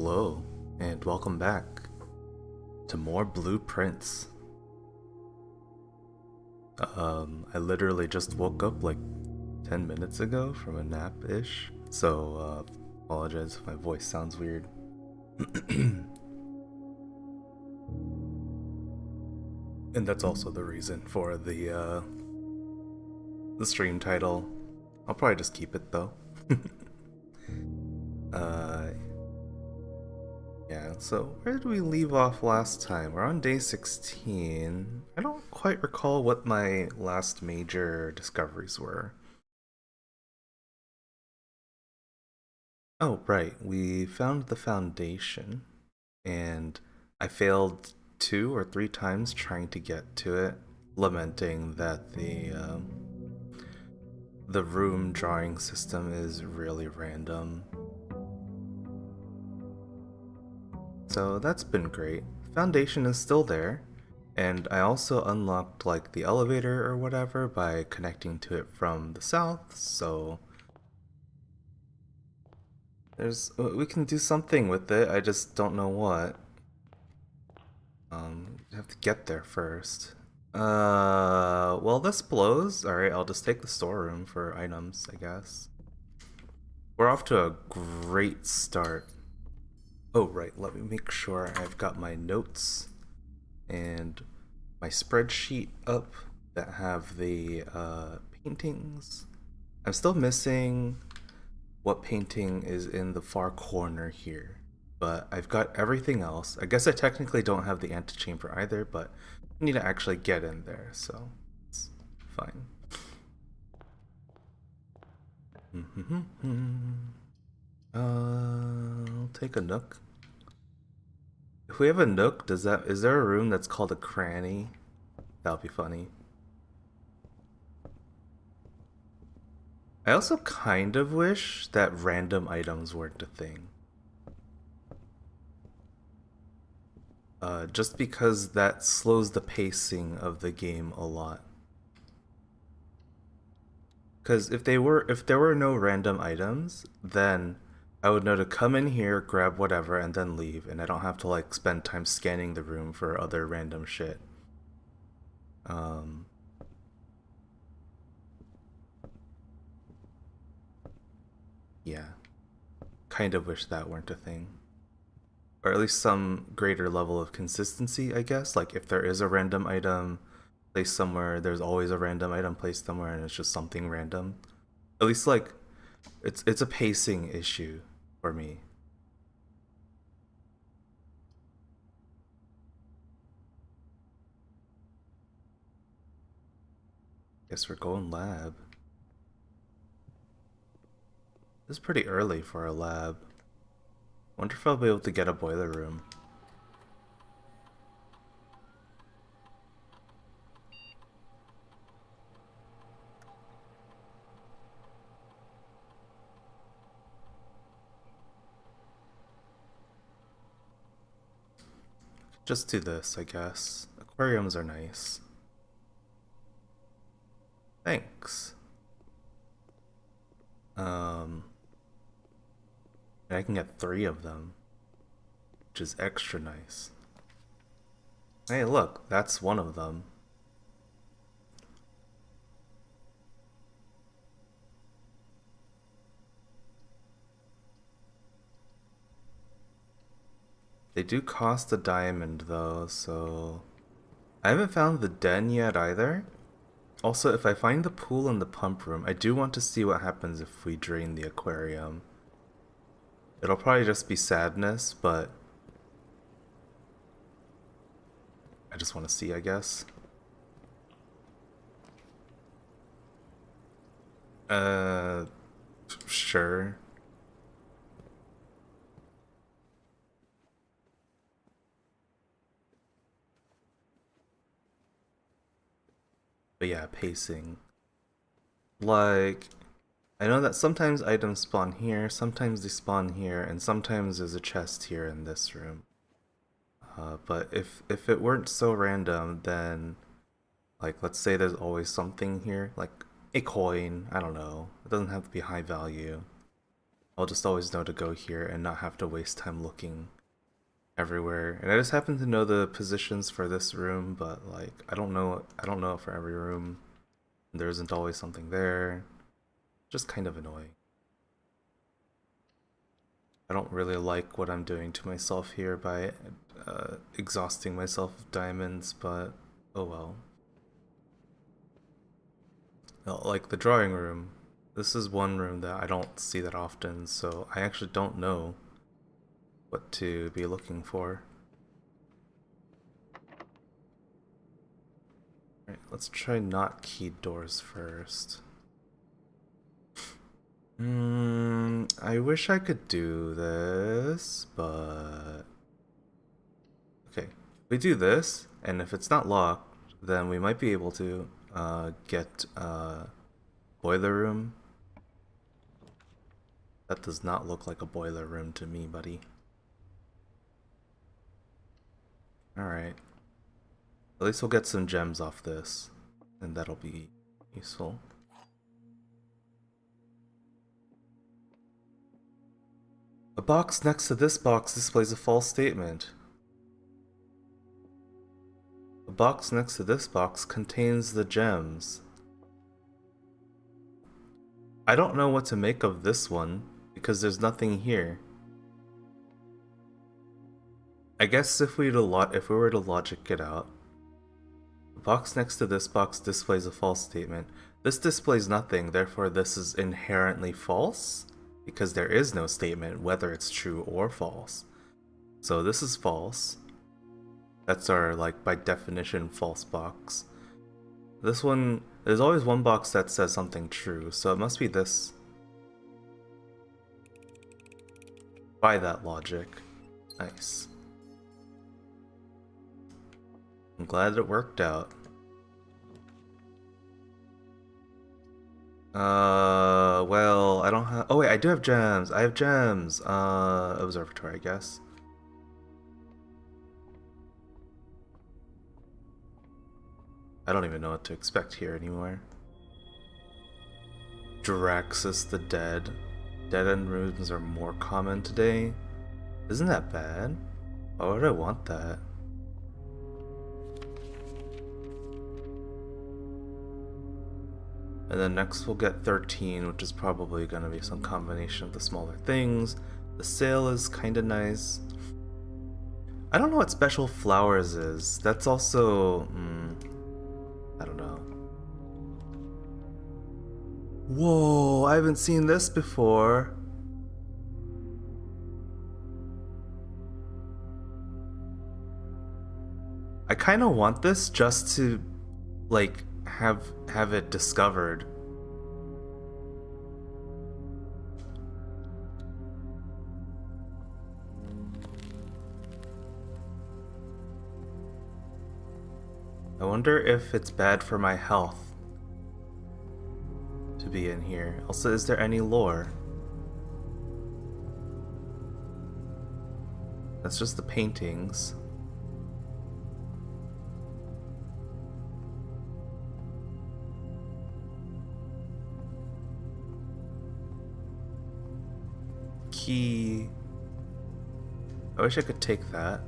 Hello, and welcome back to more Blueprints. I literally just woke up like 10 minutes ago from a nap-ish, so apologize if my voice sounds weird. And that's also the reason for the stream title. I'll probably just keep it though. uh, Yeah, so where did we leave off last time? We're on day 16. I don't quite recall what my last major discoveries were. Oh, right, we found the foundation, and I failed 2 or 3 times trying to get to it, lamenting that the room drawing system is really random. So that's been great. Foundation is still there, and I also unlocked like the elevator or whatever by connecting to it from the south, so we can do something with it. I just don't know what. You have to get there first. Well, this blows. All right, I'll just take the storeroom for items, I guess. We're off to a great start. Oh, right, let me make sure I've got my notes and my spreadsheet up that have the paintings. I'm still missing what painting is in the far corner here, but I've got everything else. I guess I technically don't have the antechamber either, but I need to actually get in there, so it's fine. I'll take a nook. If we have a nook, is there a room that's called a cranny? That'll be funny. I also kind of wish that random items weren't a thing. Just because that slows the pacing of the game a lot. Because if there were no random items, then I would know to come in here, grab whatever, and then leave, and I don't have to like spend time scanning the room for other random shit. Um, yeah, kind of wish that weren't a thing. Or at least some greater level of consistency, I guess. Like if there is a random item placed somewhere, there's always a random item placed somewhere, and it's just something random. At least like it's a pacing issue for me. Guess we're going lab. This is pretty early for a lab. Wonder if I'll be able to get a boiler room. Just do this, I guess. Aquariums are nice. Thanks. And I can get 3 of them, which is extra nice. Hey, look, that's one of them. They do cost a diamond though, so I haven't found the den yet either. Also, if I find the pool and the pump room, I do want to see what happens if we drain the aquarium. It'll probably just be sadness, but I just want to see, I guess. Uh, sure. But yeah, pacing. Like, I know that sometimes items spawn here, sometimes they spawn here, and sometimes there's a chest here in this room. But if it weren't so random, then like let's say there's always something here, like a coin. I don't know. It doesn't have to be high value. I'll just always know to go here and not have to waste time looking everywhere. And I just happen to know the positions for this room, but like I don't know for every room. There isn't always something there. Just kind of annoying. I don't really like what I'm doing to myself here by exhausting myself with diamonds, but oh well. Like the drawing room, this is one room that I don't see that often, so I actually don't know what to be looking for. Alright, let's try not keyed doors first. I wish I could do this, but... Okay, we do this, and if it's not locked, then we might be able to get boiler room. That does not look like a boiler room to me, buddy. Alright. At least we'll get some gems off this, and that'll be useful. A box next to this box displays a false statement. The box next to this box contains the gems. I don't know what to make of this one, because there's nothing here. I guess if we were to logic it out, the box next to this box displays a false statement. This displays nothing, therefore this is inherently false, because there is no statement whether it's true or false. So this is false. That's our, like, by definition, false box. This one, there's always one box that says something true, so it must be this. By that logic. Nice. I'm glad it worked out. Well, I don't have... Oh wait, I do have gems! I have gems! Observatory, I guess. I don't even know what to expect here anymore. Draxus the Dead. Dead-end rooms are more common today. Isn't that bad? Why would I want that? And then next we'll get 13, which is probably going to be some combination of the smaller things. The sail is kind of nice. I don't know what Special Flowers is. That's also... I don't know. Whoa, I haven't seen this before. I kind of want this just to, like, have it discovered. I wonder if it's bad for my health to be in here. Also, is there any lore? That's just the paintings. Key. I wish I could take that.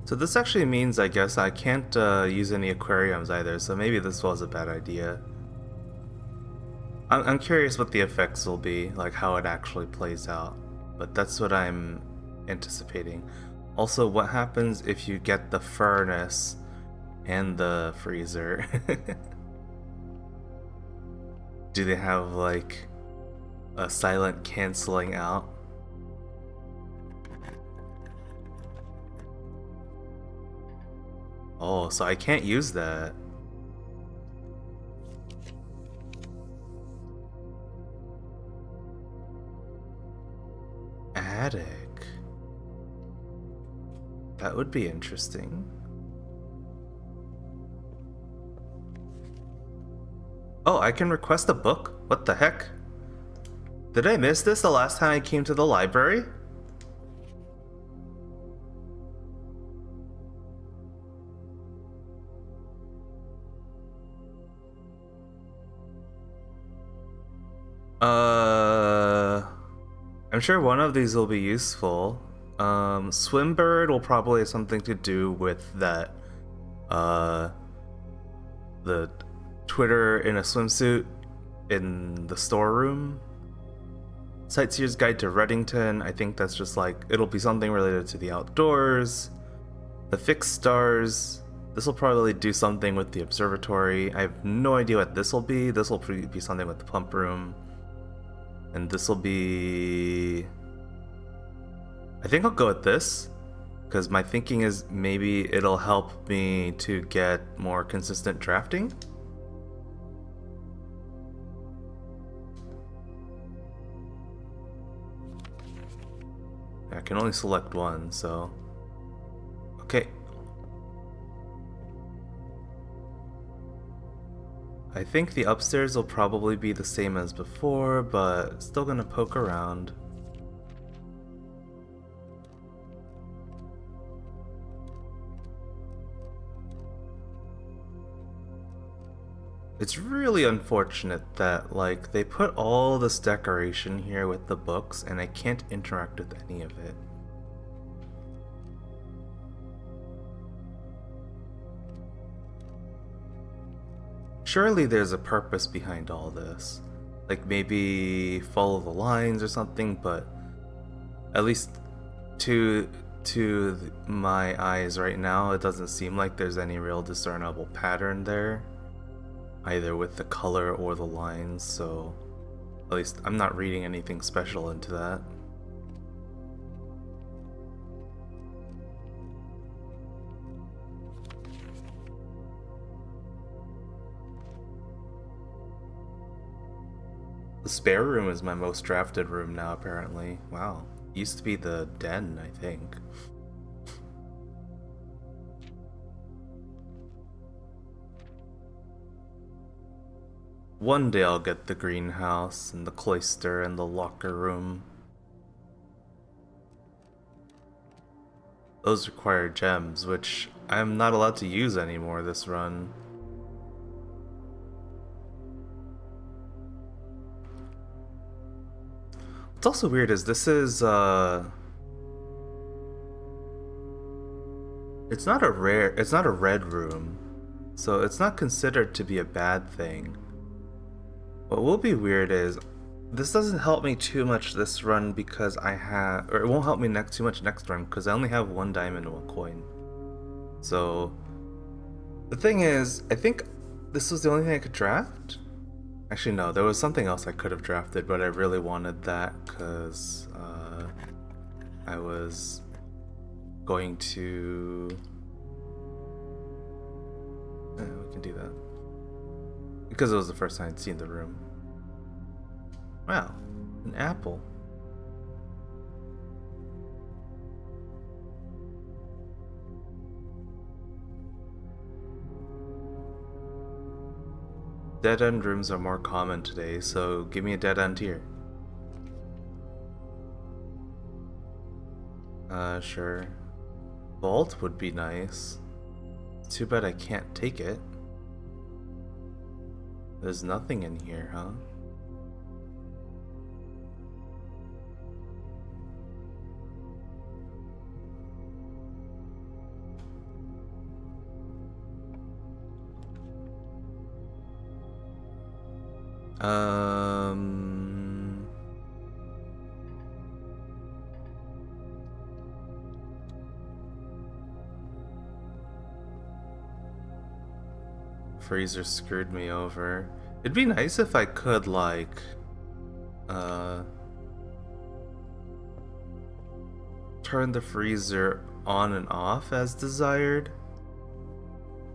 So this actually means, I guess, I can't use any aquariums either, so maybe this was a bad idea. I'm curious what the effects will be, like how it actually plays out, but that's what I'm anticipating. Also, what happens if you get the furnace and the freezer? Do they have, like, a silent canceling out? Oh, so I can't use that. Attic. That would be interesting. Oh, I can request a book? What the heck? Did I miss this the last time I came to the library? I'm sure one of these will be useful. Swimbird will probably have something to do with that. The Twitter in a swimsuit in the storeroom. Sightseer's Guide to Reddington, I think that's just like, it'll be something related to the outdoors. The Fixed Stars, this will probably do something with the observatory. I have no idea what this will be. This will be something with the pump room. And this will be... I think I'll go with this, because my thinking is maybe it'll help me to get more consistent drafting. I can only select one, so... Okay. I think the upstairs will probably be the same as before, but still gonna poke around. It's really unfortunate that, like, they put all this decoration here with the books and I can't interact with any of it. Surely there's a purpose behind all this. Like maybe follow the lines or something, but at least to my eyes right now, it doesn't seem like there's any real discernible pattern there, either with the color or the lines, so at least I'm not reading anything special into that. The spare room is my most drafted room now, apparently. Wow. Used to be the den, I think. One day I'll get the greenhouse and the cloister and the locker room. Those require gems, which I'm not allowed to use anymore this run. What's also weird is this is it's not a red room, so it's not considered to be a bad thing. What will be weird is this doesn't help me too much this run because or it won't help me too much next run because I only have 1 diamond and 1 coin. So the thing is, I think this was the only thing I could draft. Actually, no, there was something else I could have drafted, but I really wanted that because I was going to... we can do that. Because it was the first time I'd seen the room. Wow, an apple. Dead-end rooms are more common today, so give me a dead-end here. Sure. Vault would be nice. Too bad I can't take it. There's nothing in here, huh? Freezer screwed me over. It'd be nice if I could, like, turn the freezer on and off as desired,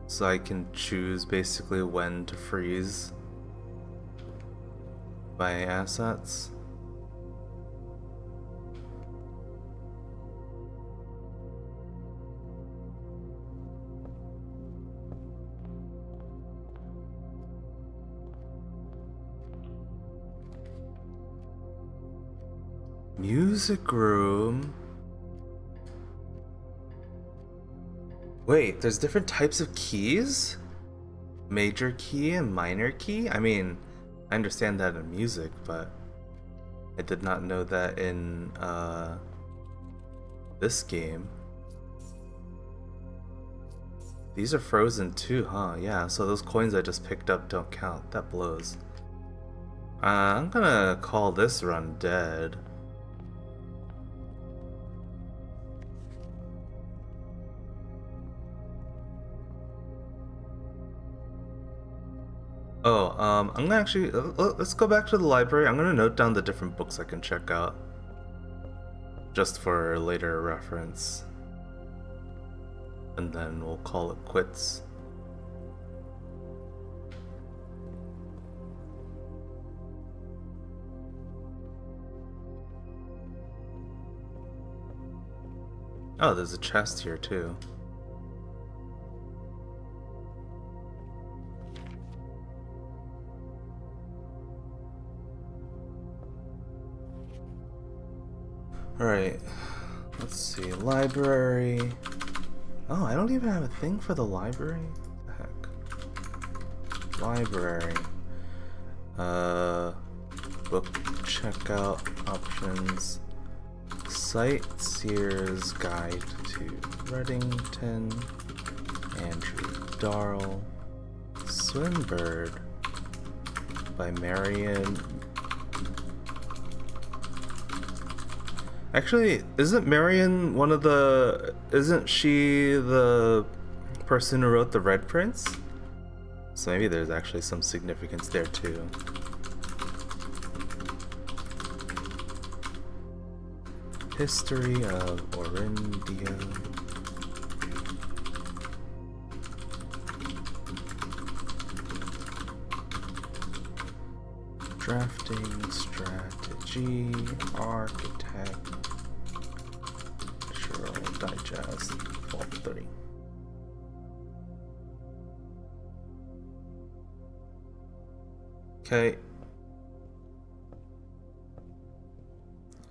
so I can choose basically when to freeze my assets. Music room. Wait, there's different types of keys? Major key and minor key? I mean, I understand that in music, but I did not know that in this game. These are frozen too, huh? Yeah, so those coins I just picked up don't count. That blows. I'm gonna call this run dead. Oh, I'm gonna actually, let's go back to the library. I'm gonna note down the different books I can check out. Just for later reference. And then we'll call it quits. Oh, there's a chest here too. Alright, let's see, library. Oh, I don't even have a thing for the library? What the heck? Library. Book checkout options. Sightseer's Guide to Reddington. Andrew Darrell. Swinbird by Marion. Actually, isn't Marion one of the... Isn't she the person who wrote The Red Prince? So maybe there's actually some significance there too. History of Orindia. Drafting, strategy, architect. Digest, Vault 30. Okay.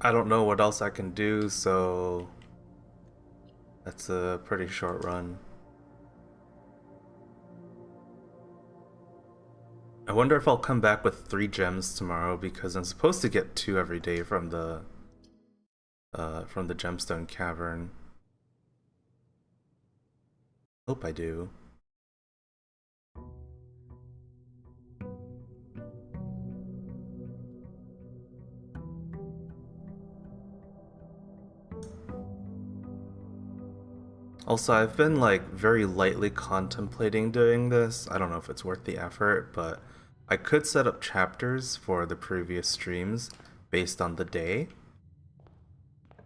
I don't know what else I can do, so that's a pretty short run. I wonder if I'll come back with 3 gems tomorrow, because I'm supposed to get 2 every day from the Gemstone Cavern. Hope I do. Also, I've been like very lightly contemplating doing this. I don't know if it's worth the effort, but I could set up chapters for the previous streams based on the day.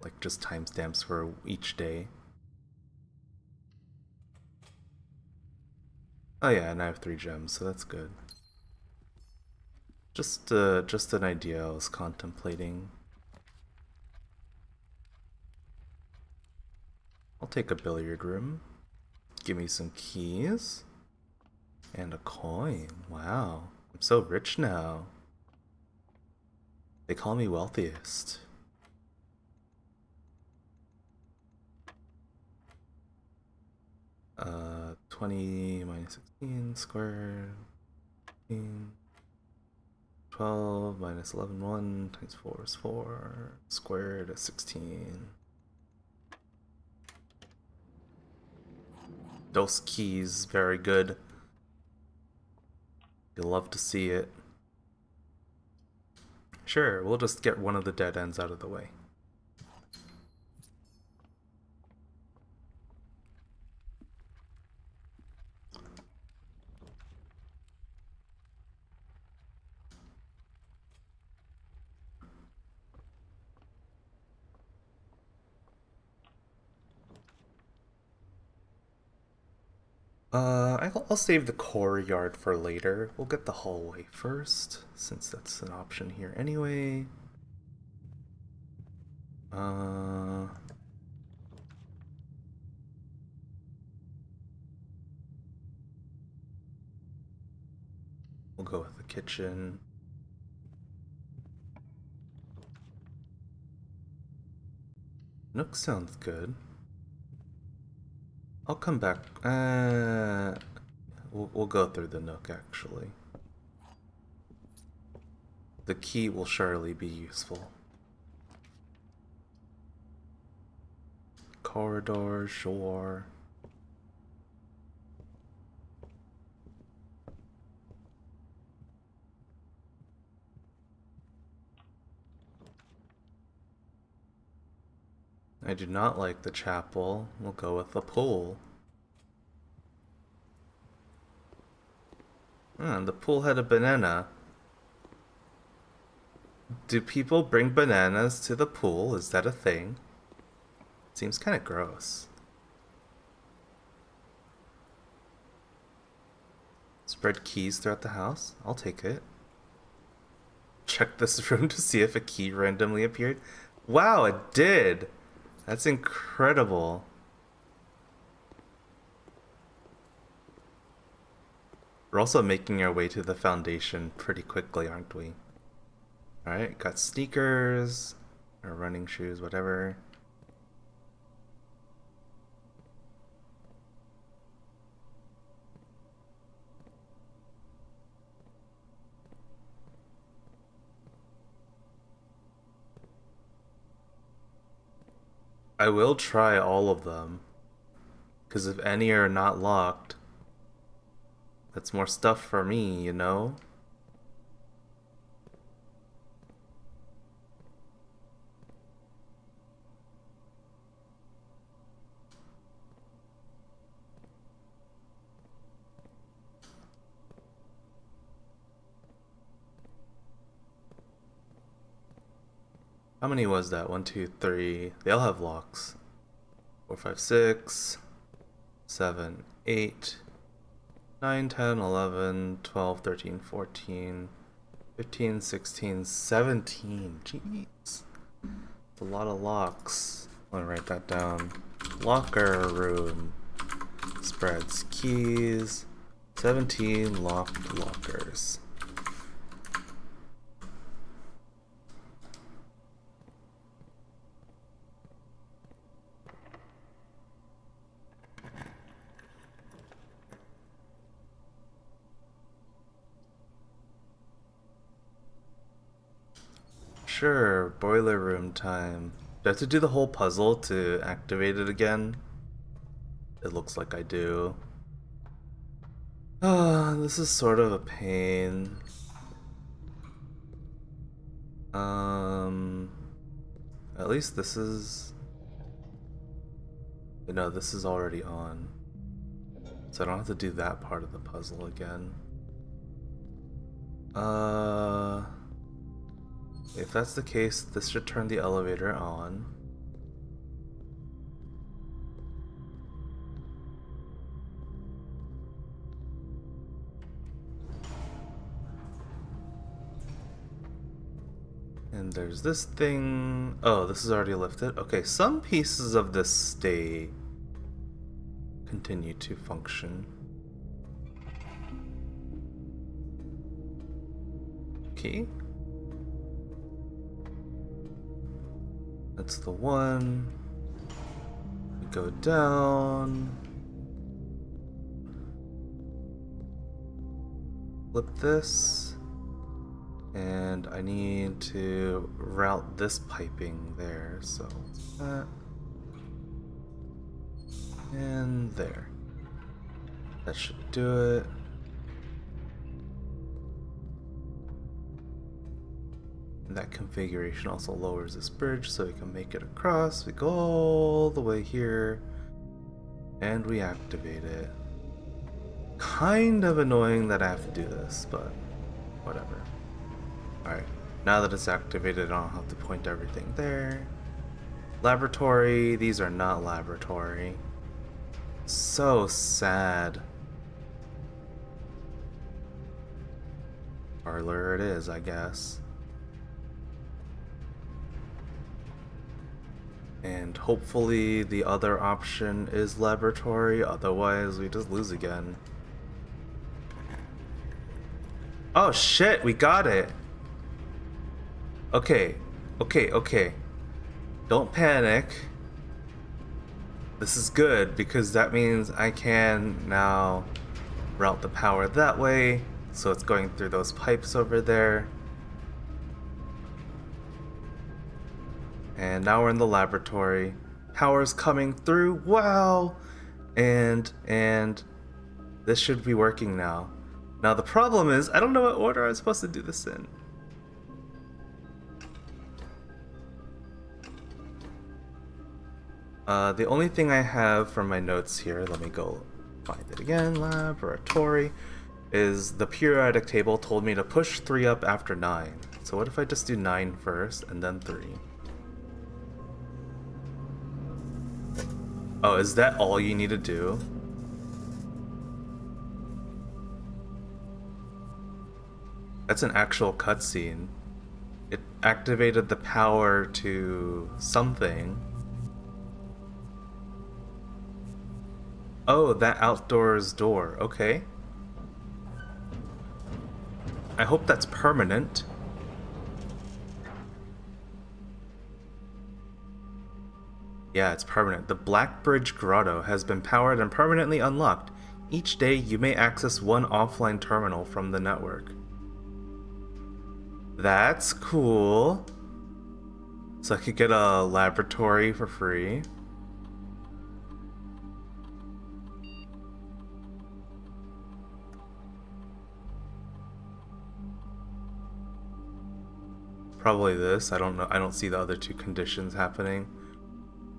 Like just timestamps for each day. Oh yeah, and I have 3 gems, so that's good. Just an idea I was contemplating. I'll take a billiard room. Give me some keys. And a coin. Wow. I'm so rich now. They call me wealthiest. Uh, 20 minus 16 squared. 15. 12 minus 11, 1 times 4 is 4. Squared is 16. Those keys, very good. You'll love to see it. Sure, we'll just get one of the dead ends out of the way. I'll save the core yard for later. We'll get the hallway first, since that's an option here anyway. We'll go with the kitchen. Nook sounds good. I'll come back. We'll go through the Nook actually. the key will surely be useful. Corridor, sure. I do not like the chapel. We'll go with the pool. The pool had a banana. Do people bring bananas to the pool? Is that a thing? Seems kind of gross. Spread keys throughout the house? I'll take it. Check this room to see if a key randomly appeared. Wow, it did! That's incredible. We're also making our way to the foundation pretty quickly, aren't we? Alright, got sneakers, or running shoes, whatever. I will try all of them, because if any are not locked, that's more stuff for me, you know? How many was that? 1, 2, 3. They all have locks. 4, 5, 6, 7, 8, 9, 10, 11, 12, 13, 14, 15, 16, 17. Jeez. That's a lot of locks. I'm gonna write that down. Locker room. Spreads keys. 17 locked lockers. Sure, boiler room time. Do I have to do the whole puzzle to activate it again? It looks like I do. This is sort of a pain. At least this is... No, this is already on. So I don't have to do that part of the puzzle again. If that's the case, this should turn the elevator on. And there's this thing. Oh, this is already lifted. Okay, some pieces of this continue to function. Key? That's the one. We go down. Flip this. And I need to route this piping there. So that. And there. That should do it. And that configuration also lowers this bridge so we can make it across. We go all the way here and we activate it. Kind of annoying that I have to do this, but whatever. Alright, now that it's activated, I don't have to point everything there. Laboratory, these are not laboratory. So sad. Parlor it is, I guess. And hopefully the other option is laboratory, otherwise we just lose again. Oh shit, we got it! Okay. Don't panic. This is good because that means I can now route the power that way, so it's going through those pipes over there. And now we're in the laboratory. Power's coming through. Wow! And this should be working now. Now the problem is, I don't know what order I'm supposed to do this in. The only thing I have from my notes here, let me go find it again, laboratory, is the periodic table told me to push 3 up after 9. So what if I just do 9 first and then 3? Oh, is that all you need to do? That's an actual cutscene. It activated the power to something. Oh, that outdoors door. Okay. I hope that's permanent. Yeah, it's permanent. The Black Bridge Grotto has been powered and permanently unlocked. Each day, you may access one offline terminal from the network. That's cool. So I could get a laboratory for free. Probably this. I don't know. I don't see the other two conditions happening.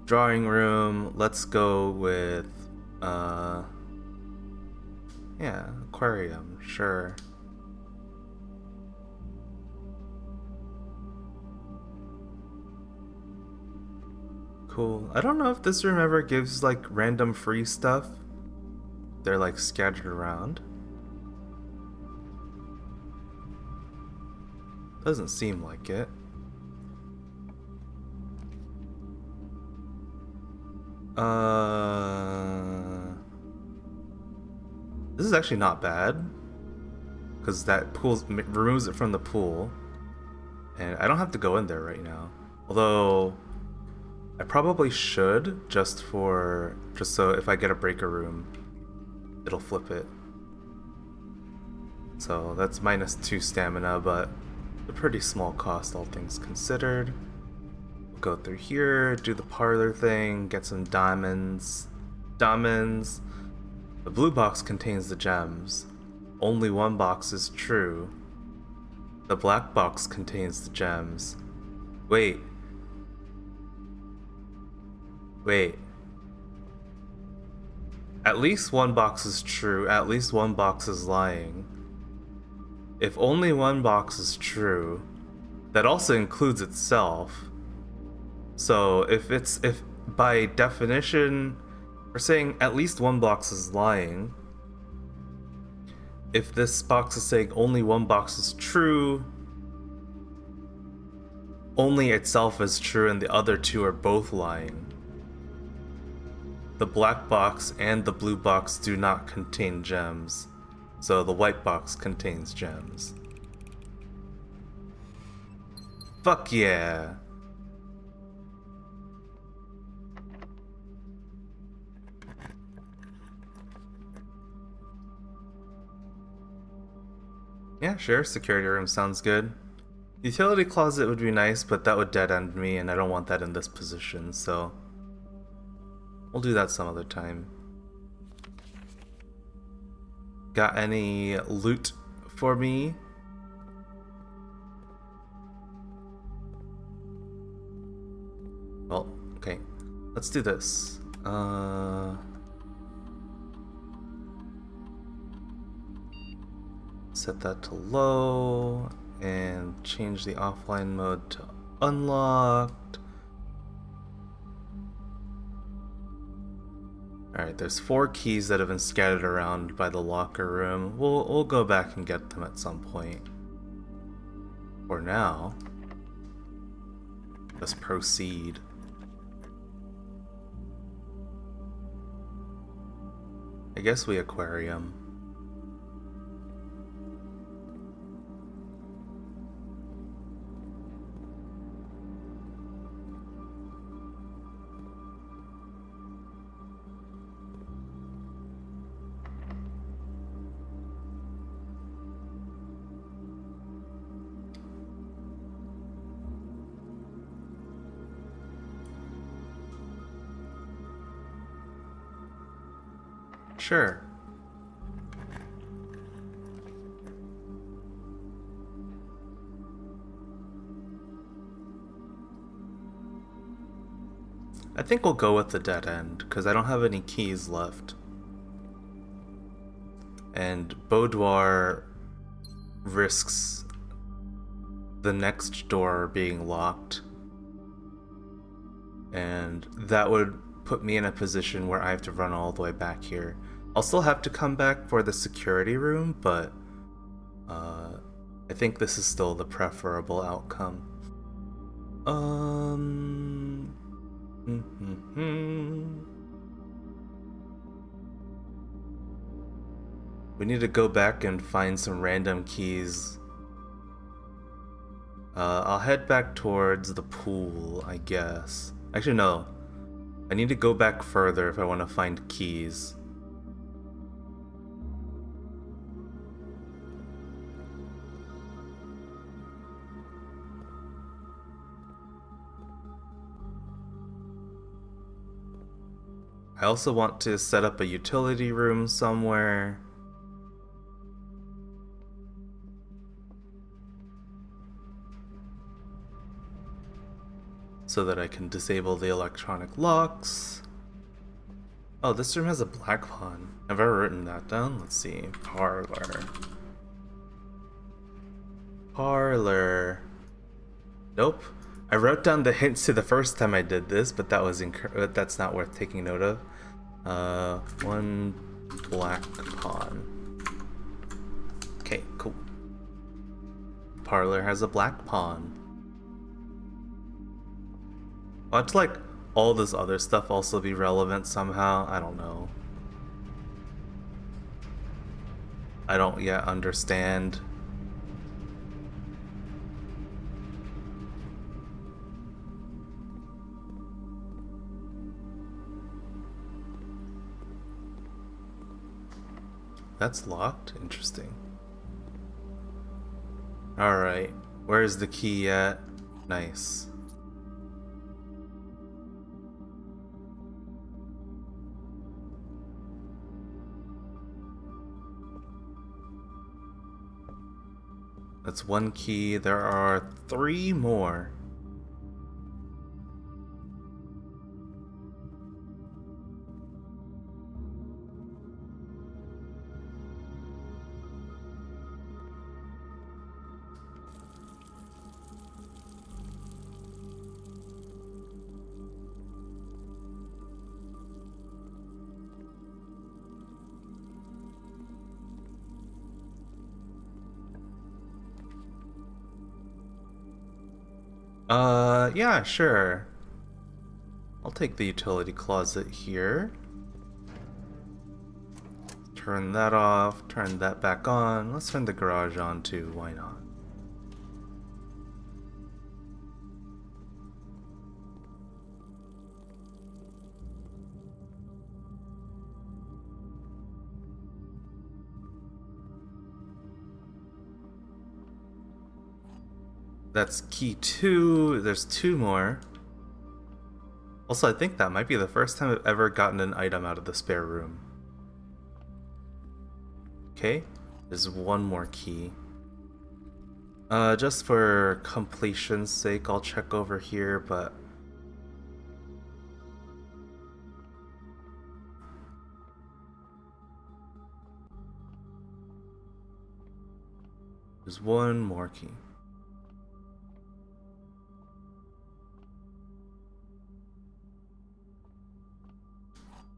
Drawing room. Let's go with yeah, aquarium. Sure. Cool. I don't know if this room ever gives like random free stuff. They're like scattered around. Doesn't seem like it. This is actually not bad, because that removes it from the pool, and I don't have to go in there right now. Although I probably should, just so if I get a breaker room, it'll flip it. So that's -2 stamina, but a pretty small cost, all things considered. We'll go through here, do the parlor thing, get some diamonds. Diamonds. The blue box contains the gems. Only one box is true. The black box contains the gems. Wait. At least one box is true, at least one box is lying. If only one box is true, that also includes itself. So if by definition we're saying at least one box is lying, if this box is saying only one box is true, only itself is true and the other two are both lying. The black box and the blue box do not contain gems, so the white box contains gems. Fuck yeah! Yeah, sure, security room sounds good. Utility closet would be nice, but that would dead end me, and I don't want that in this position, so we'll do that some other time. Got any loot for me? Well, okay. Let's do this. Set that to low and change the offline mode to unlocked. Alright, there's 4 keys that have been scattered around by the locker room. We'll go back and get them at some point. For now, let's proceed. I guess we aquarium. Sure. I think we'll go with the dead end, because I don't have any keys left. And Boudoir risks the next door being locked. And that would put me in a position where I have to run all the way back here. I'll still have to come back for the security room, but I think this is still the preferable outcome. We need to go back and find some random keys. I'll head back towards the pool, I guess. Actually, no. I need to go back further if I want to find keys. I also want to set up a utility room somewhere. So that I can disable the electronic locks. Oh, this room has a black pawn. Have I ever written that down? Let's see. Parlor. Parlor. Nope. I wrote down the hints to the first time I did this, but that was that's not worth taking note of. One black pawn. Okay, cool. Parlor has a black pawn. Watch like all this other stuff also be relevant somehow. I don't know. I don't yet understand. That's locked? Interesting. Alright. Where's the key at? Nice. That's one key. There are 3 more. Yeah, sure. I'll take the utility closet here. Turn that off, turn that back on. Let's turn the garage on too, why not? That's key 2. There's 2 more. Also, I think that might be the first time I've ever gotten an item out of the spare room. Okay, there's 1 more key. Just for completion's sake, I'll check over here, but... there's 1 more key.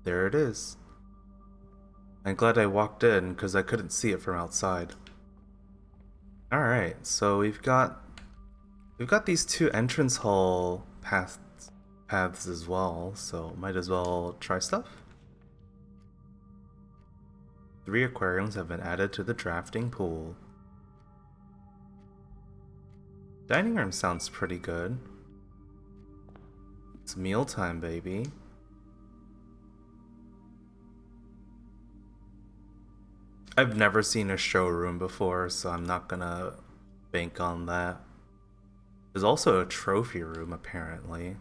There it is. I'm glad I walked in because I couldn't see it from outside. Alright, so we've got these 2 entrance hall paths as well, so might as well try stuff. 3 aquariums have been added to the drafting pool. Dining room sounds pretty good. It's mealtime, baby. I've never seen a showroom before, so I'm not gonna bank on that. There's also a trophy room, apparently.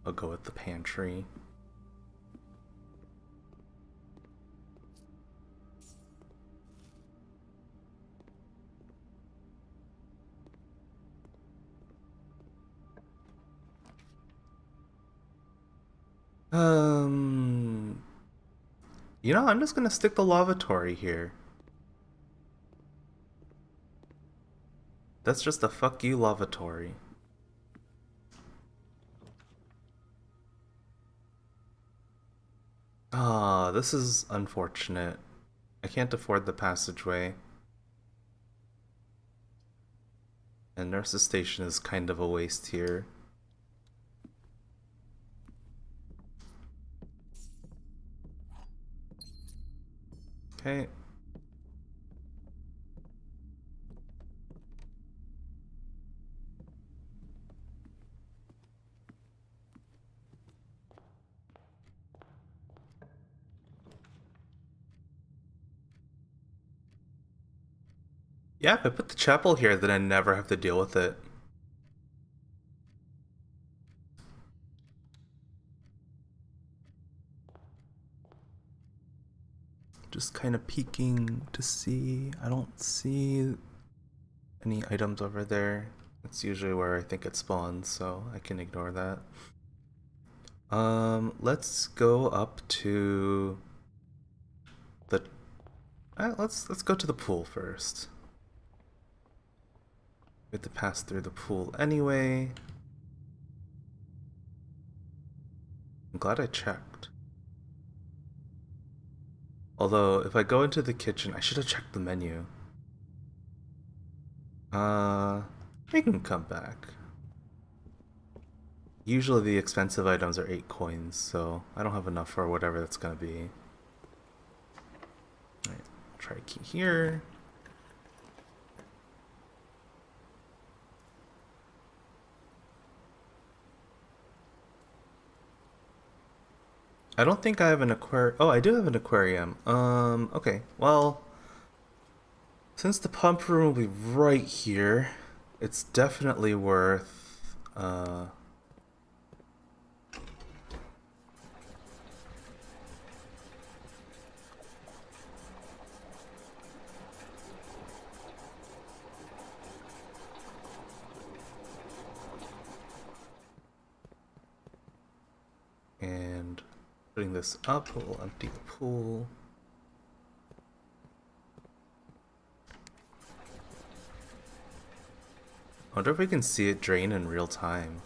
I'll go with the pantry. You know, I'm just gonna stick the lavatory here. That's just a fuck you lavatory. Ah, this is unfortunate. I can't afford the passageway. And Nurse's Station is kind of a waste here. Okay. Yeah, if I put the chapel here, then I never have to deal with it. Just kind of peeking to see. I don't see any items over there. That's usually where I think it spawns, so I can ignore that. Let's go up to the. Let's go to the pool first. We have to pass through the pool anyway. I'm glad I checked. Although, if I go into the kitchen, I should have checked the menu. We can come back. Usually the expensive items are 8 coins, so I don't have enough for whatever that's gonna be. Alright, try a key here. I don't think I have an aquarium. Oh, I do have an aquarium. Okay. Well, since the pump room will be right here, it's definitely worth, and putting this up will empty the pool. I wonder if we can see it drain in real time.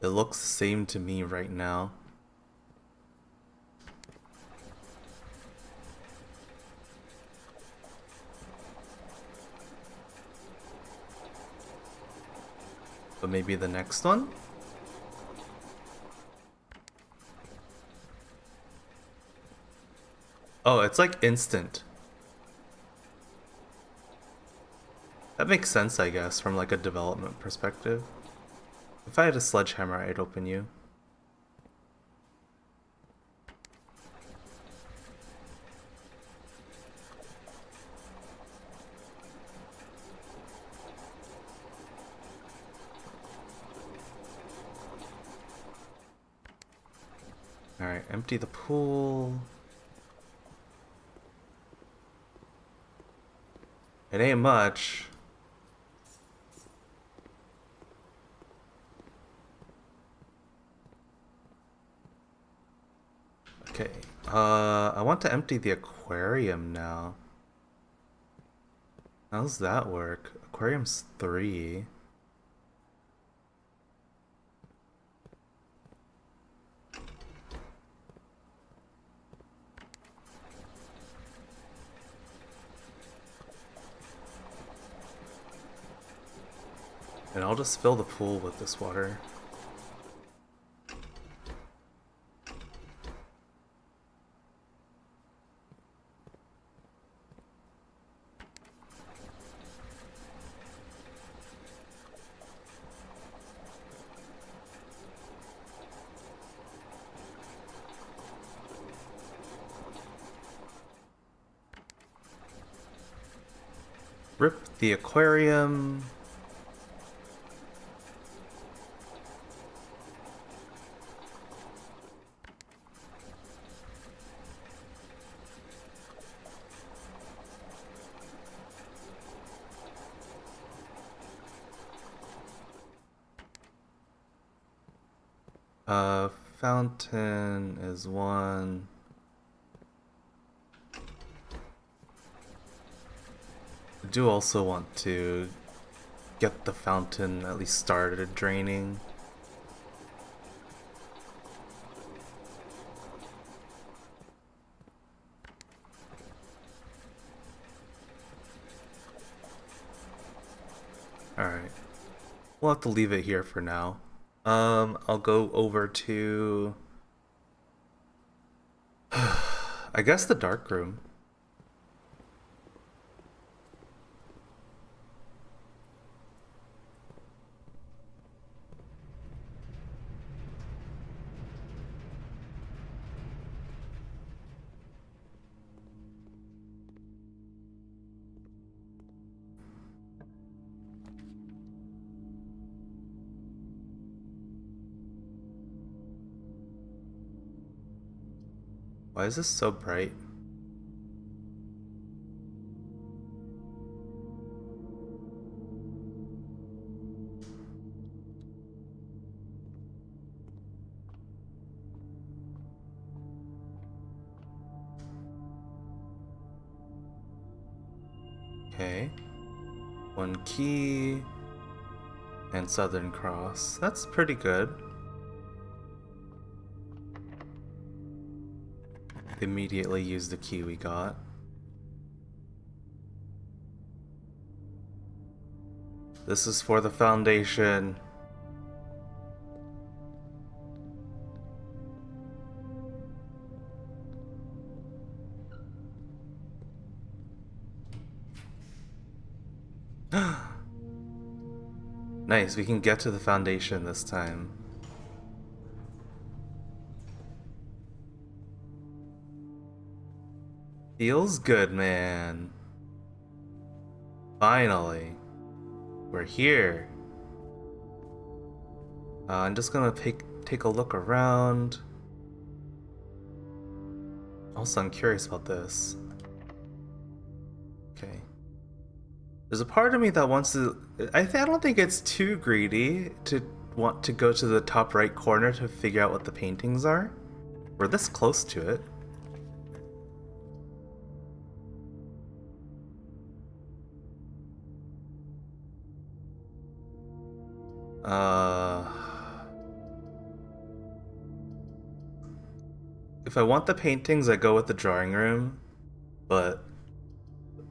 It looks the same to me right now. But maybe the next one? Oh, it's like instant. That makes sense, I guess, from like a development perspective. If I had a sledgehammer, I'd open you. Alright, empty the pool. It ain't much. Okay, I want to empty the aquarium now. How's that work? Aquarium's 3. And I'll just fill the pool with this water. Rip the aquarium. Fountain is one. I do also want to get the fountain at least started draining. Alright. We'll have to leave it here for now. I'll go over to I guess the dark room. Why is this so bright? Okay. One key and Southern Cross. That's pretty good. Immediately use the key we got. This is for the Foundation. Nice, we can get to the Foundation this time. Feels good, man. Finally. We're here. I'm just gonna take a look around. Also, I'm curious about this. Okay. There's a part of me that wants to... I don't think it's too greedy to want to go to the top right corner to figure out what the paintings are. We're this close to it. If I want the paintings, I go with the drawing room, but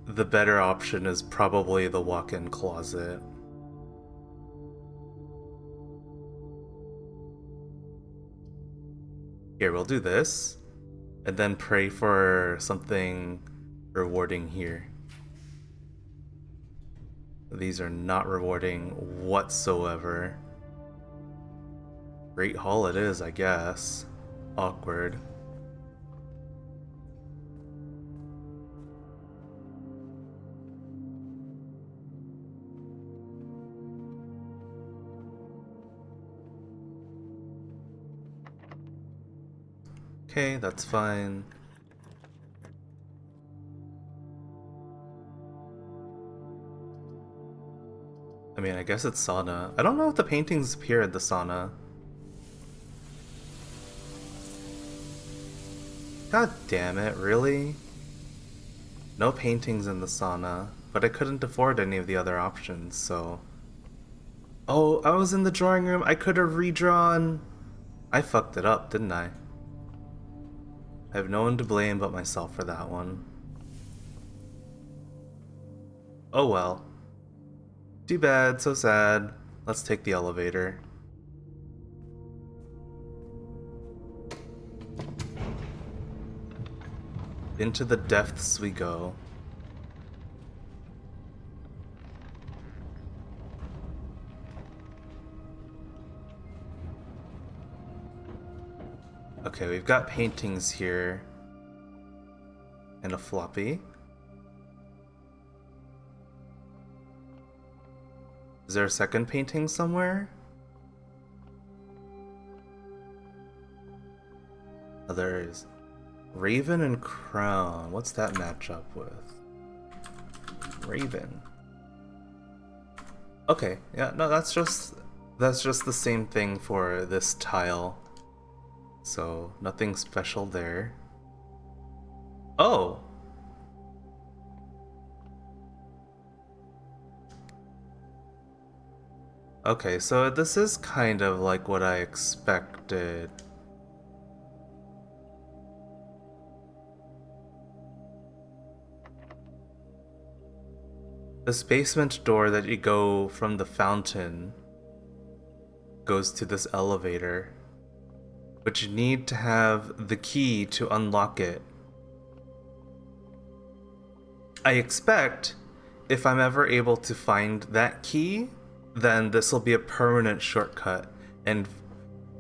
the better option is probably the walk-in closet. Here, we'll do this, and then pray for something rewarding here. These are not rewarding whatsoever. Great Hall it is, I guess. Awkward. Okay, that's fine. I mean, I guess it's sauna. I don't know if the paintings appear at the sauna. God damn it, really? No paintings in the sauna, but I couldn't afford any of the other options, so... Oh, I was in the drawing room. I could have redrawn. I fucked it up, didn't I? I have no one to blame but myself for that one. Oh well. Too bad, so sad. Let's take the elevator. Into the depths we go. Okay, we've got paintings here. And a floppy. Is there a second painting somewhere? Oh, there is. Raven and Crown. What's that match up with? Raven. Okay, yeah, no, that's just the same thing for this tile. So, nothing special there. Oh! Okay, so this is kind of like what I expected. This basement door that you go from the fountain goes to this elevator, but you need to have the key to unlock it. I expect if I'm ever able to find that key, then this will be a permanent shortcut. And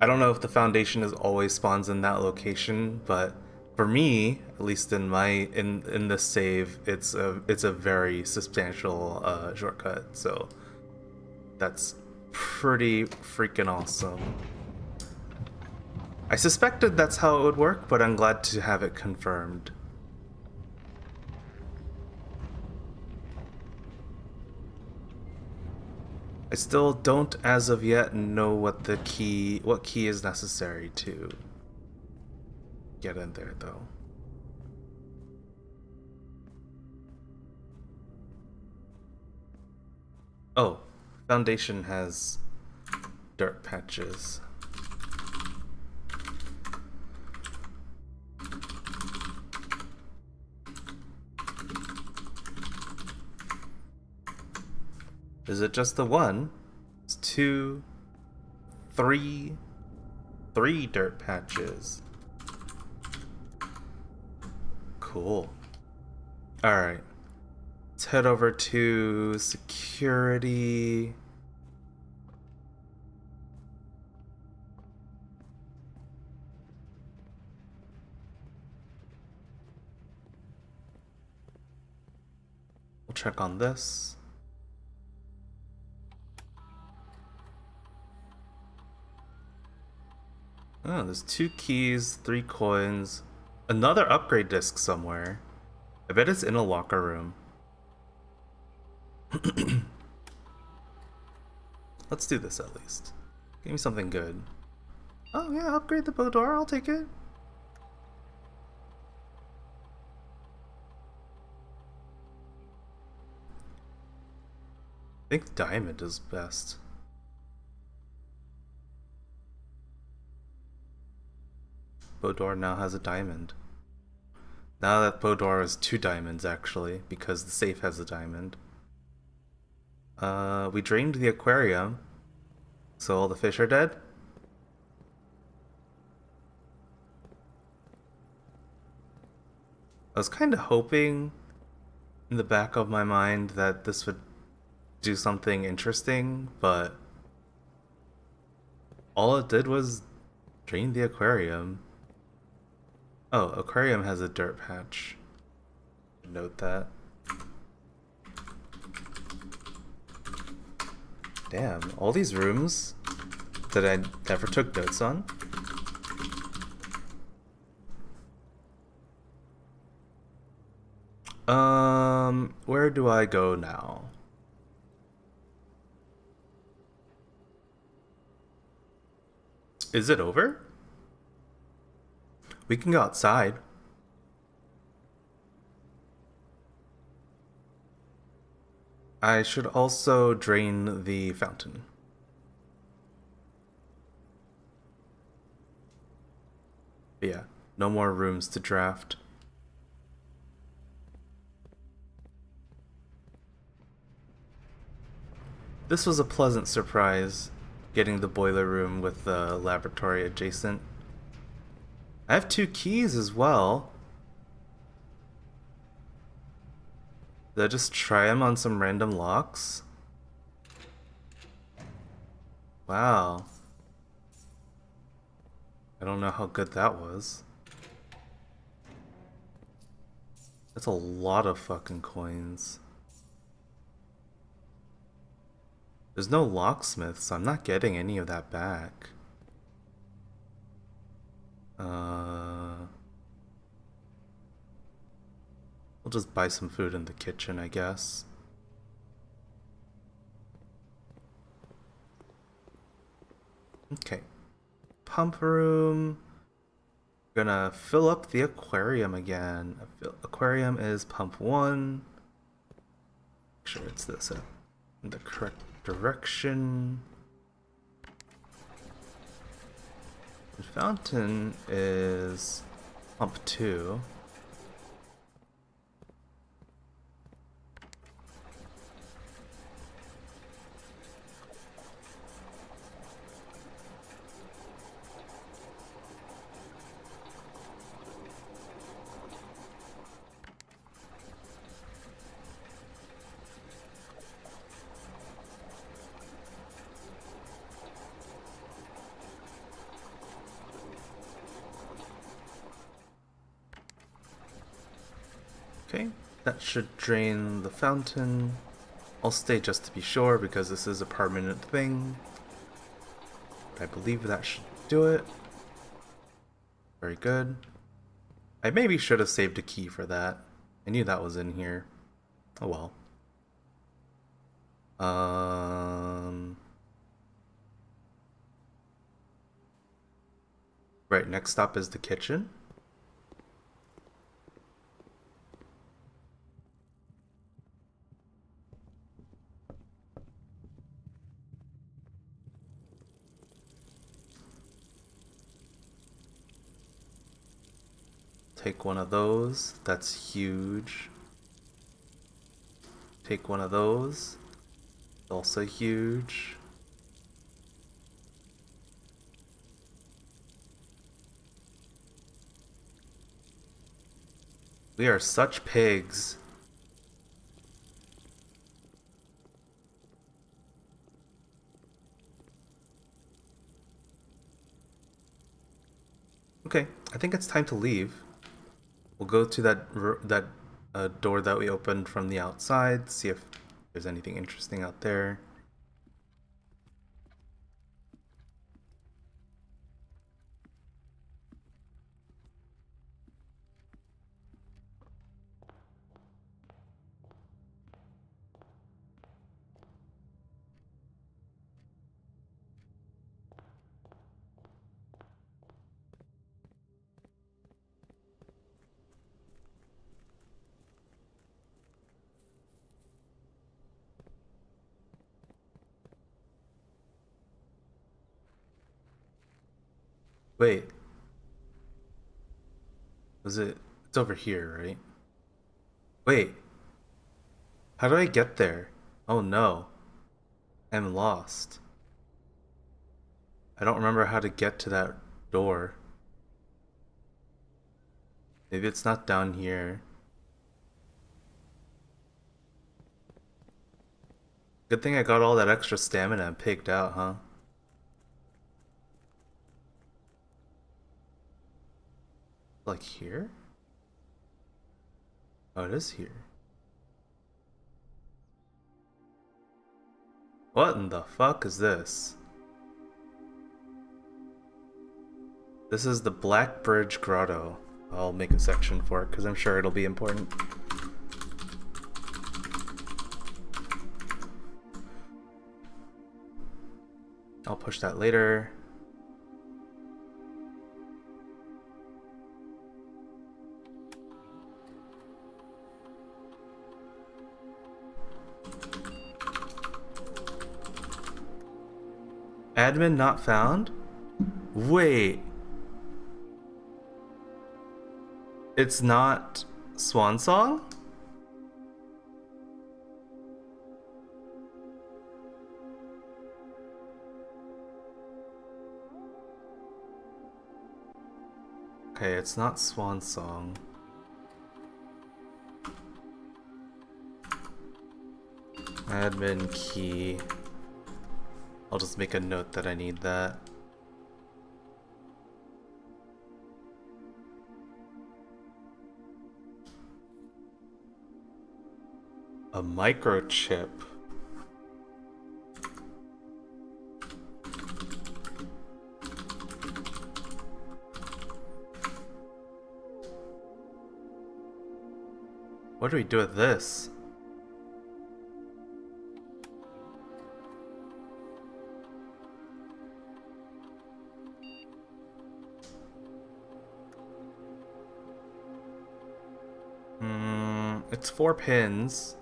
I don't know if the foundation is always spawns in that location, but for me, at least in my in this save, it's a very substantial shortcut. So that's pretty freaking awesome. I suspected that's how it would work, but I'm glad to have it confirmed. I still don't, as of yet, know what key is necessary to get in there, though. Oh, foundation has dirt patches. Is it just the one? It's two, three dirt patches. Cool. Alright. Let's head over to security. We'll check on this. Oh, there's 2 keys, 3 coins, another upgrade disc somewhere. I bet it's in a locker room. Let's do this at least. Give me something good. Oh yeah, upgrade the bow door, I'll take it. I think diamond is best. Bodor now has a diamond. Now that Bodor has 2 diamonds, actually, because the safe has a diamond. We drained the aquarium, so all the fish are dead? I was kind of hoping in the back of my mind that this would do something interesting, but all it did was drain the aquarium. Oh, aquarium has a dirt patch. Note that. Damn, all these rooms that I never took notes on. Where do I go now? Is it over? We can go outside. I should also drain the fountain. But yeah, no more rooms to draft. This was a pleasant surprise, getting the boiler room with the laboratory adjacent. I have 2 keys as well. Did I just try them on some random locks? Wow. I don't know how good that was. That's a lot of fucking coins. There's no locksmith, so I'm not getting any of that back. We'll just buy some food in the kitchen, I guess. Okay. Pump room. Gonna fill up the aquarium again. Aquarium is pump 1. Make sure it's this in the correct direction. The fountain is pump 2. Okay, that should drain the fountain. I'll stay just to be sure because this is a permanent thing. I believe that should do it. Very good. I maybe should have saved a key for that. I knew that was in here. Oh well. Right, next stop is the kitchen. Take one of those. That's huge. Take one of those. Also huge. We are such pigs. Okay, I think it's time to leave. We'll go to that door that we opened from the outside, see if there's anything interesting out there. Wait. Was it? It's over here, right? Wait. How do I get there? Oh no. I'm lost. I don't remember how to get to that door. Maybe it's not down here. Good thing I got all that extra stamina and pigged out, huh? Like here? Oh, it is here. What in the fuck is this? This is the Black Bridge Grotto. I'll make a section for it because I'm sure it'll be important. I'll push that later. Admin not found? Wait. It's not Swan Song? Okay, it's not Swan Song. Admin key. I'll just make a note that I need that. A microchip. What do we do with this? It's 4 pins.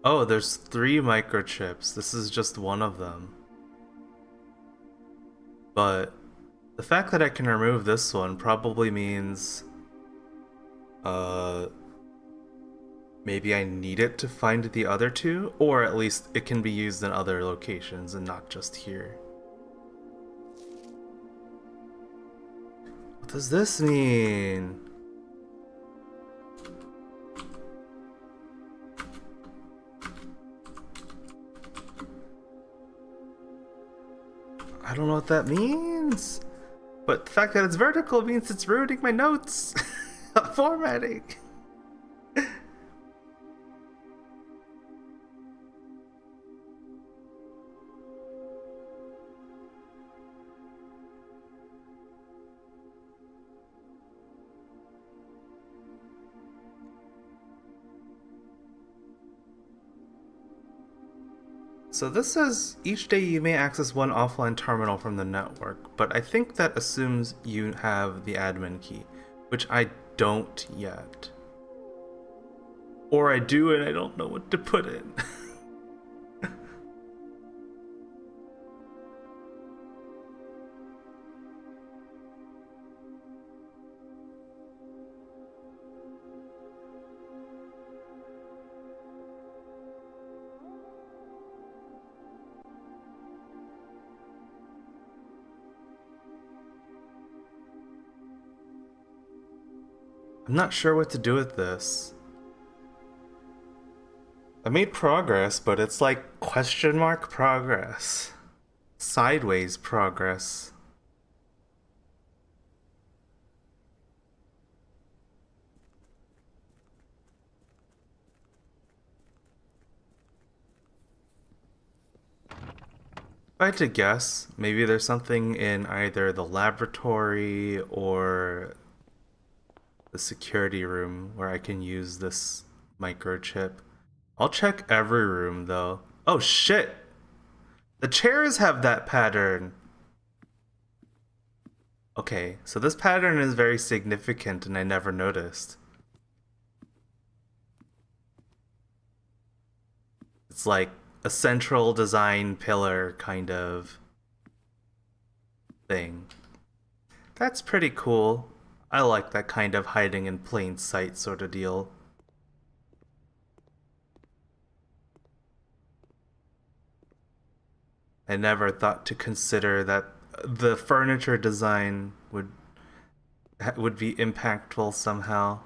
Oh, there's 3 microchips. This is just one of them. But the fact that I can remove this one probably means maybe I need it to find the other 2, or at least it can be used in other locations and not just here. What does this mean? I don't know what that means. But the fact that it's vertical means it's ruining my notes. Formatting. So this says each day you may access one offline terminal from the network, but I think that assumes you have the admin key, which I don't yet. Or I do and I don't know what to put in. I'm not sure what to do with this. I made progress, but it's like question mark progress. Sideways progress. If I had to guess, maybe there's something in either the laboratory or the security room where I can use this microchip. I'll check every room though. Oh shit! The chairs have that pattern! Okay, so this pattern is very significant and I never noticed. It's like a central design pillar kind of thing. That's pretty cool. I like that kind of hiding in plain sight sort of deal. I never thought to consider that the furniture design would be impactful somehow.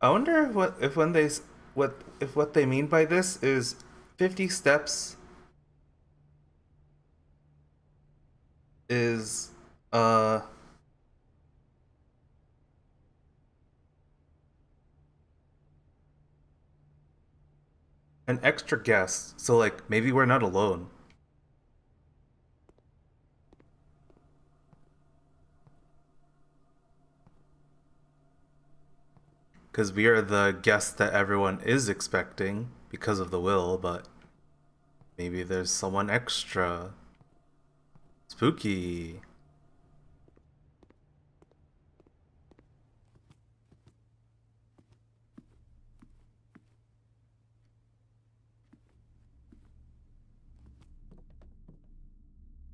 I wonder if when they what they mean by this is 50 steps is an extra guest. So like maybe we're not alone. Because we are the guest that everyone is expecting because of the will, but maybe there's someone extra. Spooky.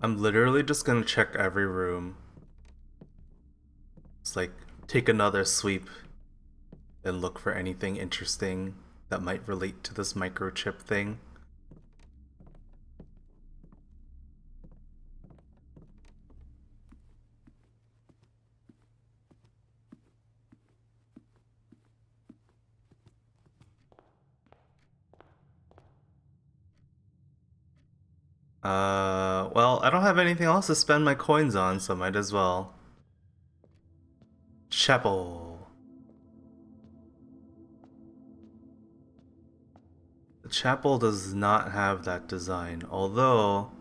I'm literally just gonna check every room. It's like take another sweep and look for anything interesting that might relate to this microchip thing. Well, I don't have anything else to spend my coins on, so might as well. Chapel. The chapel does not have that design, although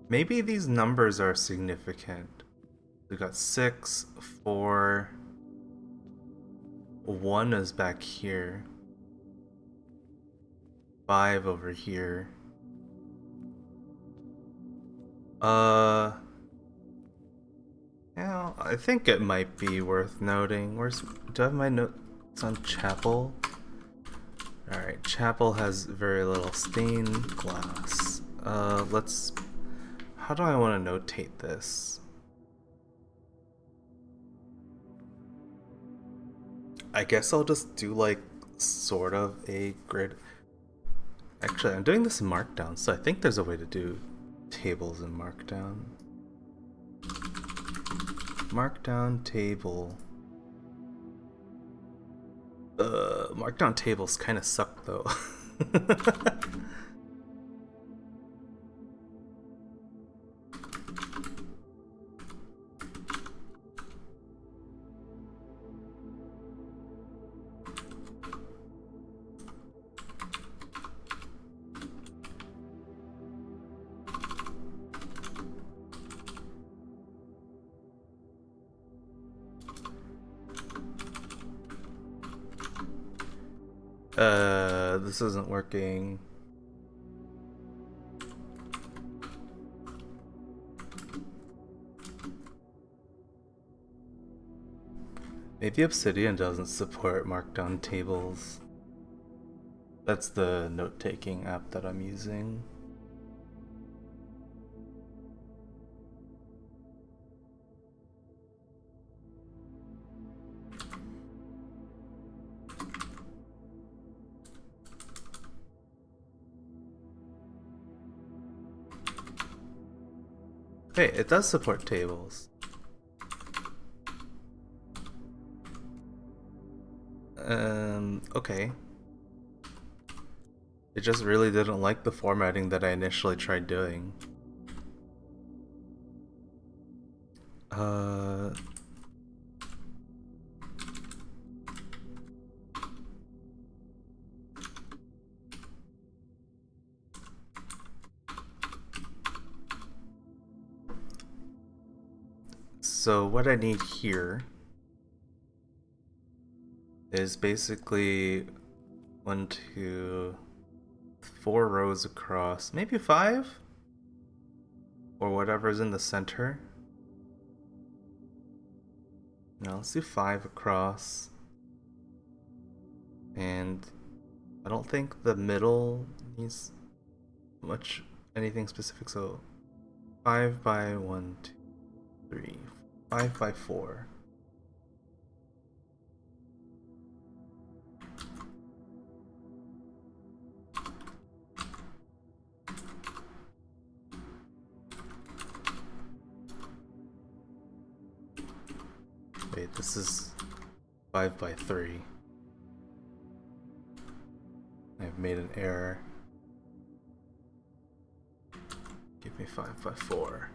maybe these numbers are significant. We got 6, 4, 1 is back here, 5 over here. Yeah, I think it might be worth noting. Do I have my notes on chapel? Alright, chapel has very little stained glass. How do I want to notate this? I guess I'll just do like sort of a grid. Actually, I'm doing this in Markdown, so I think there's a way to do tables in Markdown. Markdown table. Markdown tables kind of suck though. This isn't working. Maybe Obsidian doesn't support Markdown tables. That's the note-taking app that I'm using. Hey, it does support tables. Okay. It just really didn't like the formatting that I initially tried doing. So what I need here is basically 1, 2, 4 rows across, maybe 5? Or whatever's in the center. No, let's do 5 across. And I don't think the middle needs anything specific, so 5 by 1, 2, 3, 5 by 4. Wait, this is 5 by 3. I've made an error. Give me 5 by 4.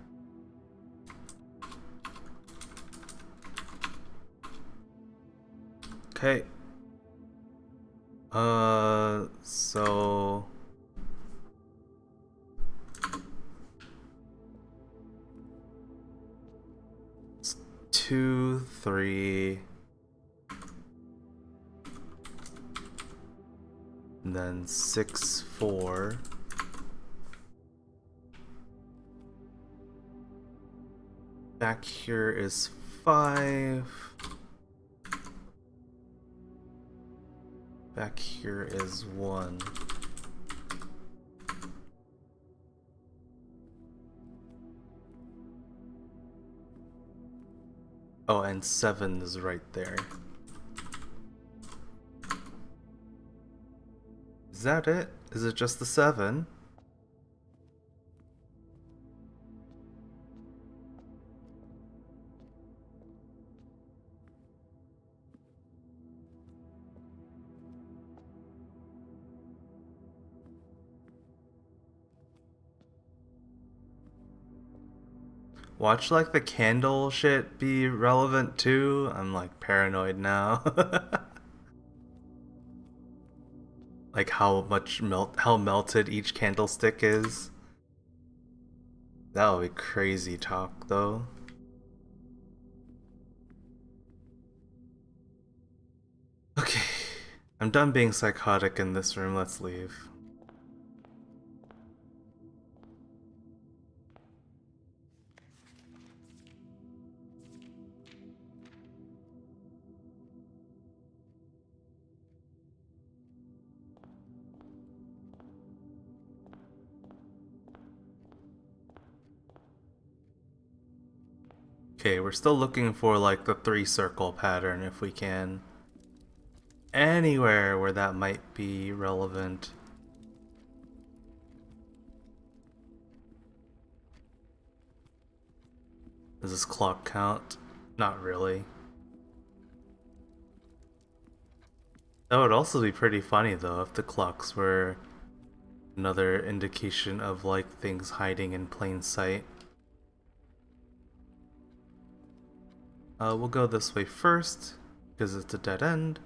Okay. So it's 2, 3, and then 6, 4. Back here is 5. Back here is 1. Oh, and 7 is right there. Is that it? Is it just the 7? Watch like the candle shit be relevant too. I'm like paranoid now. Like how melted each candlestick is. That would be crazy talk though. Okay. I'm done being psychotic in this room, let's leave. Okay, we're still looking for like the 3-circle pattern if we can. Anywhere where that might be relevant. Does this clock count? Not really. That would also be pretty funny though if the clocks were another indication of like things hiding in plain sight. We'll go this way first because it's a dead end.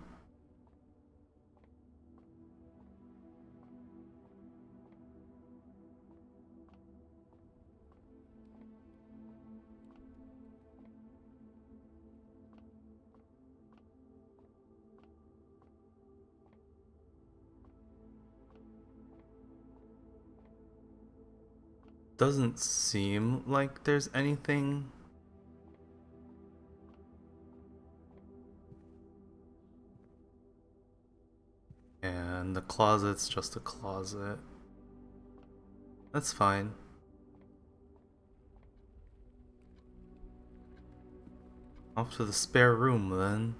Doesn't seem like there's anything. And the closet's just a closet. That's fine. Off to the spare room then.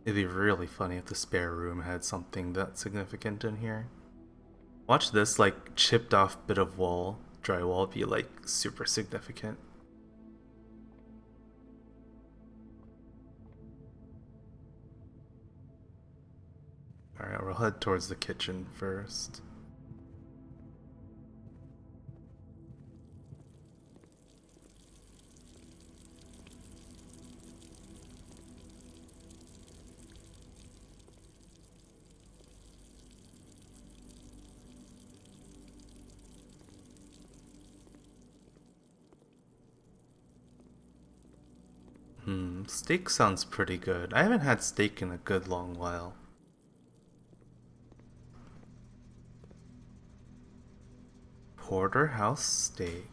It'd be really funny if the spare room had something that significant in here. Watch this like chipped off bit of wall, drywall be like super significant. Alright, we'll head towards the kitchen first. Steak sounds pretty good. I haven't had steak in a good long while. Porterhouse steak.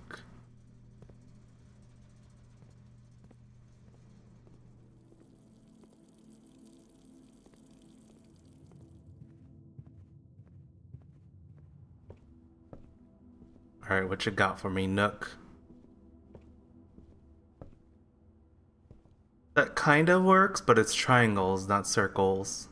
Alright, what you got for me, Nook? That kind of works, but it's triangles, not circles.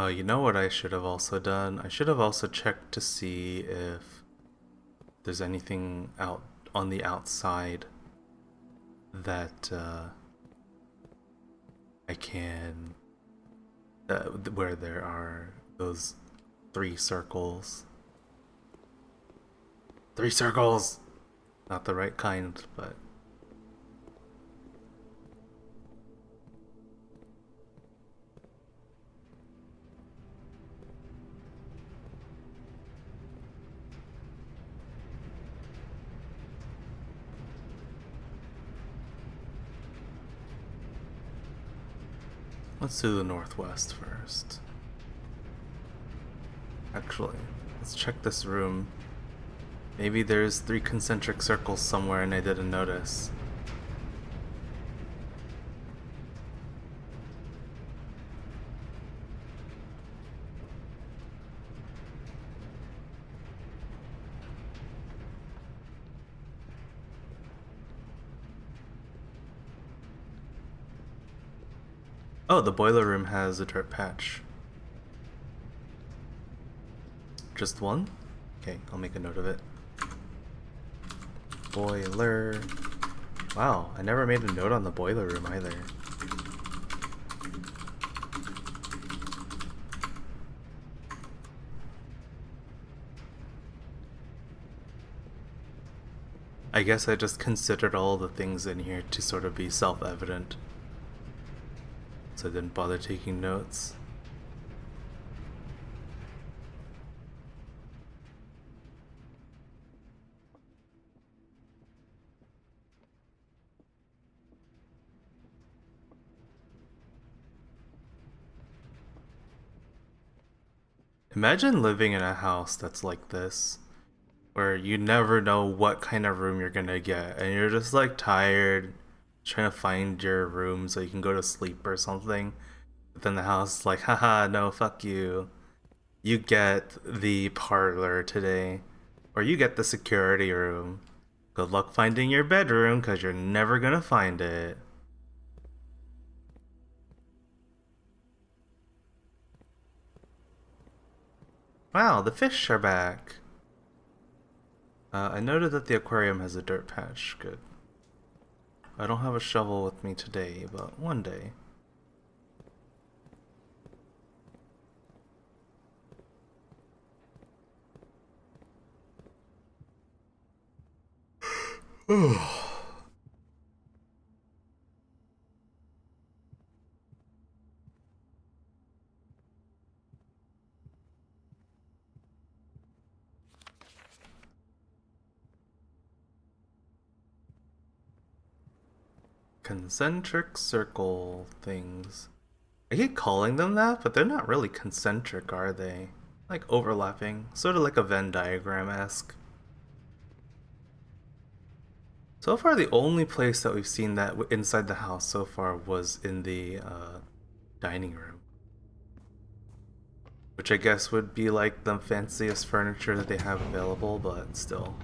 You know what I should have also done? I should have also checked to see if there's anything out on the outside that I can where there are those 3 circles. 3 circles! Not the right kind, but let's do the northwest first. Actually, let's check this room. Maybe there's 3 concentric circles somewhere and I didn't notice. Oh, the boiler room has a dirt patch. Just one? Okay, I'll make a note of it. Boiler. Wow, I never made a note on the boiler room either. I guess I just considered all the things in here to sort of be self-evident. So I didn't bother taking notes. Imagine living in a house that's like this, where you never know what kind of room you're gonna get, and you're just like tired, trying to find your room so you can go to sleep or something. But then the house is like, haha, no, fuck you. You get the parlor today, or you get the security room. Good luck finding your bedroom, because you're never gonna find it. Wow, the fish are back. I noted that the aquarium has a dirt patch. Good. I don't have a shovel with me today, but one day. Concentric circle things. I keep calling them that, but they're not really concentric, are they? Like overlapping, sort of like a Venn diagram-esque. So far, the only place that we've seen that inside the house so far was in the dining room. Which I guess would be like the fanciest furniture that they have available, but still.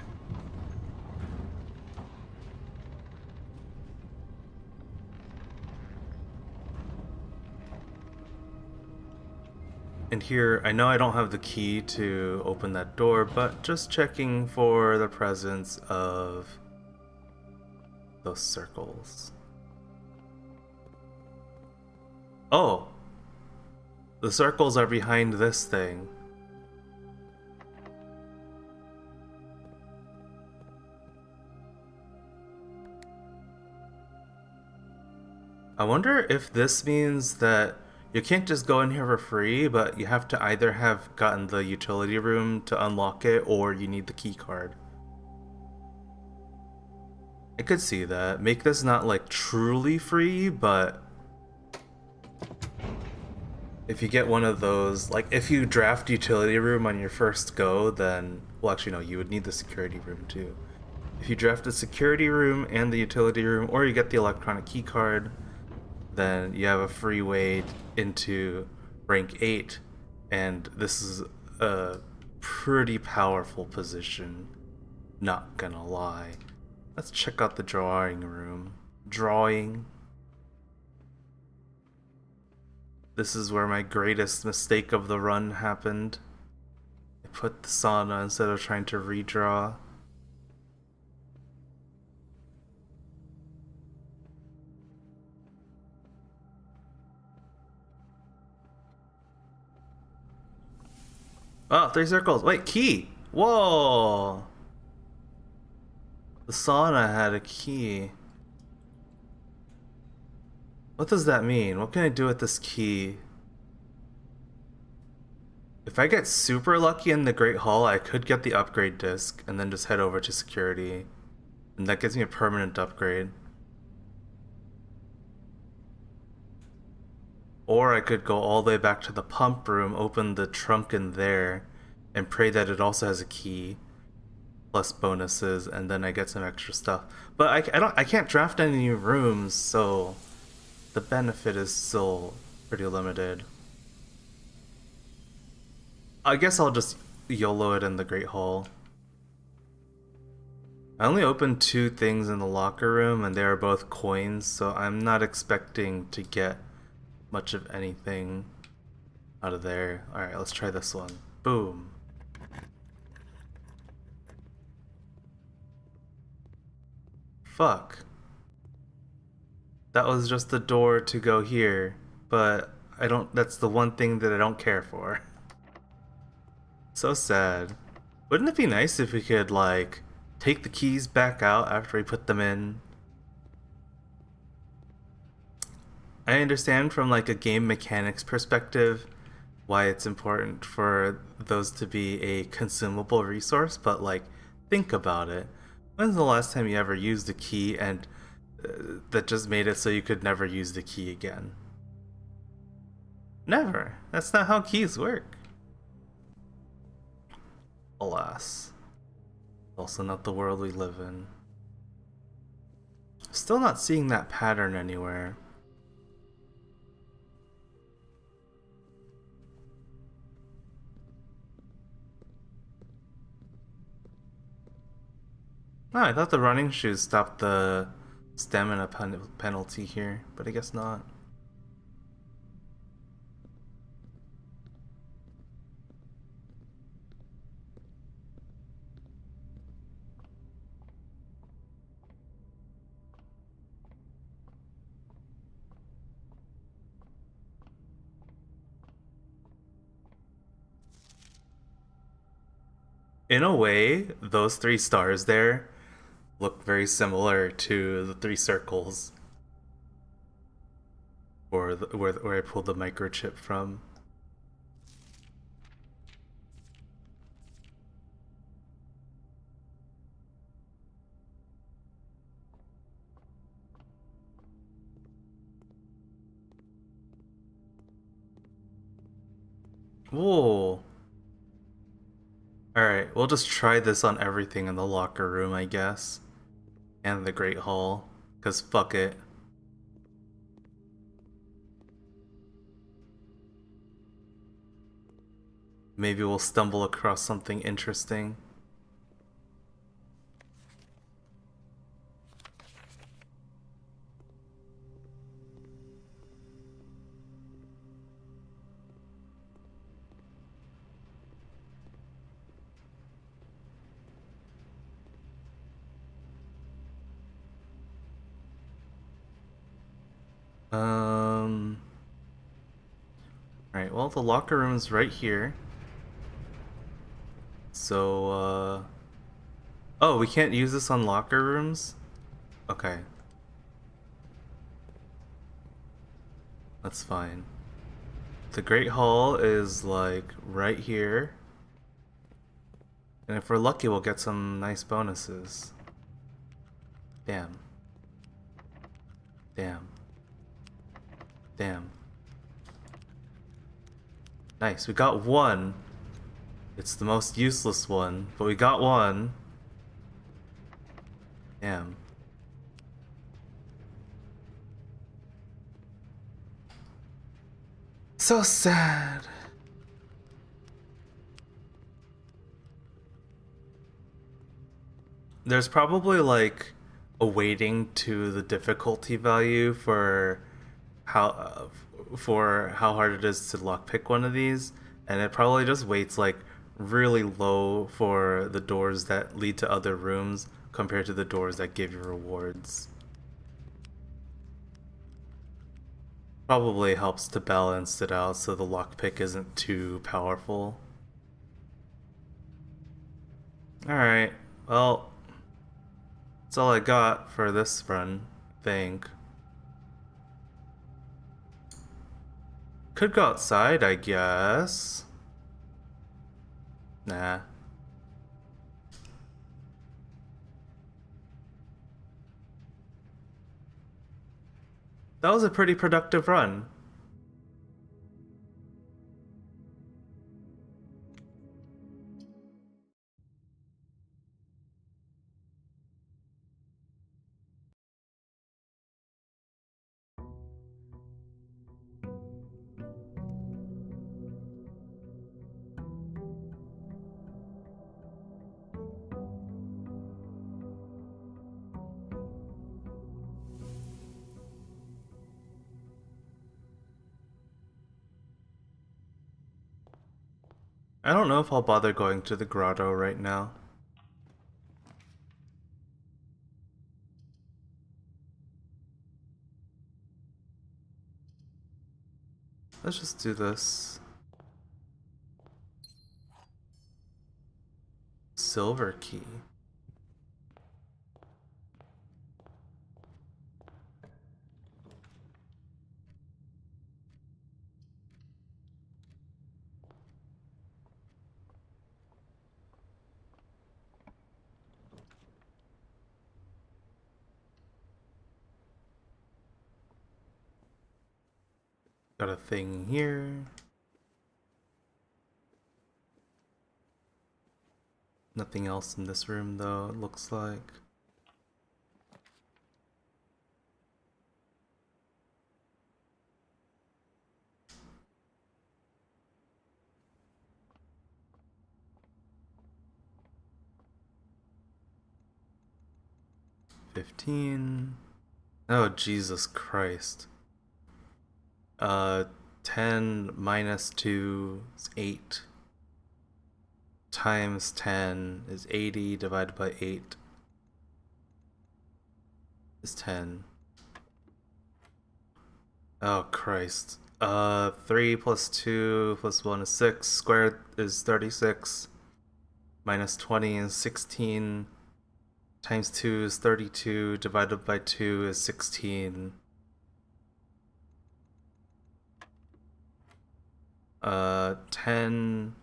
And here, I know I don't have the key to open that door, but just checking for the presence of those circles. Oh! The circles are behind this thing. I wonder if this means that you can't just go in here for free, but you have to either have gotten the utility room to unlock it, or you need the key card. I could see that. Make this not like truly free, but if you get one of those, like if you draft utility room on your first go, then, well actually no, you would need the security room too. If you draft the security room and the utility room, or you get the electronic key card, then you have a free way into rank 8, and this is a pretty powerful position, not gonna lie. Let's check out the drawing room. Drawing. This is where my greatest mistake of the run happened. I put the sauna instead of trying to redraw. Oh, 3 circles. Wait, key. Whoa. The sauna had a key. What does that mean? What can I do with this key? If I get super lucky in the Great Hall, I could get the upgrade disc and then just head over to security. And that gives me a permanent upgrade. Or I could go all the way back to the pump room, open the trunk in there, and pray that it also has a key, plus bonuses, and then I get some extra stuff. But I can't draft any new rooms, so the benefit is still pretty limited. I guess I'll just YOLO it in the Great Hall. I only opened 2 things in the locker room, and they are both coins, so I'm not expecting to get much of anything out of there. Alright, let's try this one. Boom. Fuck. That was just the door to go here, but that's the one thing that I don't care for. So sad. Wouldn't it be nice if we could, like, take the keys back out after we put them in? I understand from, like, a game mechanics perspective why it's important for those to be a consumable resource, but, like, think about it. When's the last time you ever used a key and that just made it so you could never use the key again? Never. That's not how keys work. Alas. Also not the world we live in. Still not seeing that pattern anywhere. Oh, I thought the running shoes stopped the stamina penalty here, but I guess not. In a way, those 3 stars there look very similar to the 3 circles or where I pulled the microchip from. Whoa. Alright, we'll just try this on everything in the locker room, I guess. And the Great Hall. Because fuck it. Maybe we'll stumble across something interesting. Alright, well, the locker room's right here. So, oh, we can't use this on locker rooms? Okay. That's fine. The Great Hall is, like, right here. And if we're lucky, we'll get some nice bonuses. Damn. Damn. Damn. Nice, we got one. It's the most useless one, but we got one. Damn. So sad. There's probably like a weighting to the difficulty value for how hard it is to lockpick one of these, and it probably just weights like really low for the doors that lead to other rooms compared to the doors that give you rewards. Probably helps to balance it out so the lockpick isn't too powerful. Alright, well, that's all I got for this run, I think. Could go outside, I guess. Nah. That was a pretty productive run. I don't know if I'll bother going to the grotto right now. Let's just do this. Silver key. Got a thing here. Nothing else in this room though, it looks like. $15. Oh, Jesus Christ. 10 minus 2 is 8. Times 10 is 80 divided by 8 is 10. Oh, Christ. 3 plus 2 plus 1 is 6. Squared is 36. Minus 20 is 16. Times 2 is 32. Divided by 2 is 16. 10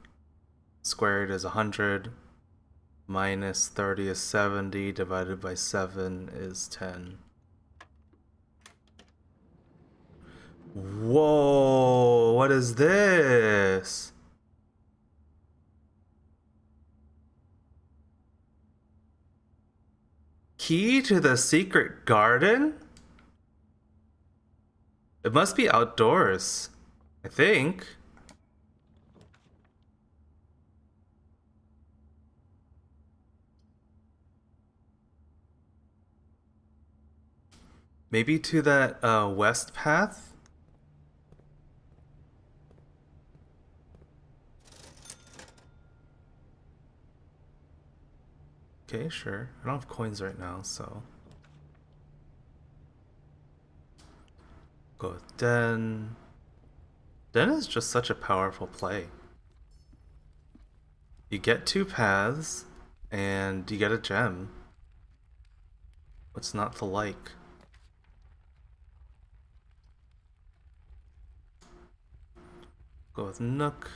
squared is 100. Minus 30 is 70. Divided by 7 is 10. Whoa, what is this? Key to the secret garden? It must be outdoors, I think. Maybe to that west path? Okay, sure. I don't have coins right now, so. Go with Den. Den is just such a powerful play. You get 2 paths, and you get a gem. What's not to like? Go with Nook.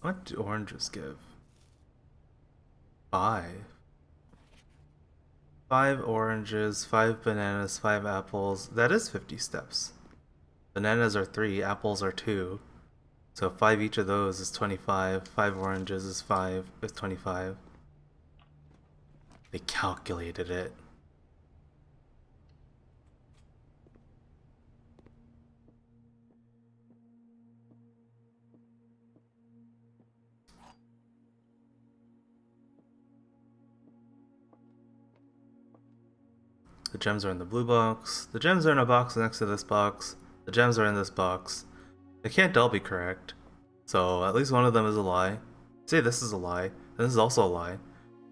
What do oranges give? 5. 5 oranges, 5 bananas, 5 apples. That is 50 steps. Bananas are 3, apples are 2. So 5 each of those is 25. 5 oranges is 5 with 25. They calculated it. The gems are in the blue box. The gems are in a box next to this box. The gems are in this box. They can't all be correct. So at least one of them is a lie. Say this is a lie, and this is also a lie.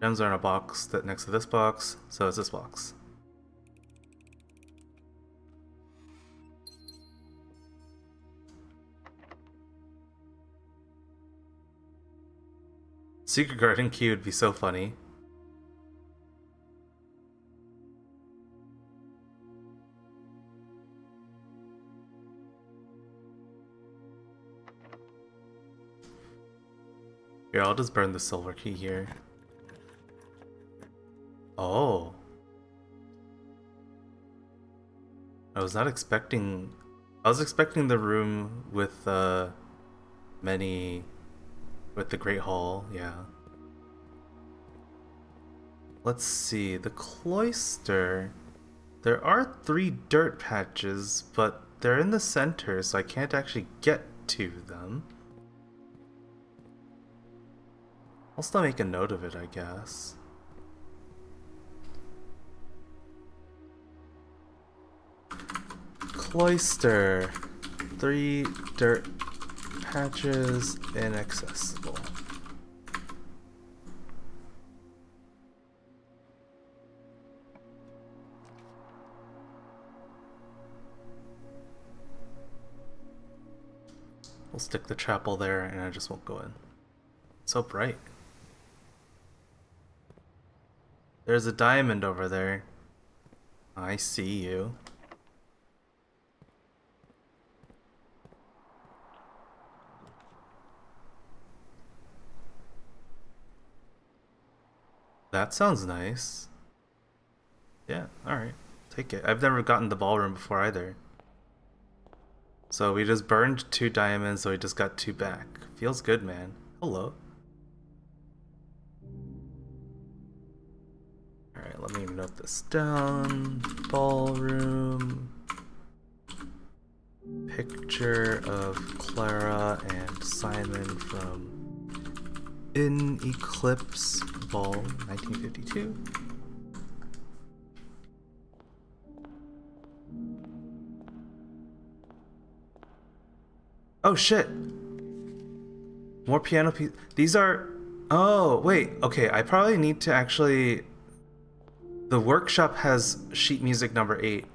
Gems are in a box that next to this box, so it's this box. Secret Garden key would be so funny. Here, I'll just burn the silver key here. Oh. I was not expecting... I was expecting the room with many... with the Great Hall, yeah. Let's see, the cloister... There are 3 dirt patches, but they're in the center, so I can't actually get to them. I'll still make a note of it, I guess. Cloister. 3 dirt patches inaccessible. We'll stick the chapel there and I just won't go in. It's so bright. There's a diamond over there. I see you. That sounds nice. Yeah, alright. Take it. I've never gotten the ballroom before either. So we just burned 2 diamonds, so we just got 2 back. Feels good, man. Hello. Alright, let me note this down. Ballroom. Picture of Clara and Simon from In Eclipse Ball 1952. Oh shit! More piano pieces. These are... Oh, wait. Okay, I probably need to actually... The workshop has sheet music number 8.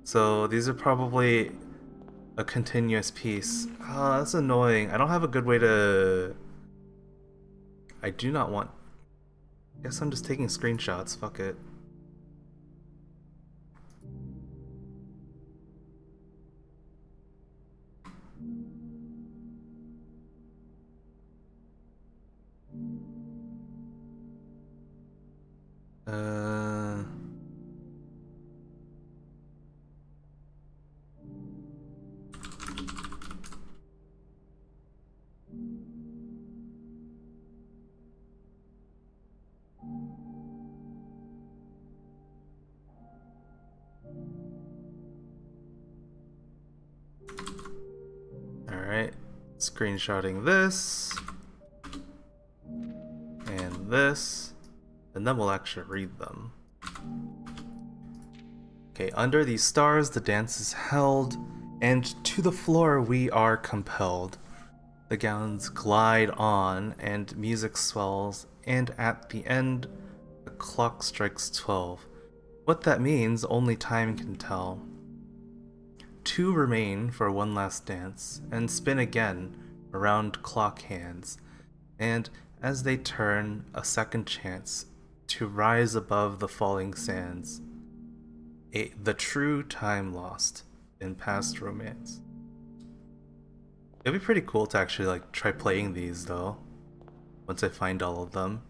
So these are probably a continuous piece. Oh, that's annoying. I don't have a good way to... I do not want... Guess I'm just taking screenshots. Fuck it. Alright, screenshotting this and this, and then we'll actually read them. Okay, under these stars the dance is held, and to the floor we are compelled. The gowns glide on, and music swells, and at the end the clock strikes 12. What that means, only time can tell. 2 remain for one last dance, and spin again around clock hands, and as they turn, a second chance to rise above the falling sands. The true time lost in past romance. It'd be pretty cool to actually like try playing these though, once I find all of them.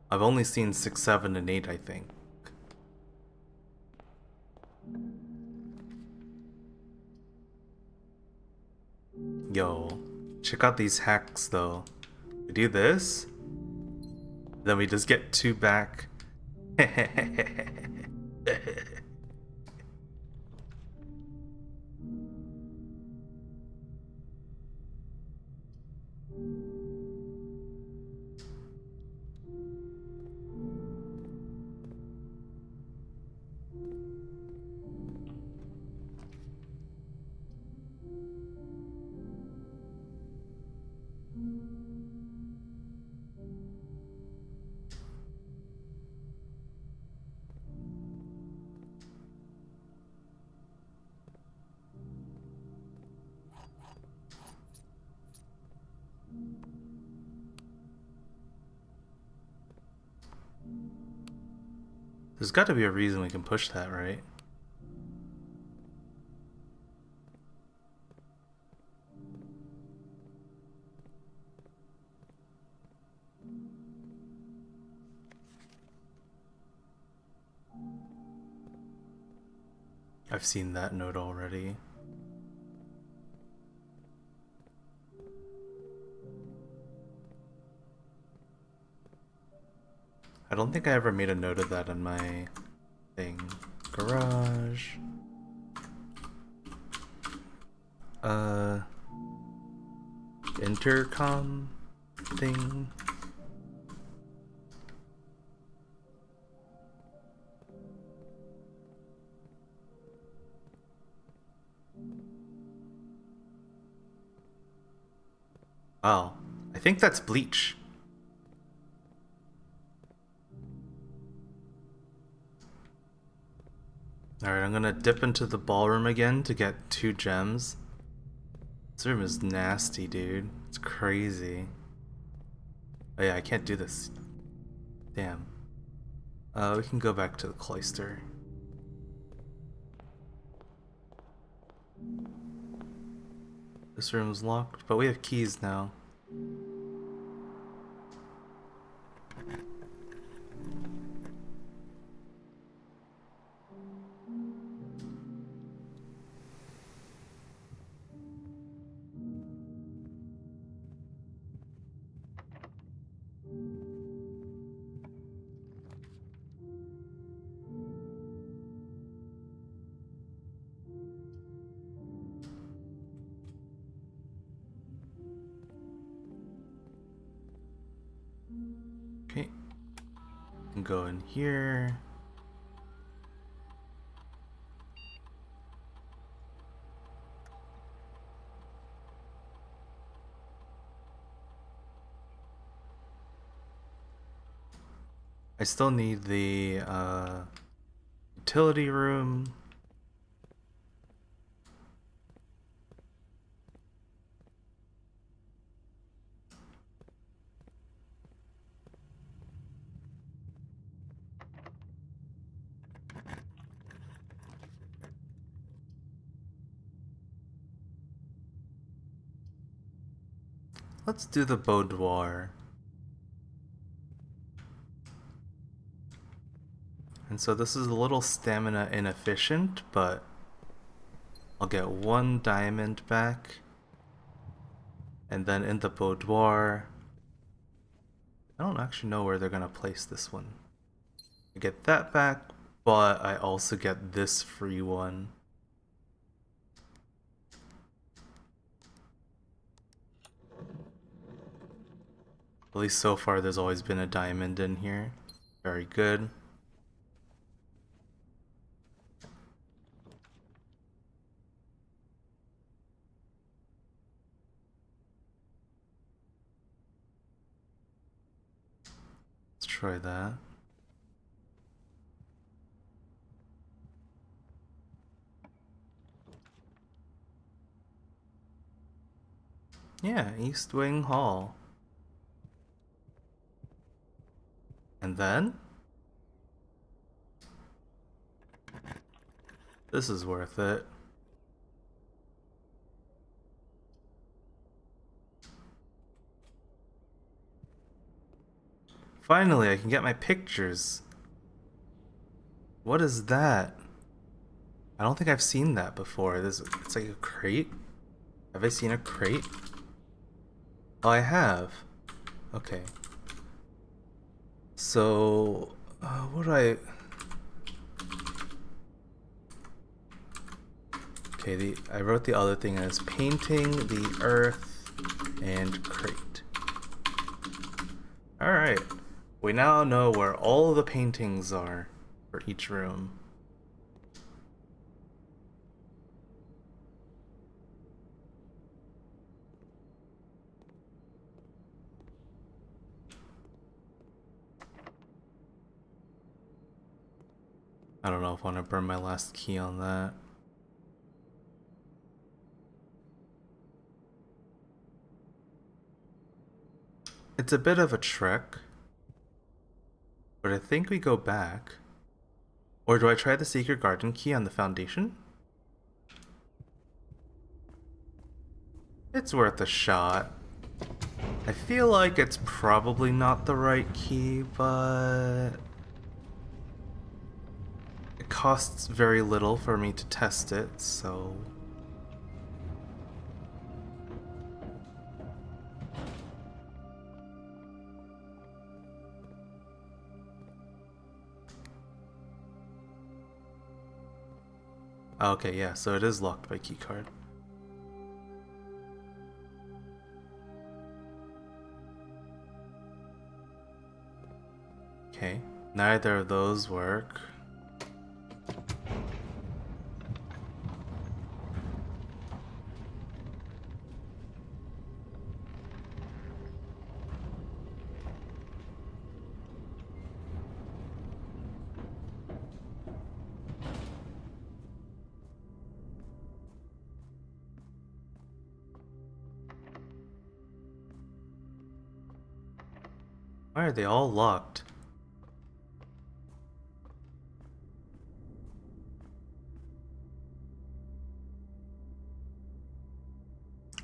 I've only seen 6, 7, and 8, I think. Yo, check out these hacks though. We do this, then we just get 2 back. There's got to be a reason we can push that, right? I've seen that note already. I don't think I ever made a note of that on my thing. Garage. uh intercom thing. Oh, I think that's bleach. Alright, I'm gonna dip into the ballroom again to get 2 gems. This room is nasty, dude. It's crazy. Oh yeah, I can't do this. Damn. We can go back to the cloister. This room's locked, but we have keys now. Okay. Can go in here. I still need the utility room. Let's do the boudoir. And so this is a little stamina inefficient, but I'll get 1 diamond back. And then in the boudoir, I don't actually know where they're gonna place this one. I get that back, but I also get this free one. At least so far there's always been a diamond in here. Very good. Let's try that. Yeah, East Wing Hall. And then? This is worth it. Finally, I can get my pictures. What is that? I don't think I've seen that before. It's like a crate. Have I seen a crate? Oh, I have. Okay. So, what do I... Okay, I wrote the other thing as painting the earth and crate. Alright. We now know where all the paintings are for each room. I don't know if I want to burn my last key on that. It's a bit of a trek, but I think we go back. Or do I try the secret garden key on the foundation? It's worth a shot. I feel like it's probably not the right key, but it costs very little for me to test it, so... Okay, yeah, so it is locked by keycard. Okay, neither of those work. Why are they all locked?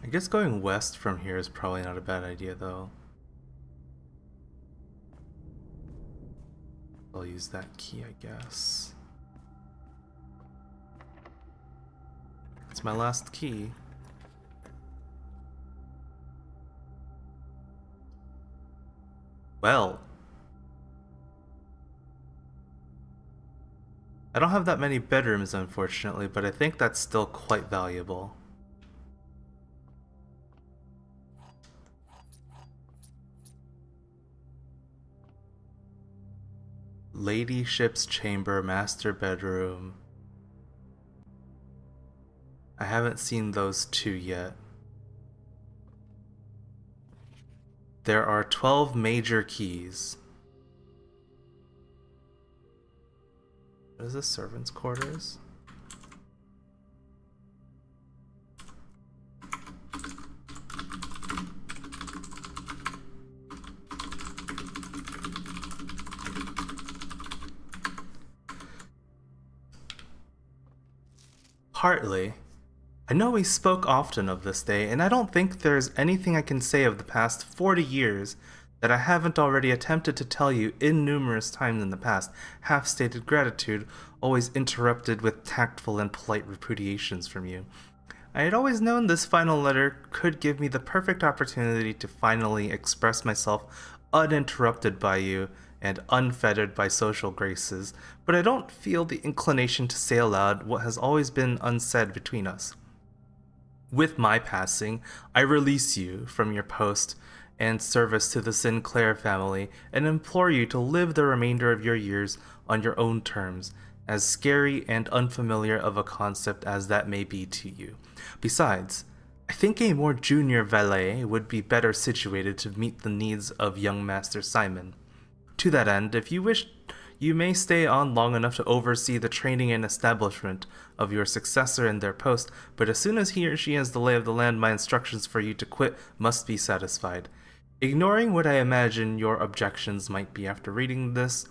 I guess going west from here is probably not a bad idea, though. I'll use that key, I guess. It's my last key. Well. I don't have that many bedrooms, unfortunately, but I think that's still quite valuable. Ladyship's chamber, master bedroom. I haven't seen those two yet. There are 12 major keys. What is this? Servants' quarters? Partly. I know we spoke often of this day, and I don't think there's anything I can say of the past 40 years that I haven't already attempted to tell you numerous times in the past, half-stated gratitude, always interrupted with tactful and polite repudiations from you. I had always known this final letter could give me the perfect opportunity to finally express myself uninterrupted by you and unfettered by social graces, but I don't feel the inclination to say aloud what has always been unsaid between us. With my passing, I release you from your post and service to the Sinclair family and implore you to live the remainder of your years on your own terms, as scary and unfamiliar of a concept as that may be to you. Besides, I think a more junior valet would be better situated to meet the needs of young Master Simon. To that end, if you wish, you may stay on long enough to oversee the training and establishment of your successor in their post, but as soon as he or she has the lay of the land, my instructions for you to quit must be satisfied. Ignoring what I imagine your objections might be after reading this,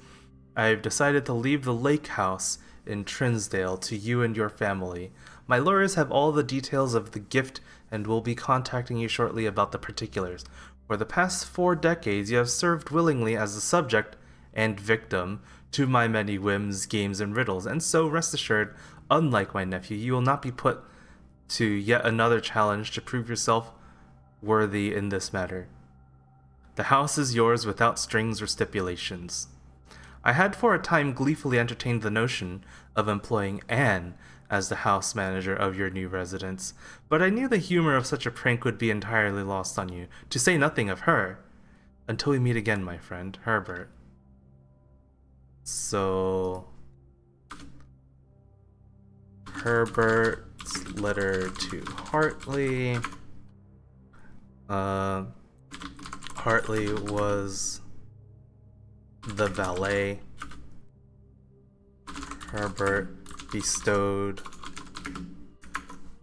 I've decided to leave the lake house in Trinsdale to you and your family. My lawyers have all the details of the gift and will be contacting you shortly about the particulars. For the past 4 decades, you have served willingly as the subject and victim to my many whims, games, and riddles, and so rest assured, unlike my nephew, you will not be put to yet another challenge to prove yourself worthy in this matter. The house is yours without strings or stipulations. I had for a time gleefully entertained the notion of employing Anne as the house manager of your new residence, but I knew the humor of such a prank would be entirely lost on you, to say nothing of her. Until we meet again, my friend, Herbert. So, Herbert's letter to Hartley. Hartley was the valet. Herbert bestowed.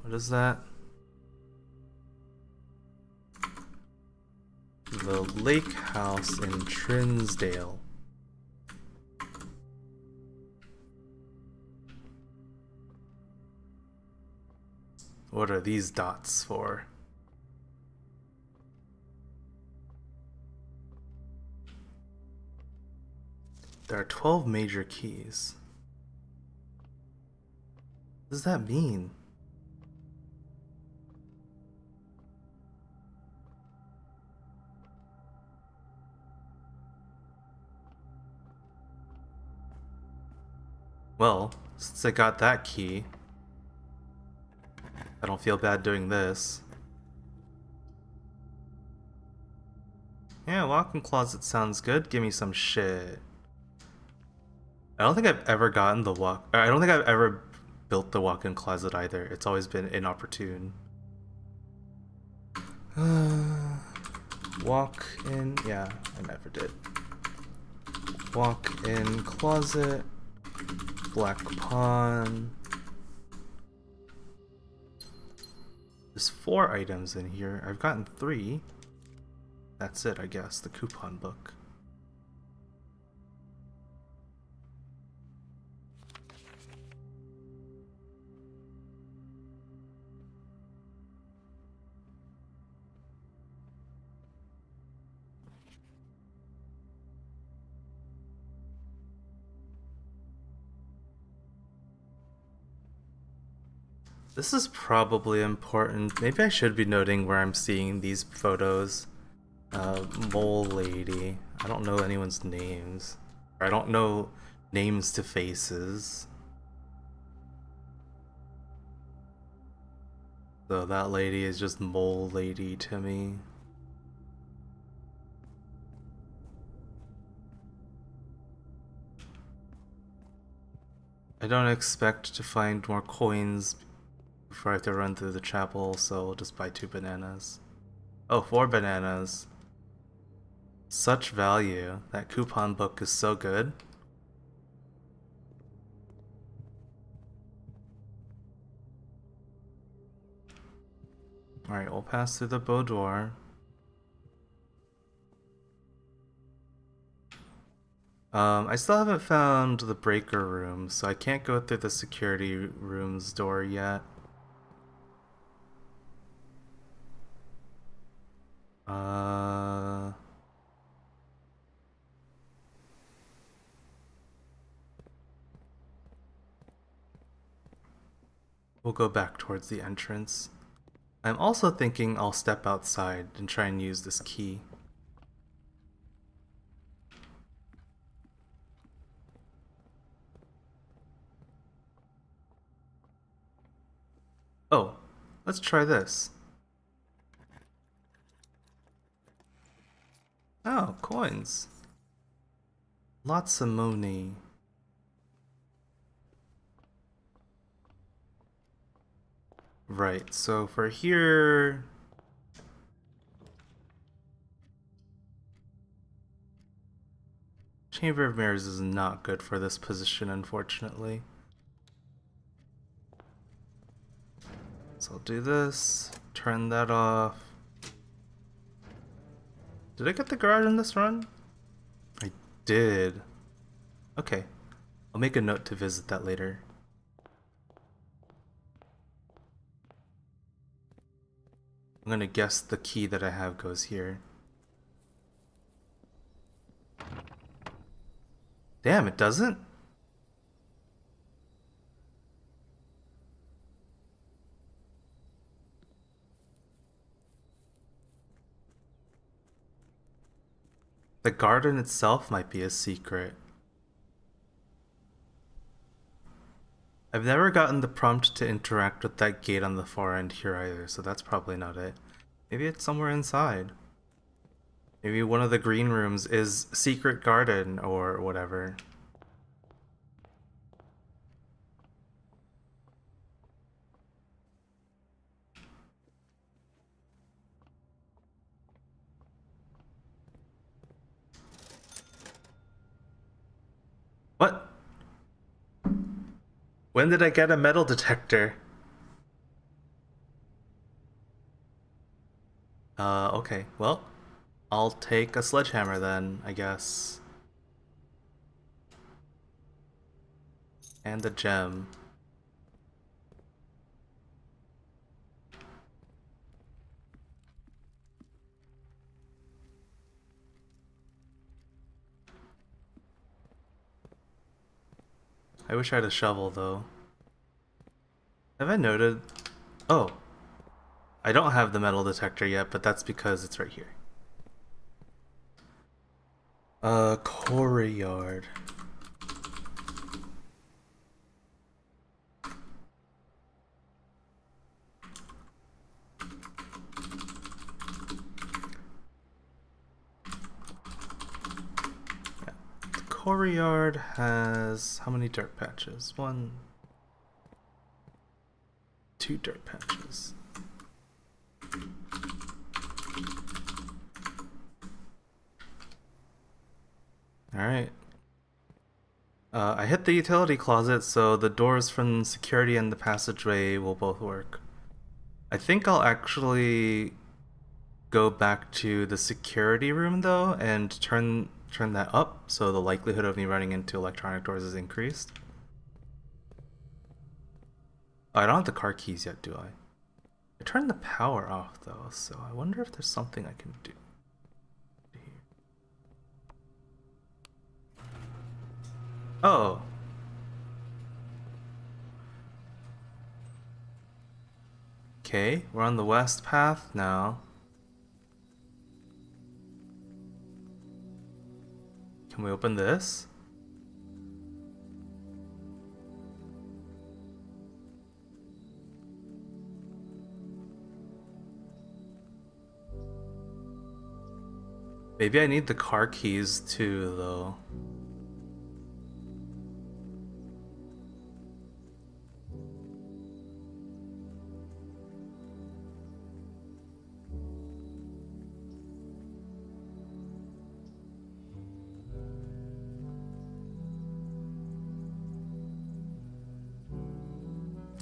What is that? The lake house in Trinsdale. What are these dots for? There are 12 major keys. What does that mean? Well, since I got that key, I don't feel bad doing this. Yeah, walk-in closet sounds good. Give me some shit. I don't think I've ever gotten the walk. I don't think I've ever built the walk-in closet either. It's always been inopportune. Walk in. Yeah, I never did. Walk in closet. Black pawn. There's 4 items in here. I've gotten 3. That's it, I guess. The coupon book. This is probably important. Maybe I should be noting where I'm seeing these photos. Mole lady. I don't know anyone's names. Or I don't know names to faces. So that lady is just mole lady to me. I don't expect to find more coins before I have to run through the chapel, so we'll just buy 2 bananas. Oh, 4 bananas. Such value. That coupon book is so good. Alright, we'll pass through the boudoir. I still haven't found the breaker room, so I can't go through the security room's door yet. We'll go back towards the entrance. I'm also thinking I'll step outside and try and use this key. Oh, let's try this. Oh, coins. Lots of money. Right, so for here... Chamber of Mirrors is not good for this position, unfortunately. So I'll do this, turn that off. Did I get the garage in this run? I did. Okay, I'll make a note to visit that later. I'm gonna guess the key that I have goes here. Damn, it doesn't? The garden itself might be a secret. I've never gotten the prompt to interact with that gate on the far end here either, so that's probably not it. Maybe it's somewhere inside. Maybe one of the green rooms is secret garden or whatever. What? When did I get a metal detector? Okay, well, I'll take a sledgehammer then, I guess. And the gem. I wish I had a shovel though. Have I noted? Oh, I don't have the metal detector yet, but that's because it's right here. Courtyard. quarry yard has how many dirt patches? 1, 2 dirt patches. Alright. I hit the utility closet, so the doors from security and the passageway will both work. I think I'll actually go back to the security room though and turn that up so the likelihood of me running into electronic doors is increased. Oh, I don't have the car keys yet, do I? I turned the power off though, so I wonder if there's something I can do. Oh. Okay, we're on the west path now. Can we open this? Maybe I need the car keys too, though.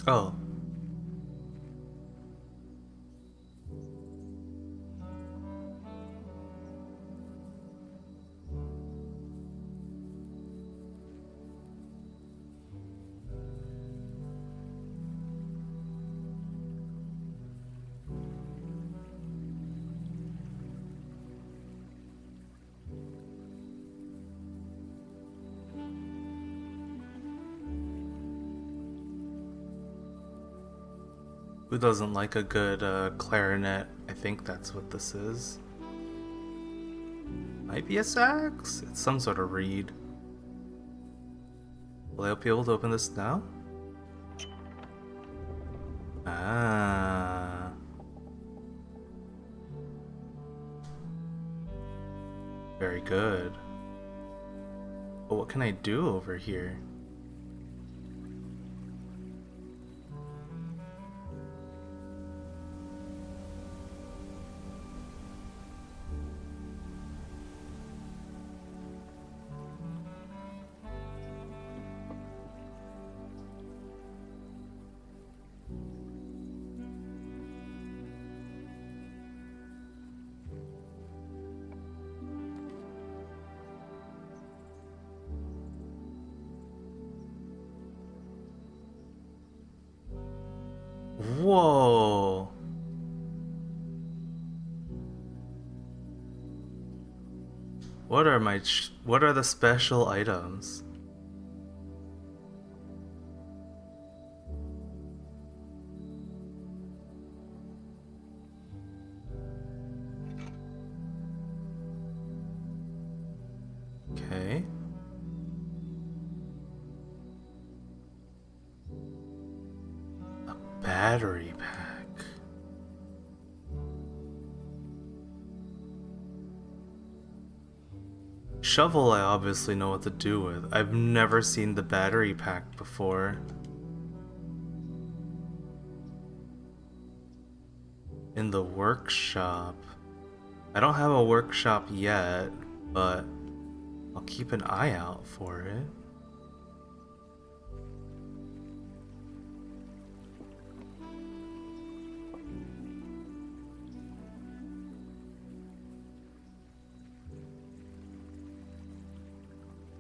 Oh. Who doesn't like a good clarinet? I think that's what this is. Might be a sax? It's some sort of reed. Will I be able to open this now? Ah. Very good. But what can I do over here? Whoa. What are the special items? Okay. A battery pack. Shovel I obviously know what to do with. I've never seen the battery pack before. In the workshop. I don't have a workshop yet, but I'll keep an eye out for it.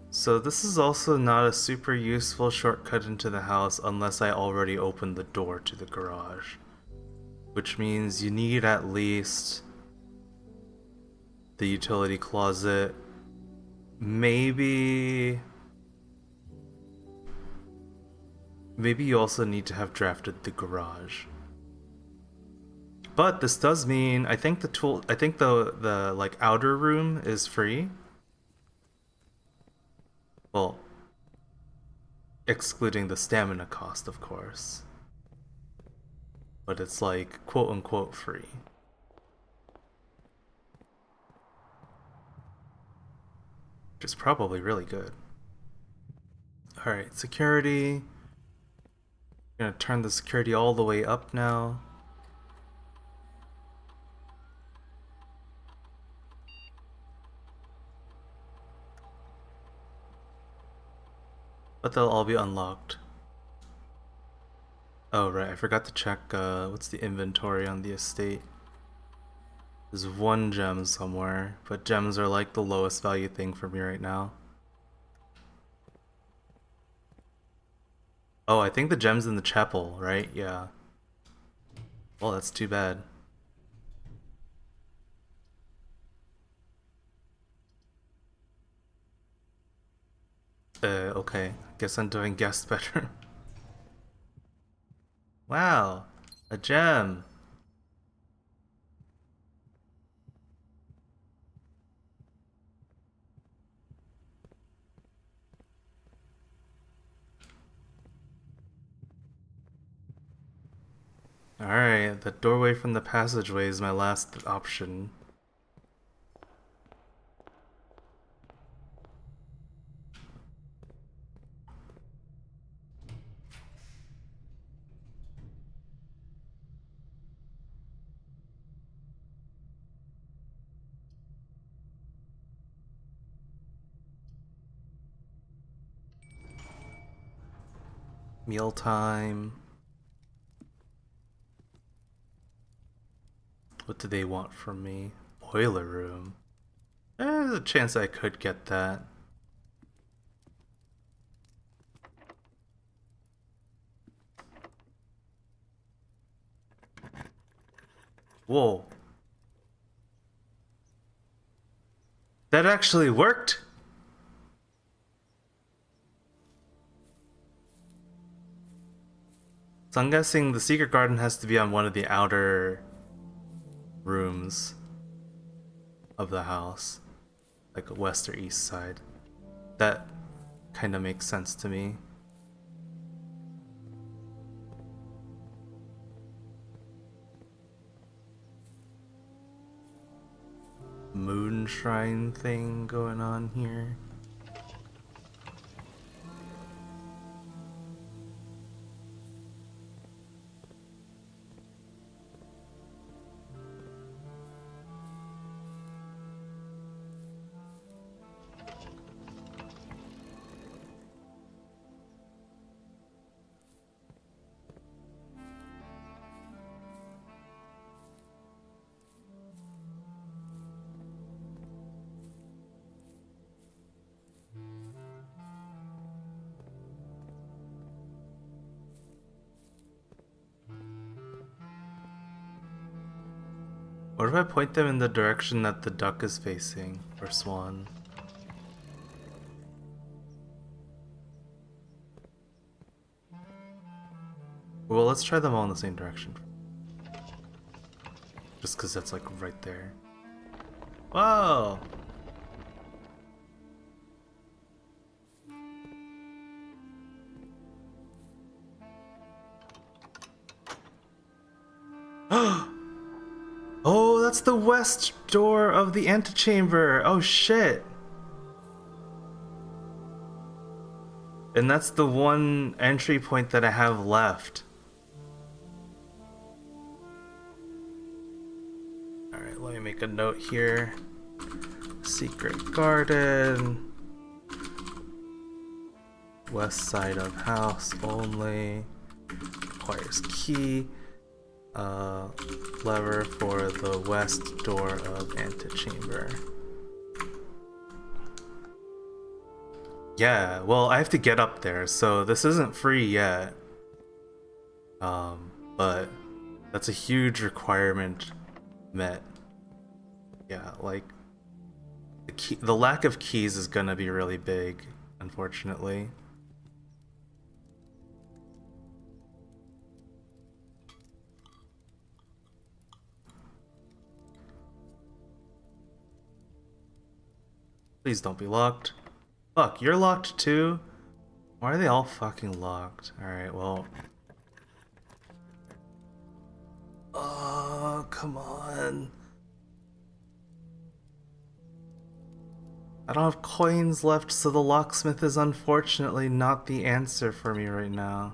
So this is also not a super useful shortcut into the house unless I already opened the door to the garage. Which means you need at least the utility closet. Maybe you also need to have drafted the garage. But this does mean I think the like outer room is free. Well, excluding the stamina cost, of course. But it's like quote unquote free. which is probably really good. Alright, security. Gonna turn the security all the way up now. But they'll all be unlocked. Oh right, I forgot to check what's the inventory on the estate. There's one gem somewhere, but gems are like the lowest value thing for me right now. Oh, I think the gem's in the chapel, right? Yeah. Well, that's too bad. Okay. Guess I'm doing guest better. Wow, a gem. Alright, the doorway from the passageway is my last option. Mealtime. What do they want from me? Boiler room. There's a chance I could get that. Whoa. That actually worked! So I'm guessing the secret garden has to be on one of the outer rooms of the house. Like west or east side. That kind of makes sense to me. Moon shrine thing going on here. What if I point them in the direction that the duck is facing, or swan? Well, let's try them all in the same direction. Just because that's like right there. Whoa! Oh, that's the west door of the antechamber. Oh shit. And that's the one entry point that I have left. Alright, let me make a note here. Secret garden. West side of house only. Requires key. Lever for the west door of antechamber. Yeah, well, I have to get up there, so this isn't free yet. But that's a huge requirement met. Yeah, like the lack of keys is gonna be really big, unfortunately. Please don't be locked. Fuck, you're locked too? Why are they all fucking locked? Alright, well. Oh, come on. I don't have coins left, so the locksmith is unfortunately not the answer for me right now.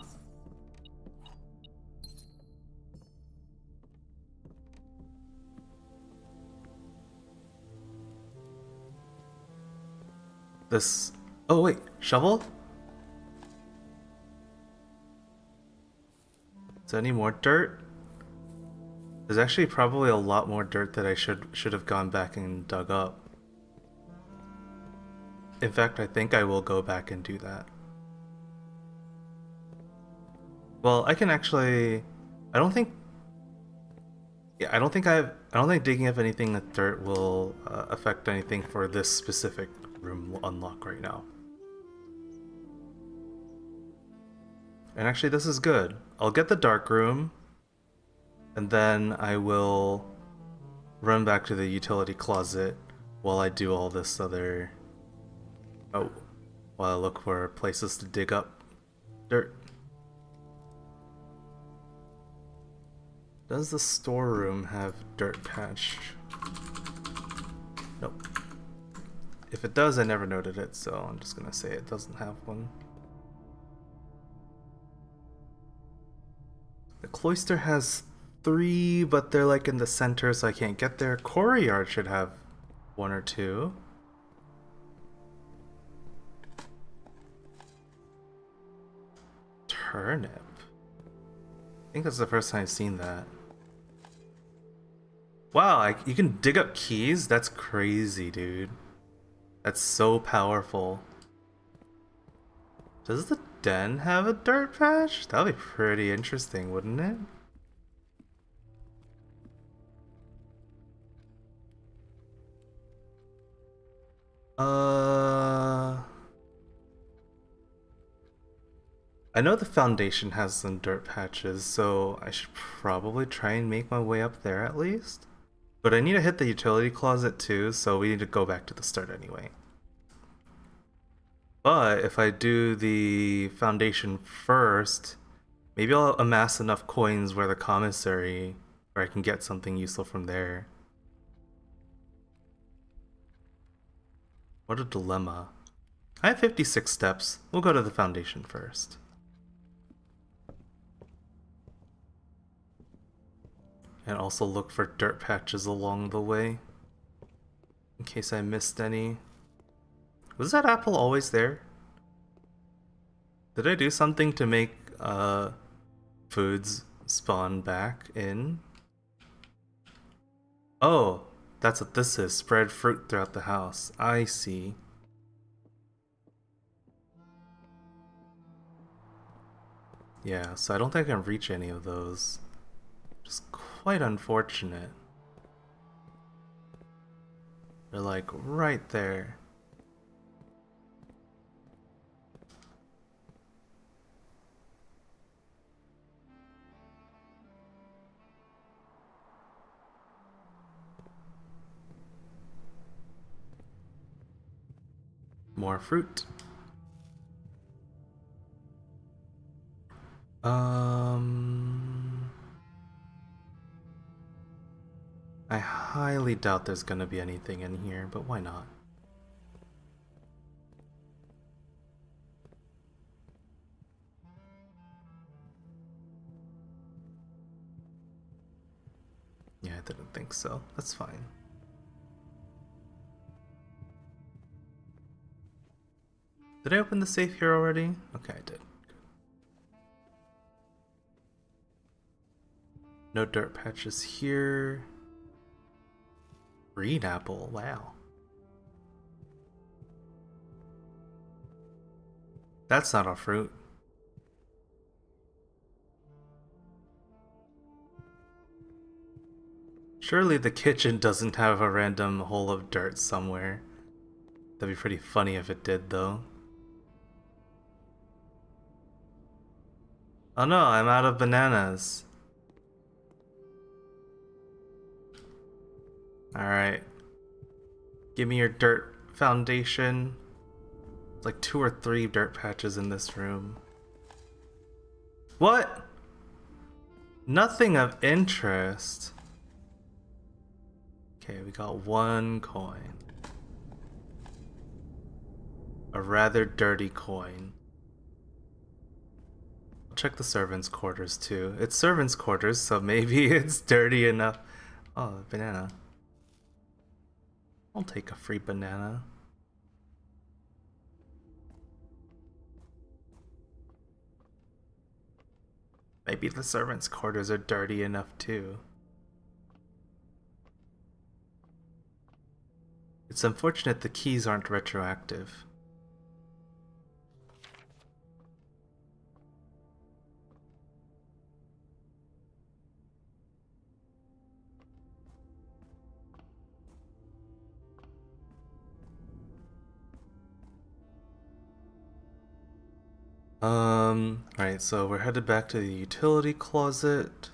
This... Oh wait, shovel? Is there any more dirt? There's actually probably a lot more dirt that I should have gone back and dug up. In fact, I think I will go back and do that. Well, I can actually... I don't think... Yeah, I don't think digging up anything with dirt will affect anything for this specific room unlock right now. And actually, this is good. I'll get the dark room, and then I will run back to the utility closet while I do all this other... Oh, while I look for places to dig up dirt. Does the storeroom have dirt patch? Nope. If it does, I never noted it, so I'm just gonna say it doesn't have one. The cloister has 3, but they're like in the center, so I can't get there. Courtyard should have 1 or 2. Turnip? I think that's the first time I've seen that. Wow, you can dig up keys? That's crazy, dude. That's so powerful. Does the den have a dirt patch? That would be pretty interesting, wouldn't it? I know the foundation has some dirt patches, so I should probably try and make my way up there at least. But I need to hit the utility closet too, so we need to go back to the start anyway. But if I do the foundation first, maybe I'll amass enough coins where the commissary, where I can get something useful from there. What a dilemma. I have 56 steps. We'll go to the foundation first. And also look for dirt patches along the way, in case I missed any. Was that apple always there? Did I do something to make foods spawn back in? Oh, that's what this is. Spread fruit throughout the house. I see. Yeah, so I don't think I can reach any of those. Just quite unfortunate. They're like right there. More fruit. I highly doubt there's gonna be anything in here, but why not? Yeah, I didn't think so. That's fine. Did I open the safe here already? Okay, I did. No dirt patches here. Green apple, wow. That's not a fruit. Surely the kitchen doesn't have a random hole of dirt somewhere. That'd be pretty funny if it did, though. Oh no, I'm out of bananas. Alright. Give me your dirt foundation. It's like 2 or 3 dirt patches in this room. What? Nothing of interest. Okay, we got 1 coin. A rather dirty coin. I'll check the servants' quarters too. It's servants' quarters, so maybe it's dirty enough. Oh, banana. I'll take a free banana. Maybe the servants' quarters are dirty enough too. It's unfortunate the keys aren't retroactive. Alright, so we're headed back to the utility closet.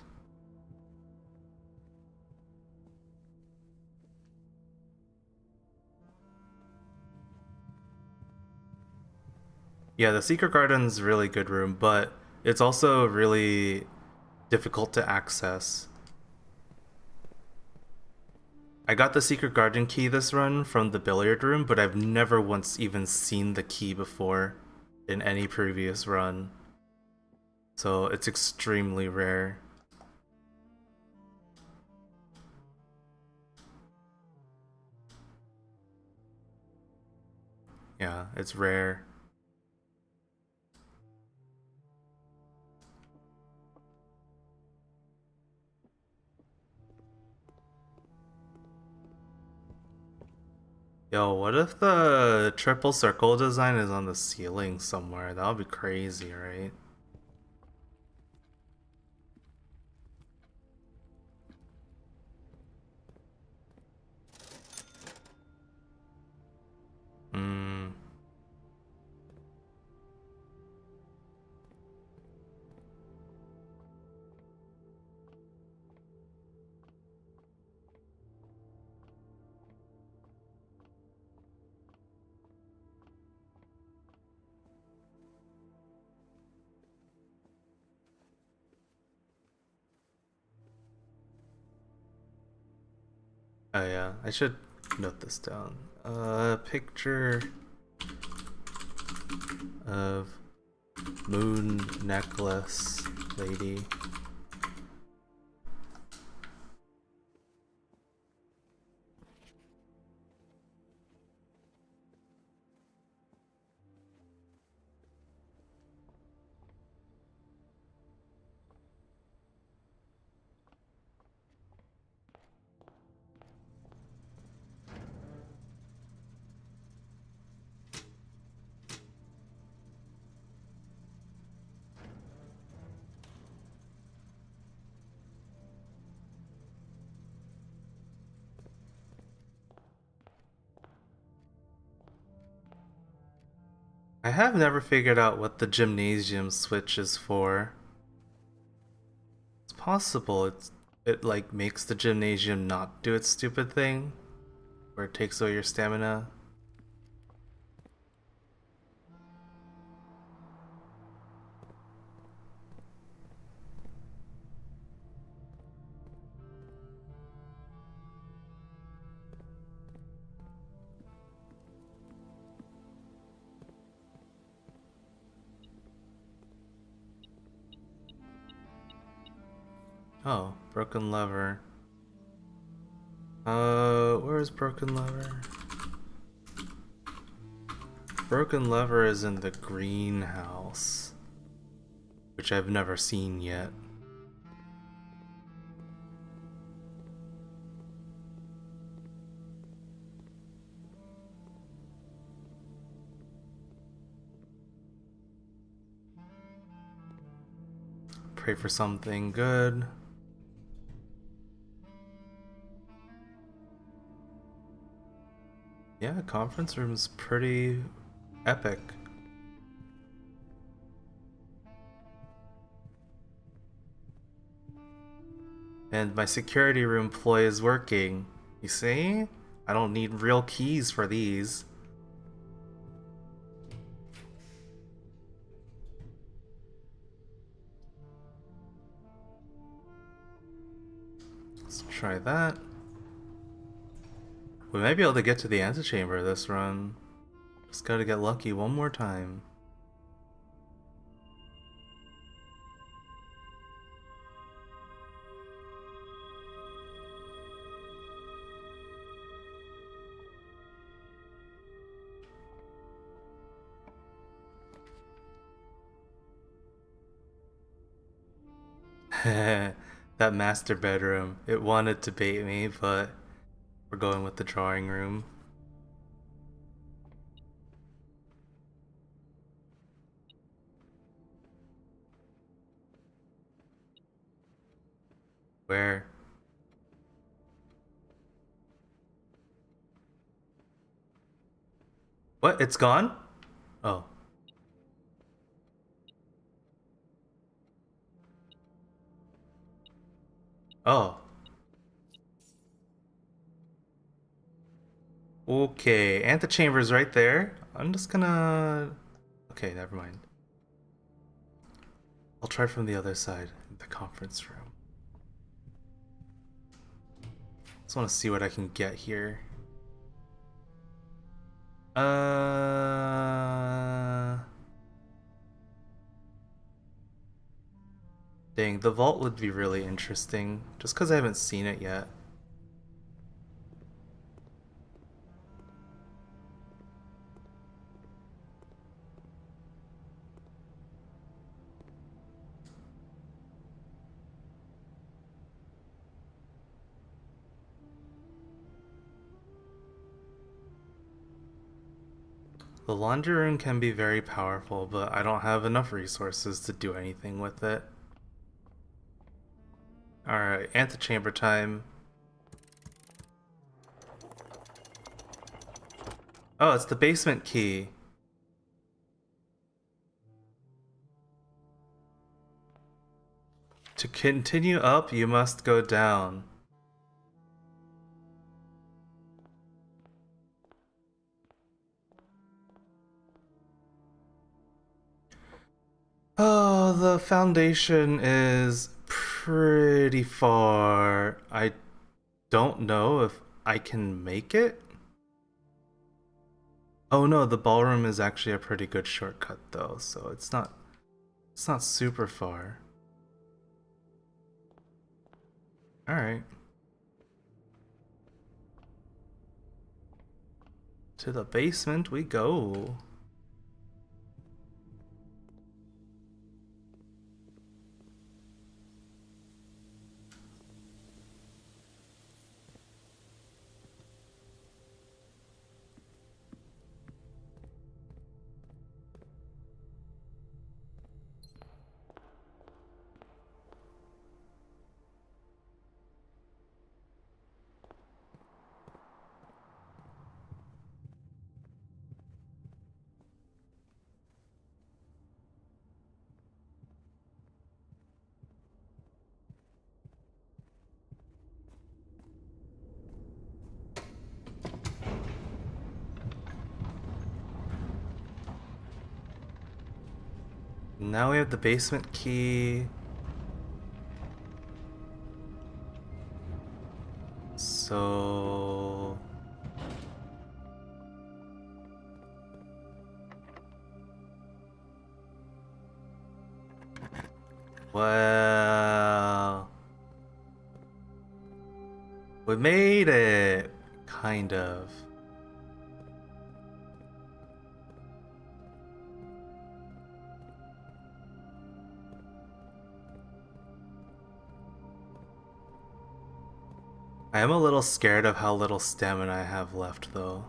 Yeah, the Secret Garden's really good room, but it's also really difficult to access. I got the Secret Garden key this run from the billiard room, but I've never once even seen the key before in any previous run. So it's extremely rare. Yeah, it's rare. Yo, what if the triple circle design is on the ceiling somewhere? That would be crazy, right? Hmm. Oh yeah, I should note this down. Picture of moon necklace lady. I have never figured out what the gymnasium switch is for. It's possible it like makes the gymnasium not do its stupid thing, where it takes away your stamina. Oh, broken lever. Where's broken lever? Broken lever is in the greenhouse, which I've never seen yet. Pray for something good. Yeah, conference room's pretty epic. And my security room ploy is working. You see? I don't need real keys for these. Let's try that. We might be able to get to the antechamber this run. Just gotta get lucky one more time. That master bedroom. It wanted to bait me, but we're going with the drawing room. Where? What? It's gone? Oh. Oh. Okay, antechamber's right there. I'm just gonna... Okay, never mind. I'll try from the other side, the conference room. Just want to see what I can get here. Dang, the vault would be really interesting, just because I haven't seen it yet. The laundry room can be very powerful, but I don't have enough resources to do anything with it. Alright, antechamber time. Oh, it's the basement key. To continue up, you must go down. Oh, the foundation is pretty far. I don't know if I can make it. Oh no, the ballroom is actually a pretty good shortcut though, so it's not super far. All right. To the basement we go. Now we have the basement key. So... Well... We made it! Kind of. I am a little scared of how little stamina I have left though.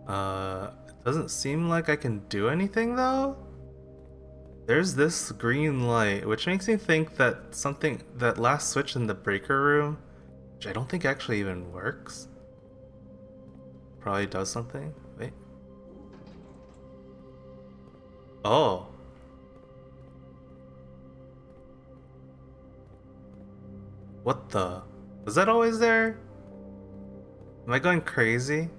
It doesn't seem like I can do anything though? There's this green light, which makes me think that that last switch in the breaker room, which I don't think actually even works, probably does something. Wait. Oh. What the? Was that always there? Am I going crazy?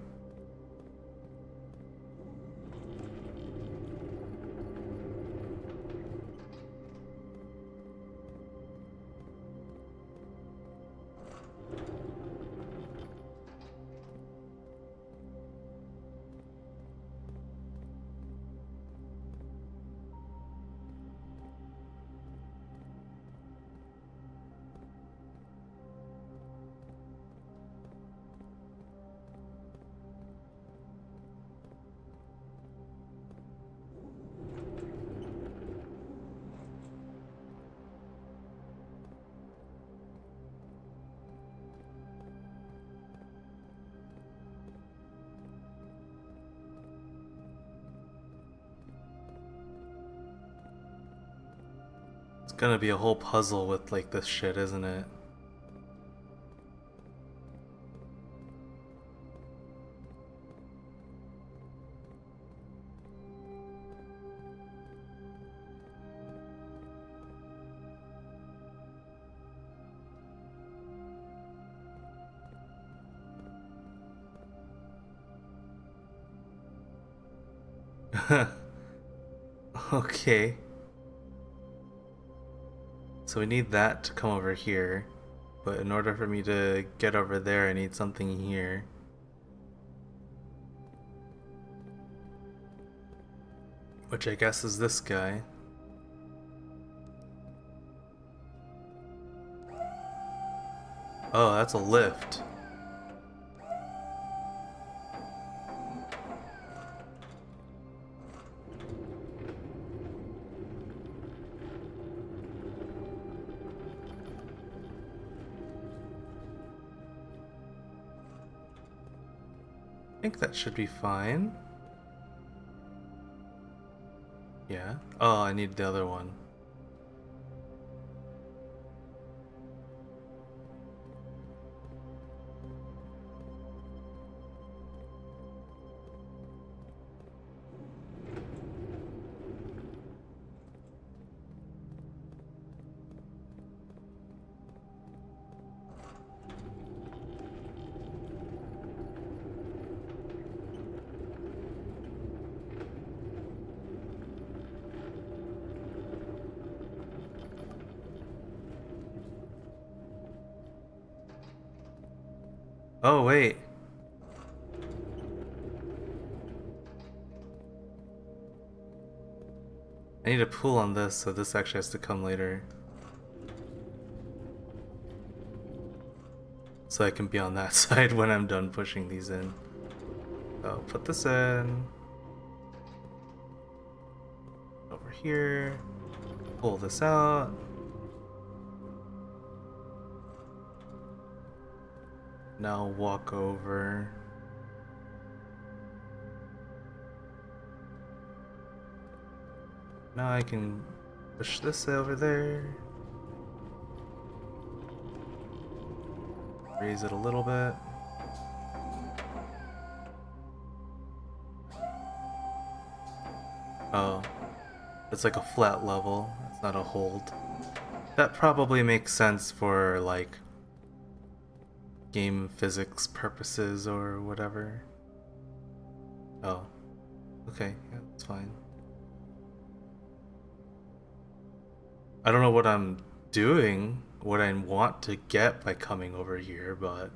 gonna be a whole puzzle with like this shit, isn't it? Okay. So we need that to come over here. But in order for me to get over there, I need something here. Which I guess is this guy. Oh, that's a lift. I think that should be fine. Yeah. Oh, I need the other one. Oh, wait. I need to pull on this, so this actually has to come later. So I can be on that side when I'm done pushing these in. So put this in. Over here. Pull this out. Now walk over. Now I can push this over there. Raise it a little bit. Oh, it's like a flat level. It's not a hold. That probably makes sense for like game physics purposes or whatever. Oh, okay, yeah, that's fine. I don't know what I'm doing, what I want to get by coming over here, but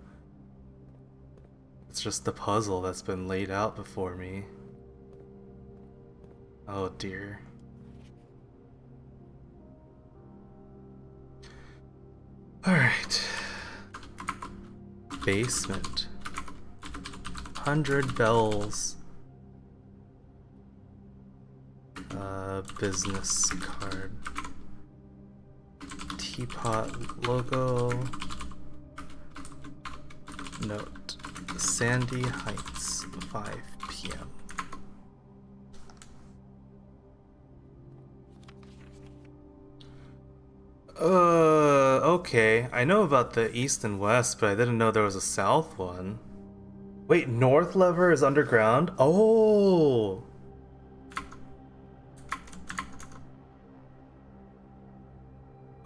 it's just the puzzle that's been laid out before me. Oh dear. Alright. Basement. 100 bells. Business card. Teapot logo. Note. Sandy Heights, 5 p.m. Okay. I know about the east and west, but I didn't know there was a south one. Wait, north lever is underground? Oh!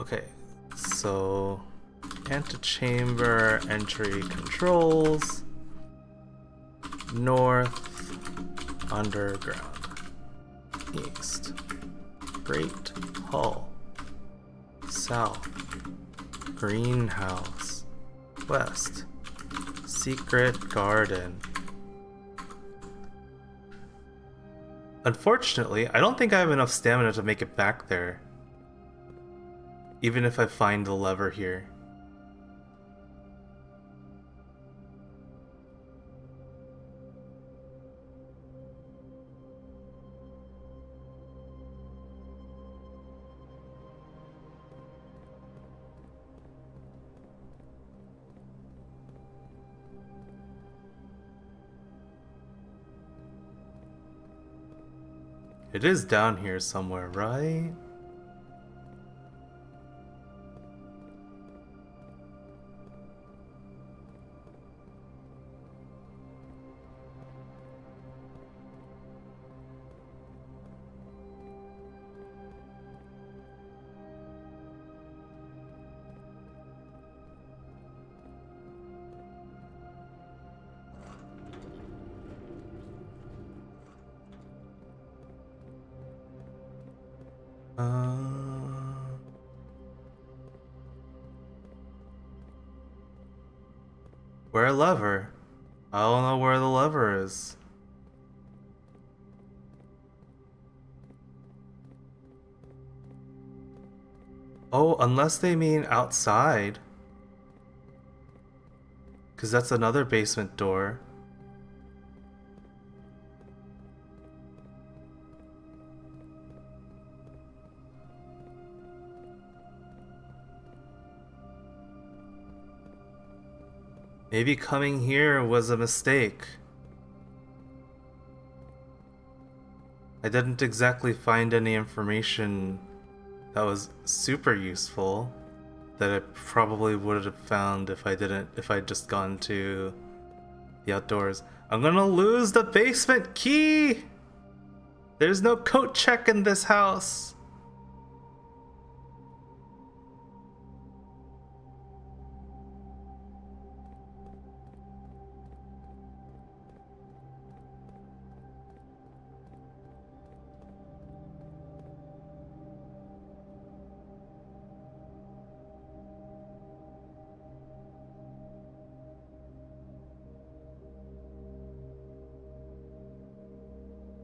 Okay, so antechamber entry controls, north, underground, east, great hall, south, greenhouse, west, secret garden. Unfortunately, I don't think I have enough stamina to make it back there. Even if I find the lever here. It is down here somewhere, right? Where a lever? I don't know where the lever is. Oh, unless they mean outside. Because that's another basement door. Maybe coming here was a mistake. I didn't exactly find any information that was super useful that I probably would have found if I'd just gone to the outdoors. I'm gonna lose the basement key! There's no coat check in this house!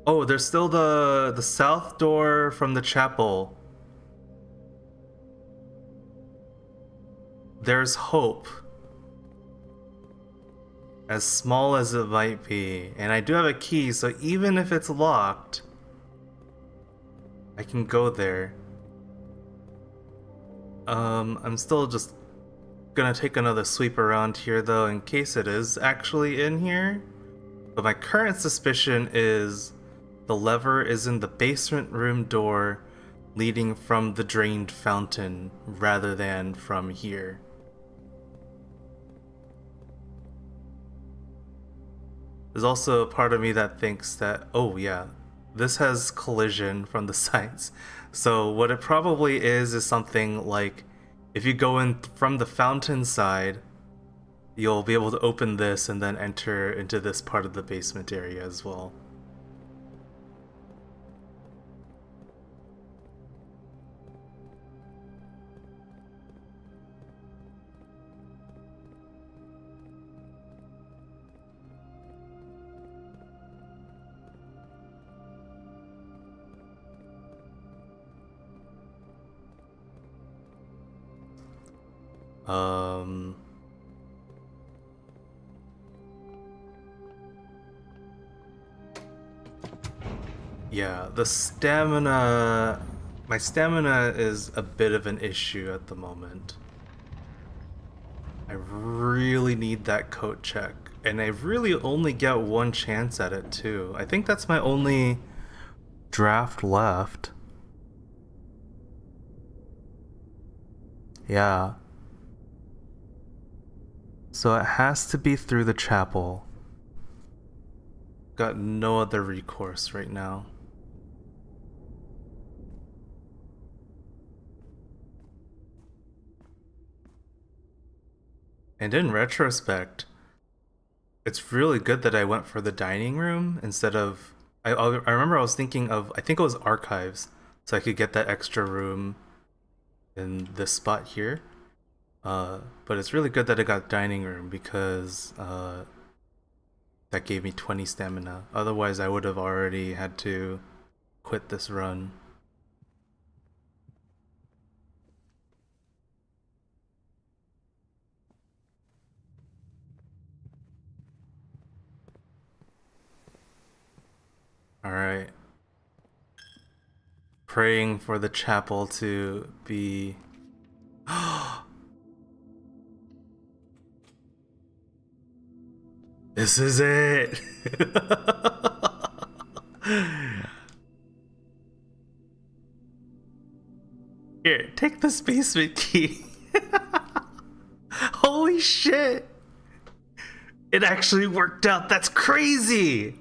Oh, there's still the south door from the chapel. There's hope. As small as it might be. And I do have a key, so even if it's locked, I can go there. I'm still just gonna take another sweep around here though, in case it is actually in here. But my current suspicion is the lever is in the basement room door leading from the drained fountain rather than from here. There's also a part of me that thinks that, oh yeah, this has collision from the sides. So what it probably is something like, if you go in from the fountain side, you'll be able to open this and then enter into this part of the basement area as well. Yeah, the stamina... My stamina is a bit of an issue at the moment. I really need that coat check. And I really only get one chance at it too. I think that's my only draft left. Yeah. So it has to be through the chapel. Got no other recourse right now. And in retrospect, it's really good that I went for the dining room instead of... I remember I was thinking of, I think it was archives, so I could get that extra room in this spot here. But it's really good that I got dining room because that gave me 20 stamina. Otherwise, I would have already had to quit this run. Alright. Praying for the chapel to be... This is it! Here, take this basement key. Holy shit! It actually worked out. That's crazy!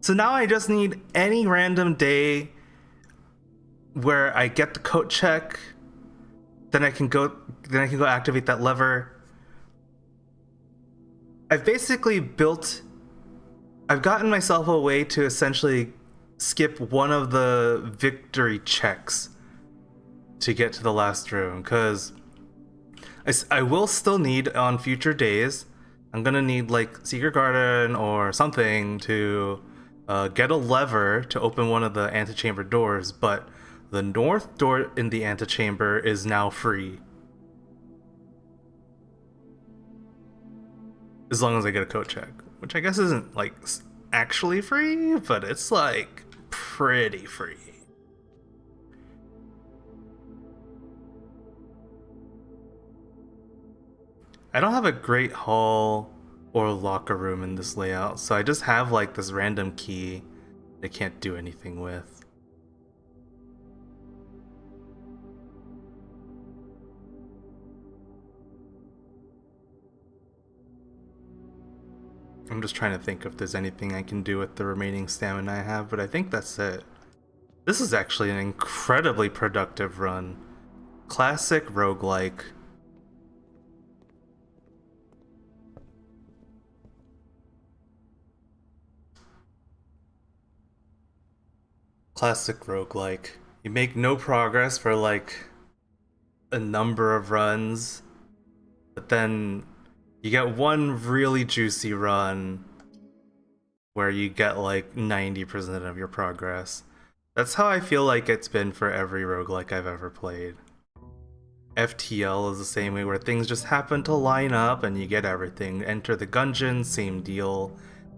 So now I just need any random day where I get the coat check, then I can go activate that lever. I've basically gotten myself a way to essentially skip one of the victory checks to get to the last room, because I will still need on future days. I'm gonna need like Secret Garden or something to get a lever to open one of the antechamber doors, but the north door in the antechamber is now free. As long as I get a code check, which I guess isn't like actually free, but it's like pretty free. I don't have a great hall or locker room in this layout, so I just have like this random key I can't do anything with. I'm just trying to think if there's anything I can do with the remaining stamina I have, but I think that's it. This is actually an incredibly productive run. Classic roguelike. Classic roguelike. You make no progress for like a number of runs, but then you get one really juicy run where you get like 90% of your progress. That's how I feel like it's been for every roguelike I've ever played. FTL is the same way, where things just happen to line up and you get everything. Enter the Gungeon, same deal.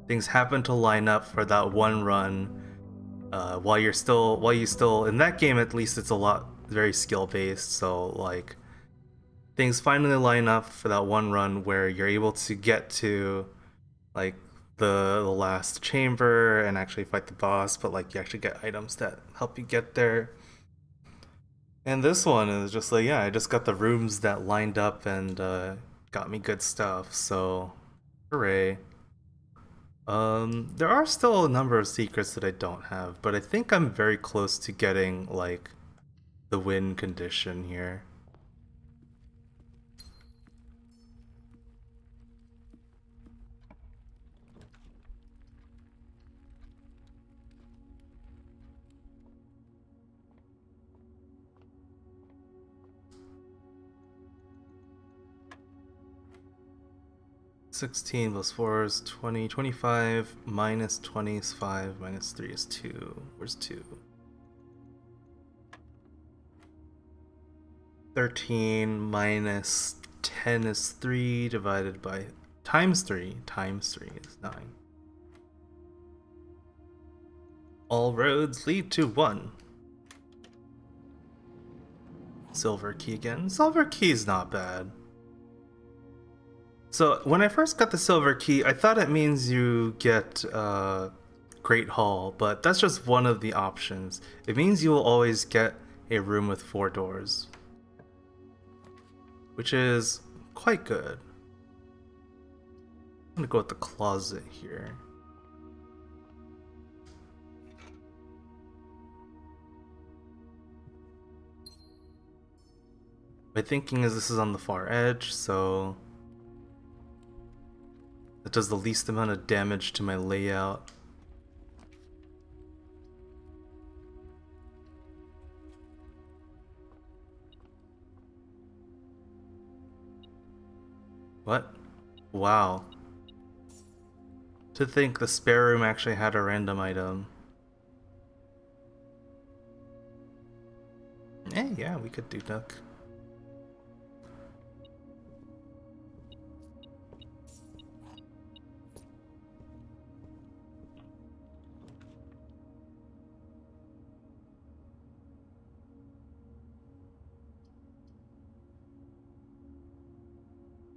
Things happen to line up for that one run. While you still in that game, at least it's a lot very skill based. So like things finally line up for that one run where you're able to get to like the last chamber and actually fight the boss, but like you actually get items that help you get there. And this one is just like, yeah, I just got the rooms that lined up and got me good stuff, so hooray. There are still a number of secrets that I don't have, but I think I'm very close to getting like the win condition here. +16 +4 is 20, 25, -20 is 5, -3 is 2. Where's 2? 13 -10 is 3 divided by times 3 is 9. All roads lead to 1. Silver key again. Silver key is not bad. So when I first got the silver key, I thought it means you get Great Hall, but that's just one of the options. It means you will always get a room with 4 doors, which is quite good. I'm gonna go with the closet here. My thinking is this is on the far edge, so it does the least amount of damage to my layout. What? Wow. To think the spare room actually had a random item. Yeah, we could do Nook.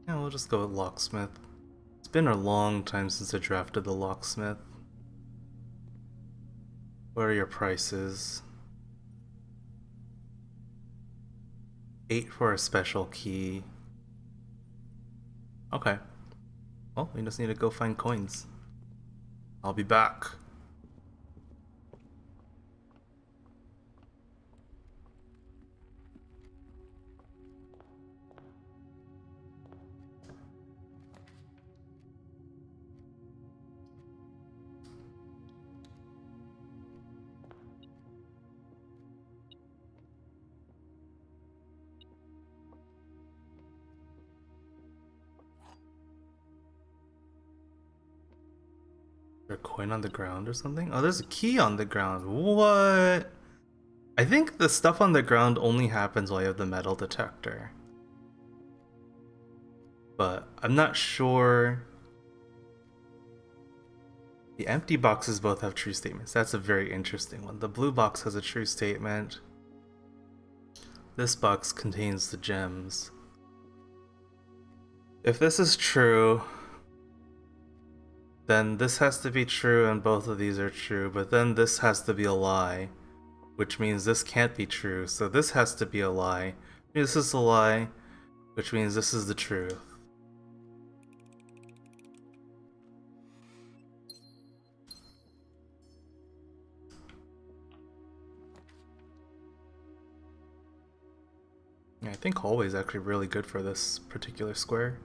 Yeah, we'll just go with Locksmith. It's been a long time since I drafted the Locksmith. What are your prices? 8 for a special key. Okay. Well, we just need to go find coins. I'll be back. there a coin on the ground or something? Oh, there's a key on the ground. What? I think the stuff on the ground only happens while you have the metal detector. But I'm not sure. The empty boxes both have true statements. That's a very interesting one. The blue box has a true statement. This box contains the gems. If this is true, then this has to be true and both of these are true, but then this has to be a lie, which means this can't be true, so this has to be a lie. This is a lie, which means this is the truth. Yeah, I think hallway is actually really good for this particular square.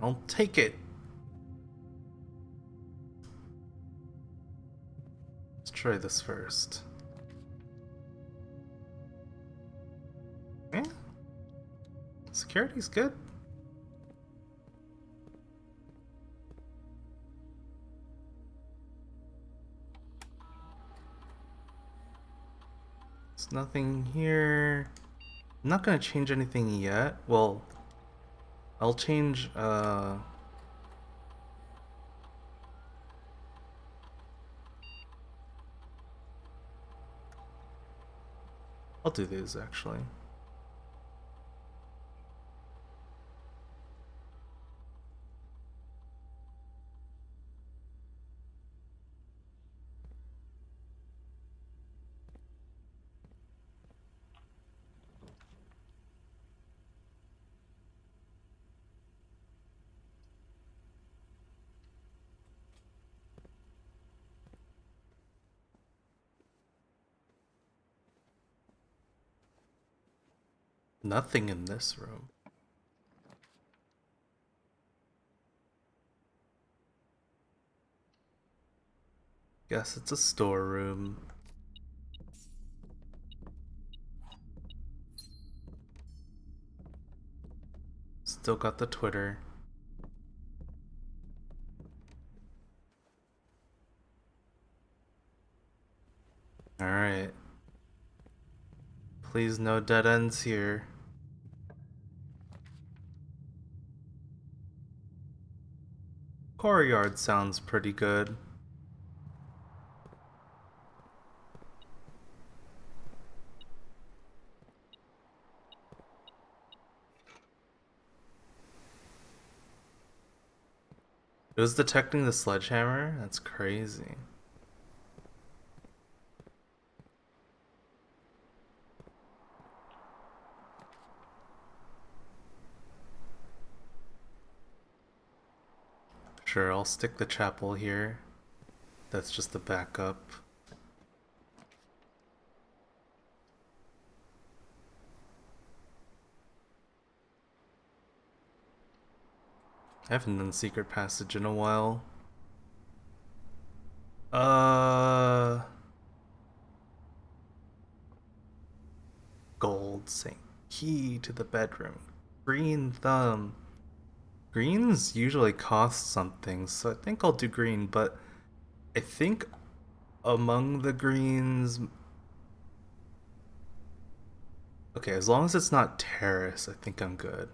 I'll take it. Let's try this first. Yeah. Security's good. There's nothing here. I'm not gonna change anything yet. Well, I'll change, I'll do these actually. Nothing in this room. Guess it's a storeroom. Still got the Twitter. Alright. Please no dead ends here. Courtyard sounds pretty good. It was detecting the sledgehammer? That's crazy. Sure, I'll stick the chapel here. That's just the backup. I haven't done Secret Passage in a while. Gold Saint. Key to the bedroom. Green thumb. Greens usually cost something, so I think I'll do green, but I think among the greens... Okay, as long as it's not terrace, I think I'm good.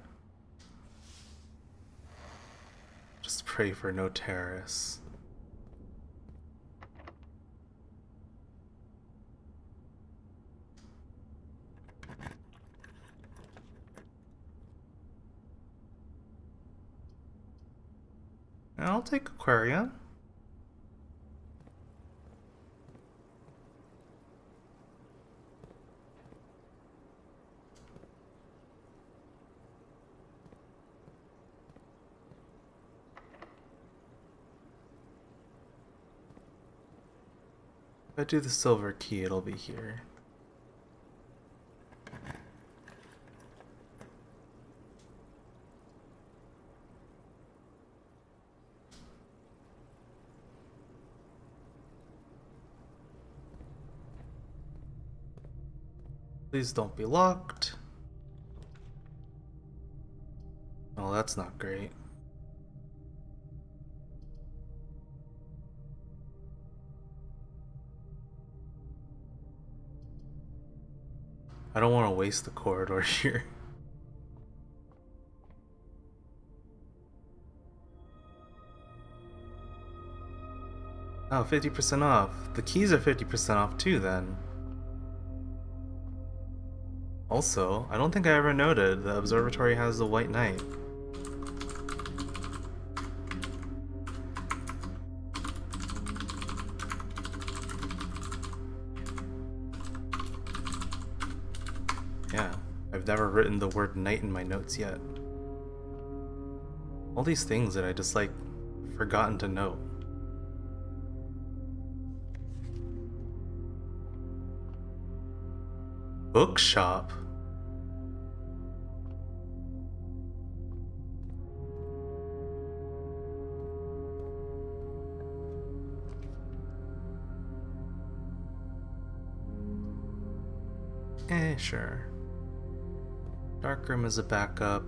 Just pray for no terrace. I'll take Aquarium. If I do the silver key, it'll be here. Please don't be locked. Oh, that's not great. I don't want to waste the corridor here. Oh, 50% off. The keys are 50% off too then. Also, I don't think I ever noted the observatory has the White Knight. Yeah, I've never written the word knight in my notes yet. All these things that I just like forgotten to note. Bookshop? Sure. Darkroom is a backup.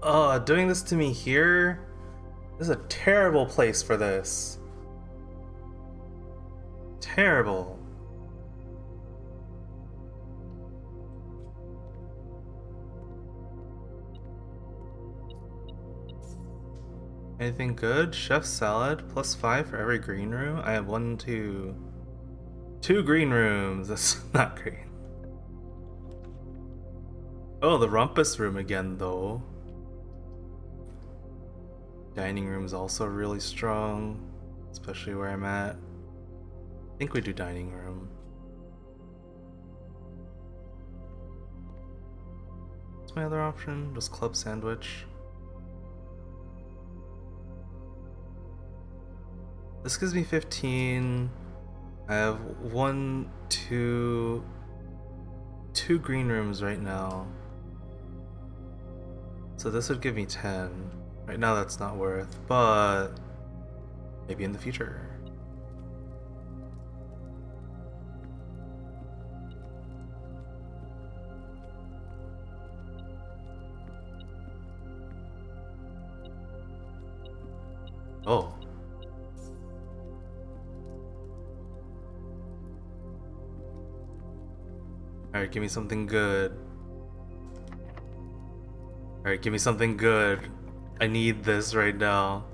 Oh, doing this to me here? This is a terrible place for this. Terrible. Anything good? Chef salad, +5 for every green room. I have two green rooms. That's not great. Oh, the rumpus room again, though. Dining room is also really strong, especially where I'm at. I think we do dining room. What's my other option? Just club sandwich. This gives me 15. I have two green rooms right now. So this would give me 10. Right now that's not worth, but maybe in the future. Oh. Alright, give me something good. Alright, give me something good. I need this right now.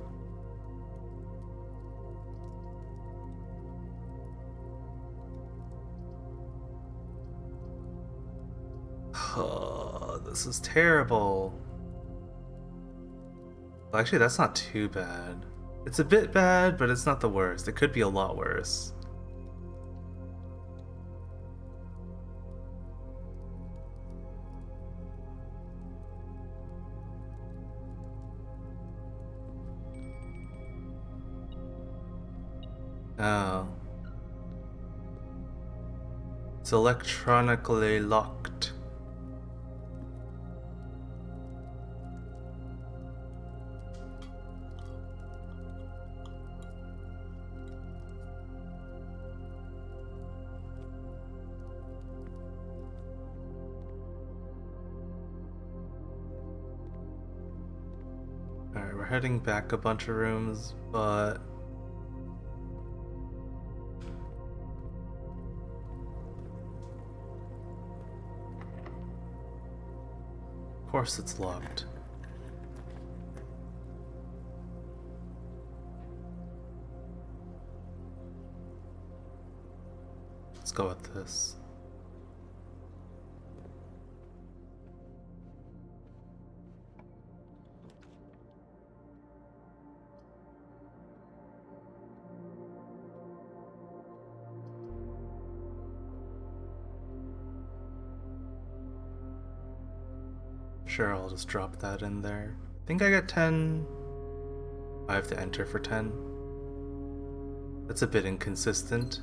Oh, this is terrible. Well, actually, that's not too bad. It's a bit bad, but it's not the worst. It could be a lot worse. Oh. It's electronically locked. Alright, we're heading back a bunch of rooms, but of course it's locked. Let's go with this. Sure, I'll just drop that in there. I think I got 10. I have to enter for 10. That's a bit inconsistent.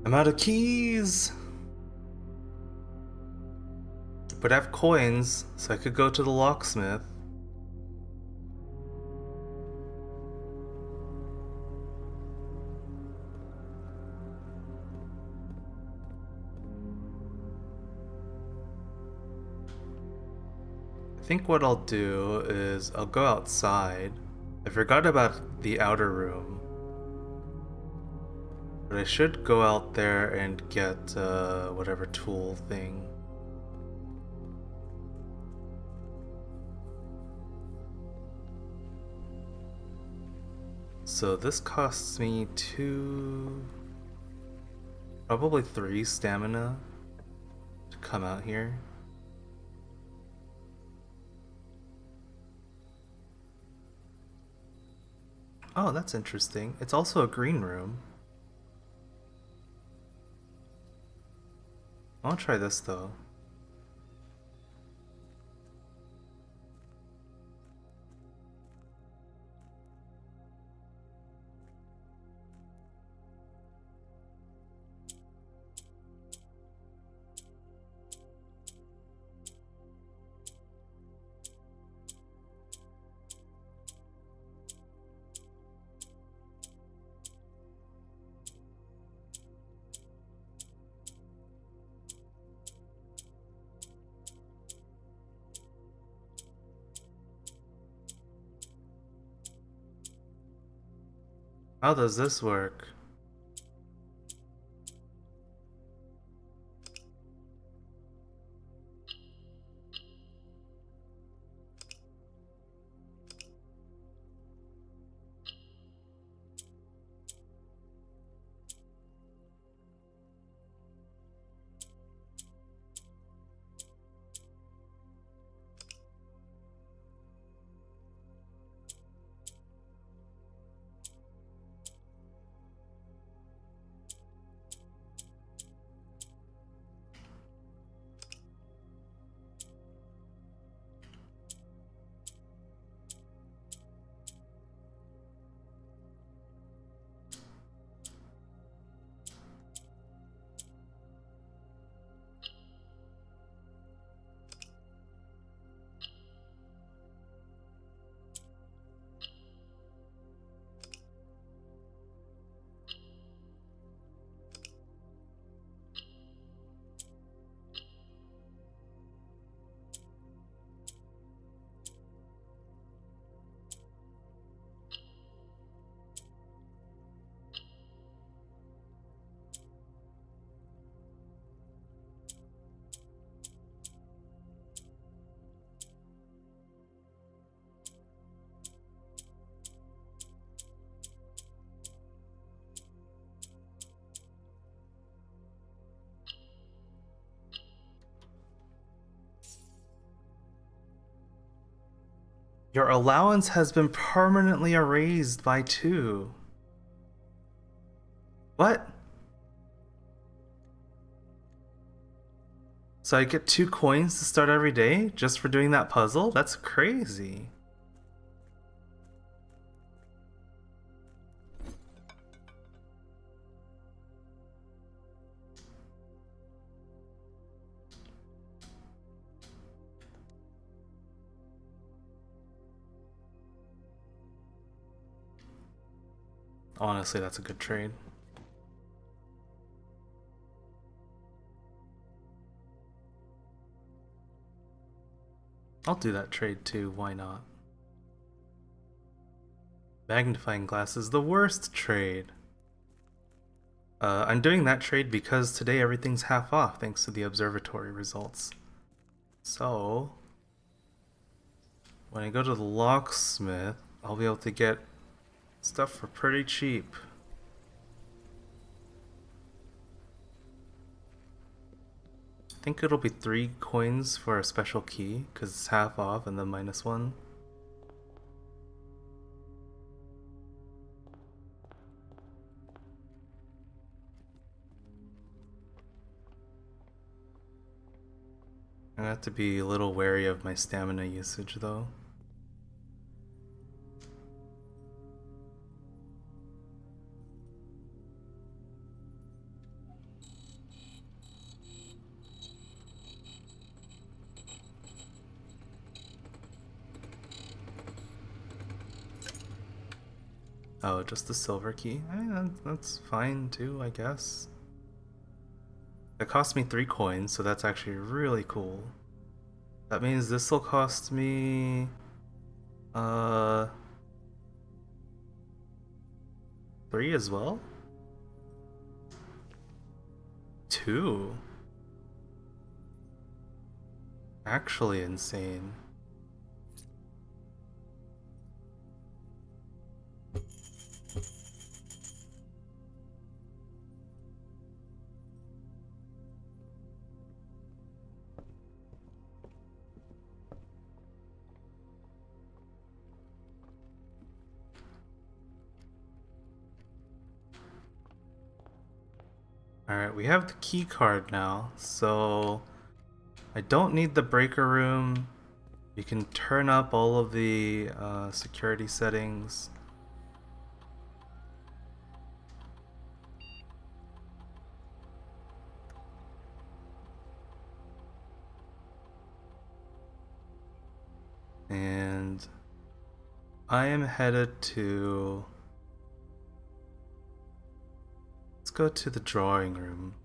I'm out of keys! But I have coins, so I could go to the locksmith. I think what I'll do is I'll go outside. I forgot about the outer room. But I should go out there and get whatever tool thing. So this costs me 2, probably 3 stamina to come out here. Oh, that's interesting. It's also a green room. I'll try this though. How does this work? Your allowance has been permanently erased by 2. What? So I get 2 coins to start every day just for doing that puzzle? That's crazy. Honestly, that's a good trade. I'll do that trade too, why not? Magnifying glass is the worst trade. I'm doing that trade because today everything's half off thanks to the observatory results. So, when I go to the locksmith, I'll be able to get stuff for pretty cheap. think it'll be 3 coins for a special key, because it's half off and then -1. I have to be a little wary of my stamina usage though. Oh, just the silver key? That's fine too, I guess. It cost me 3 coins, so that's actually really cool. That means this will cost me... 3 as well? 2? Actually insane. Alright, we have the key card now, so I don't need the breaker room. You can turn up all of the security settings. And I am headed to... Let's go to the drawing room.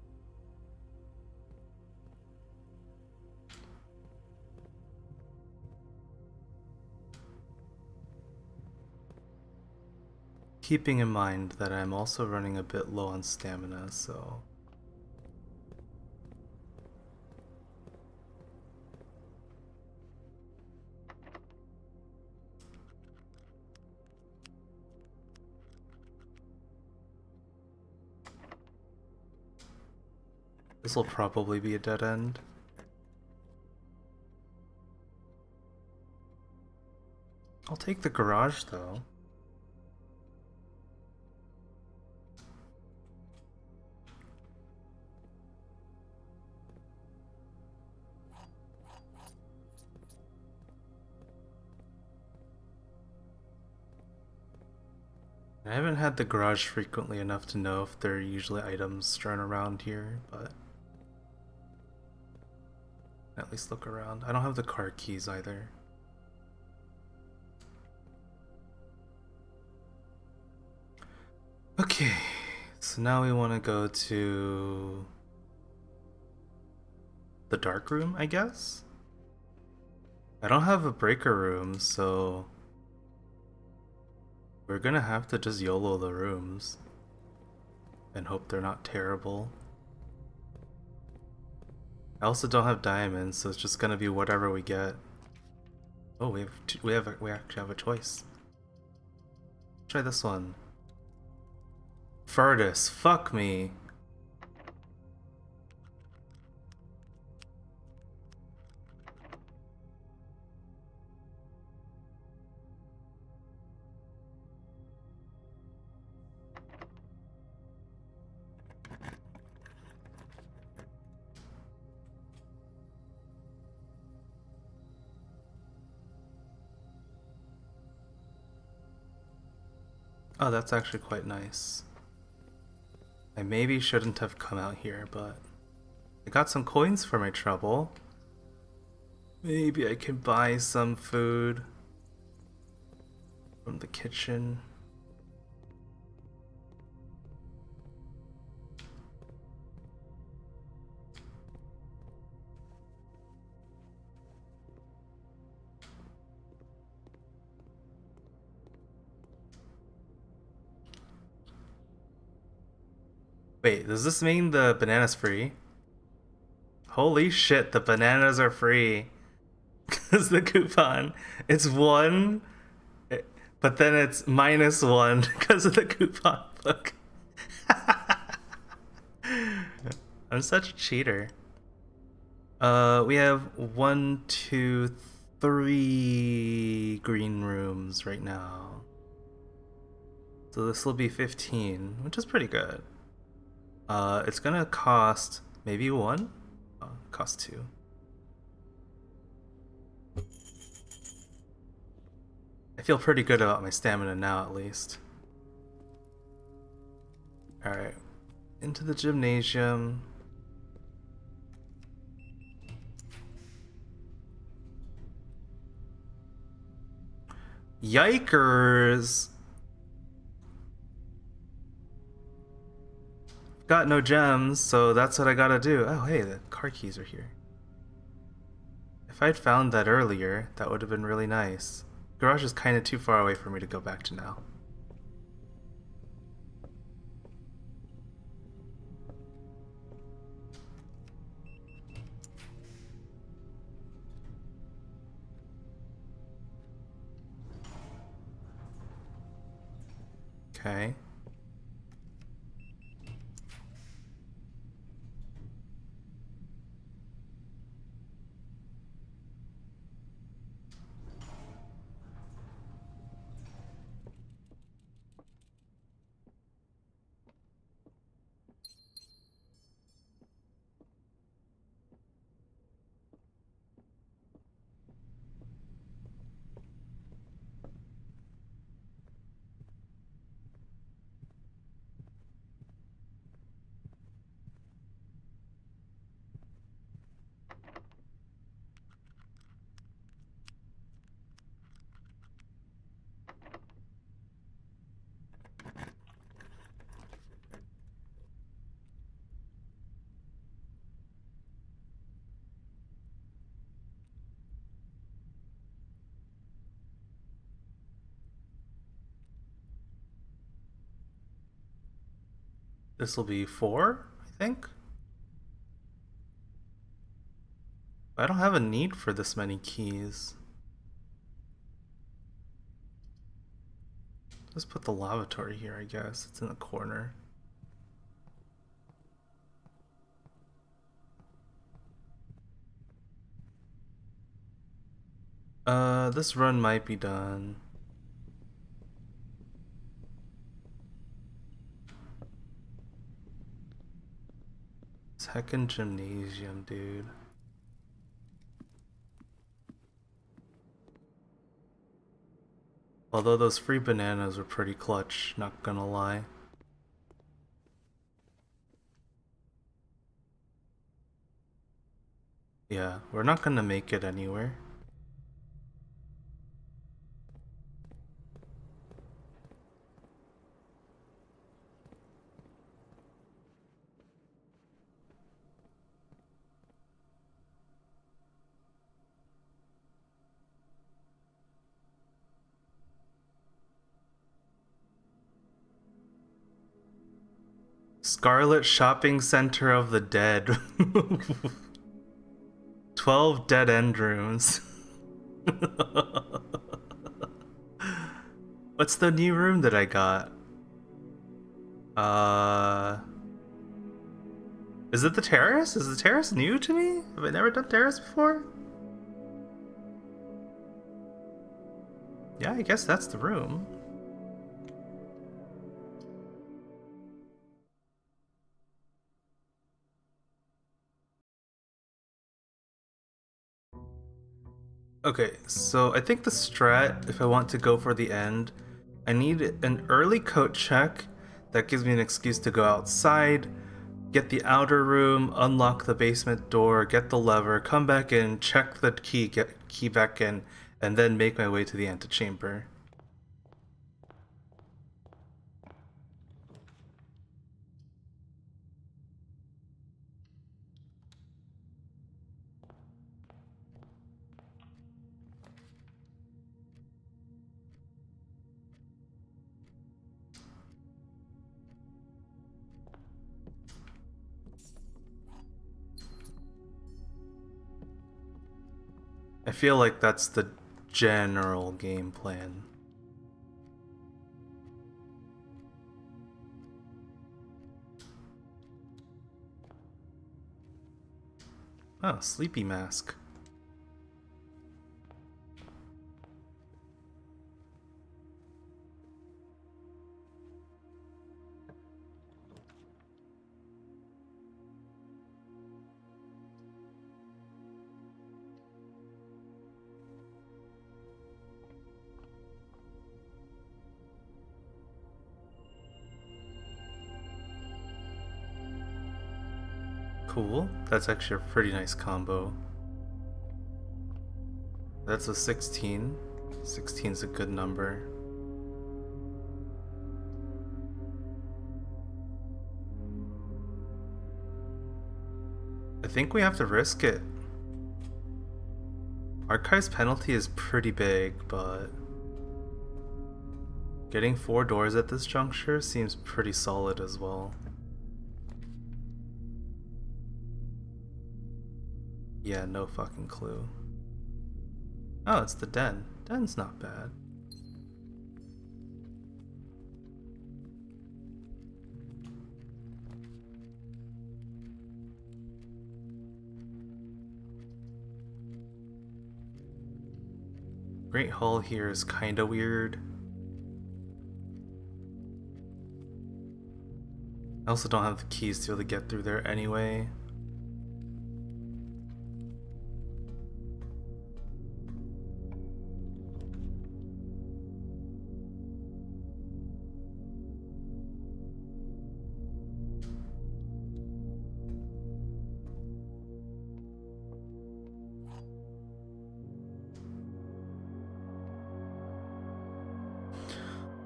Keeping in mind that I'm also running a bit low on stamina, so... This will probably be a dead end. I'll take the garage though. I haven't had the garage frequently enough to know if there are usually items strewn around here, but at least look around. I don't have the car keys either. Okay, so now we want to go to the dark room, I guess? I don't have a breaker room, so we're gonna have to just YOLO the rooms and hope they're not terrible. I also don't have diamonds, so it's just gonna be whatever we get. Oh, we actually have a choice. Try this one. Furnace, fuck me. Oh, that's actually quite nice. I maybe shouldn't have come out here, but I got some coins for my trouble. Maybe I can buy some food from the kitchen. Wait, does this mean the banana's free? Holy shit, the bananas are free. Because the coupon, it's 1, but then it's -1 because of the coupon book. I'm such a cheater. We have one, two, three green rooms right now. So this will be 15, which is pretty good. It's gonna cost maybe one? Cost two. I feel pretty good about my stamina now, at least. Alright. Into the gymnasium. Yikers! Got no gems, so that's what I gotta do. Oh, hey, the car keys are here. If I'd found that earlier, that would have been really nice. Garage is kind of too far away for me to go back to now. Okay. This will be 4, I think. I don't have a need for this many keys. Just put the lavatory here, I guess. It's in the corner. This run might be done. Heckin' gymnasium, dude. Although those free bananas were pretty clutch, not gonna lie. Yeah, we're not gonna make it anywhere. Scarlet Shopping Center of the Dead. 12 dead end rooms. What's the new room that I got? Is it the terrace? Is the terrace new to me? Have I never done terrace before? Yeah, I guess that's the room. Okay, so I think the strat, if I want to go for the end, I need an early coat check that gives me an excuse to go outside, get the outer room, unlock the basement door, get the lever, come back in, check the key, get key back in, and then make my way to the antechamber. I feel like that's the general game plan. Oh, sleepy mask. Cool. That's actually a pretty nice combo. That's a 16. 16's a good number. I think we have to risk it. Archive's penalty is pretty big, but getting 4 doors at this juncture seems pretty solid as well. Yeah, no fucking clue. Oh, it's the den. Den's not bad. Great Hall here is kinda weird. I also don't have the keys to be able to get through there anyway.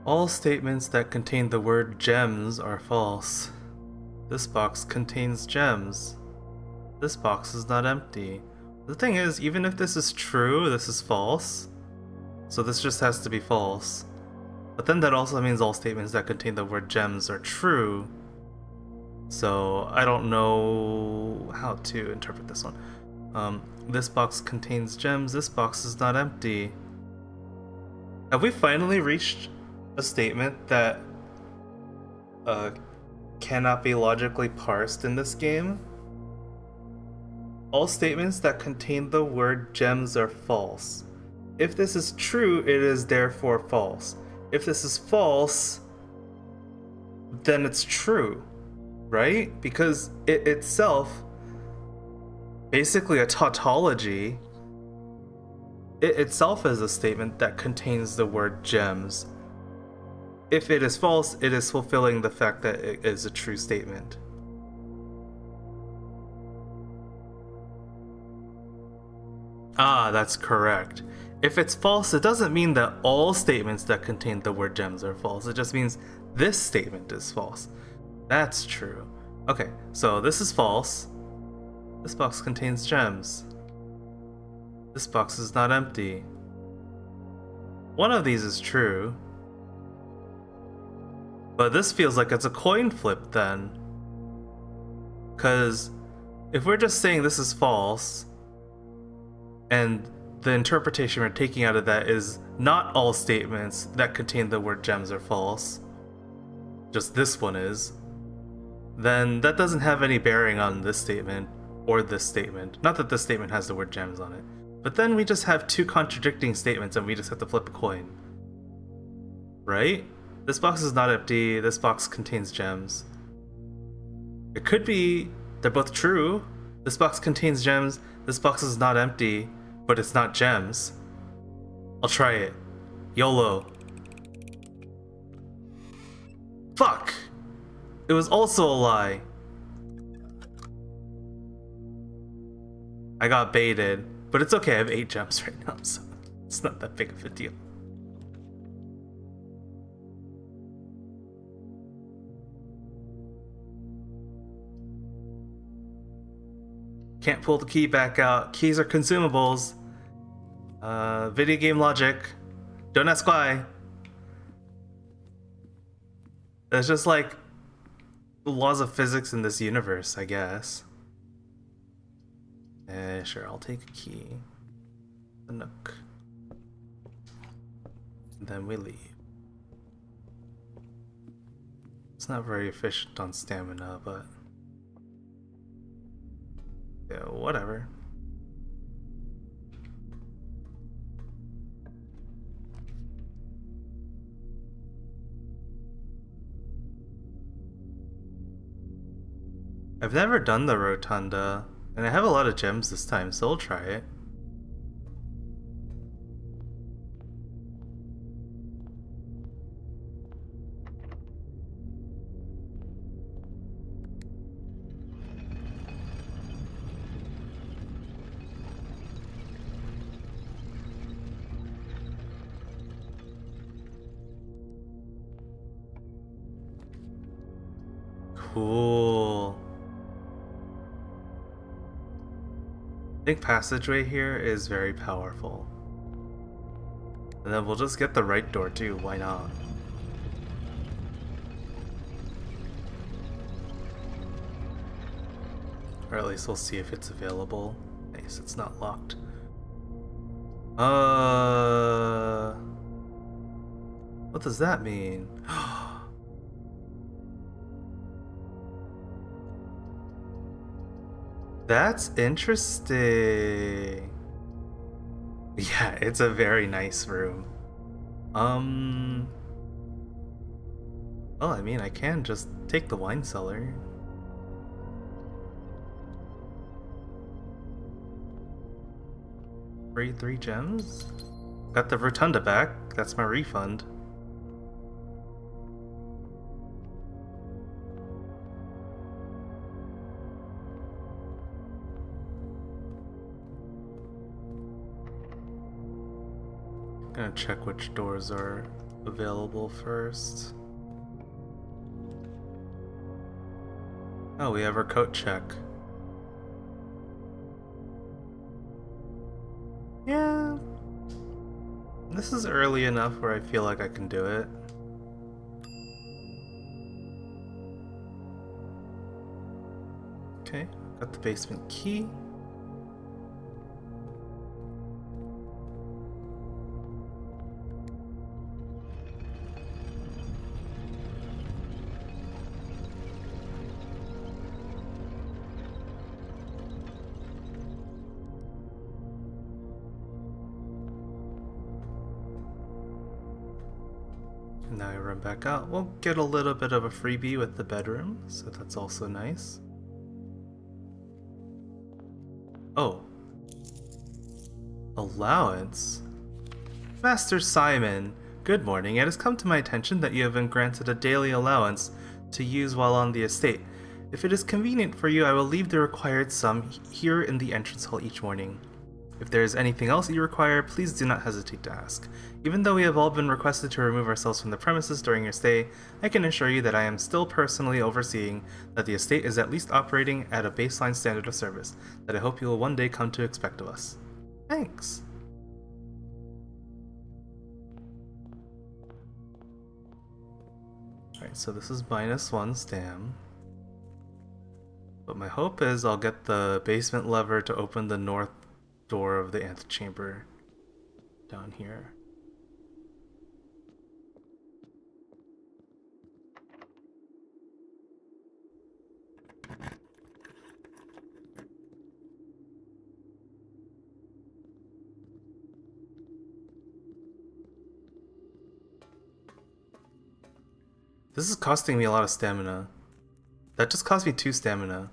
All statements that contain the word gems are false. This box contains gems. This box is not empty. The thing is, even if this is true, this is false. So this just has to be false. But then that also means all statements that contain the word gems are true. So I don't know how to interpret this one. This box contains gems. This box is not empty. Have we finally reached a statement that cannot be logically parsed in this game? All statements that contain the word gems are false. If this is true, it is therefore false. If this is false, then it's true, right? Because it itself, basically a tautology, it itself is a statement that contains the word gems. If it is false, it is fulfilling the fact that it is a true statement. Ah, that's correct. If it's false, it doesn't mean that all statements that contain the word gems are false. It just means this statement is false. That's true. Okay, so this is false. This box contains gems. This box is not empty. One of these is true. But this feels like it's a coin flip then. Because if we're just saying this is false, and the interpretation we're taking out of that is not all statements that contain the word gems are false, just this one is, then that doesn't have any bearing on this statement or this statement. Not that this statement has the word gems on it. But then we just have two contradicting statements and we just have to flip a coin. Right? This box is not empty, this box contains gems. It could be they're both true. This box contains gems, this box is not empty, but it's not gems. I'll try it. YOLO. Fuck! It was also a lie. I got baited, but it's okay, I have 8 gems right now, so it's not that big of a deal. Can't pull the key back out. Keys are consumables. Video game logic. Don't ask why. It's just like the laws of physics in this universe, I guess. Sure, I'll take a key. A nook. And then we leave. It's not very efficient on stamina, but... yeah, whatever. I've never done the rotunda, and I have a lot of gems this time, so I'll try it. Cool. I think passageway here is very powerful. And then we'll just get the right door too, why not? Or at least we'll see if it's available. Nice, it's not locked. What does that mean? That's interesting. Yeah, it's a very nice room. Well, I mean, I can just take the wine cellar. Free 3 gems? Got the rotunda back. That's my refund. Gonna check which doors are available first. Oh, we have our coat check. Yeah. This is early enough where I feel like I can do it. Okay, got the basement key. Now I run back out. We'll get a little bit of a freebie with the bedroom, so that's also nice. Oh. Allowance? Master Simon, good morning. It has come to my attention that you have been granted a daily allowance to use while on the estate. If it is convenient for you, I will leave the required sum here in the entrance hall each morning. If there is anything else you require, please do not hesitate to ask. Even though we have all been requested to remove ourselves from the premises during your stay, I can assure you that I am still personally overseeing that the estate is at least operating at a baseline standard of service that I hope you will one day come to expect of us. Thanks. Alright, so this is -1 stam. But my hope is I'll get the basement lever to open the north door of the antechamber down here. This is costing me a lot of stamina. That just cost me 2 stamina.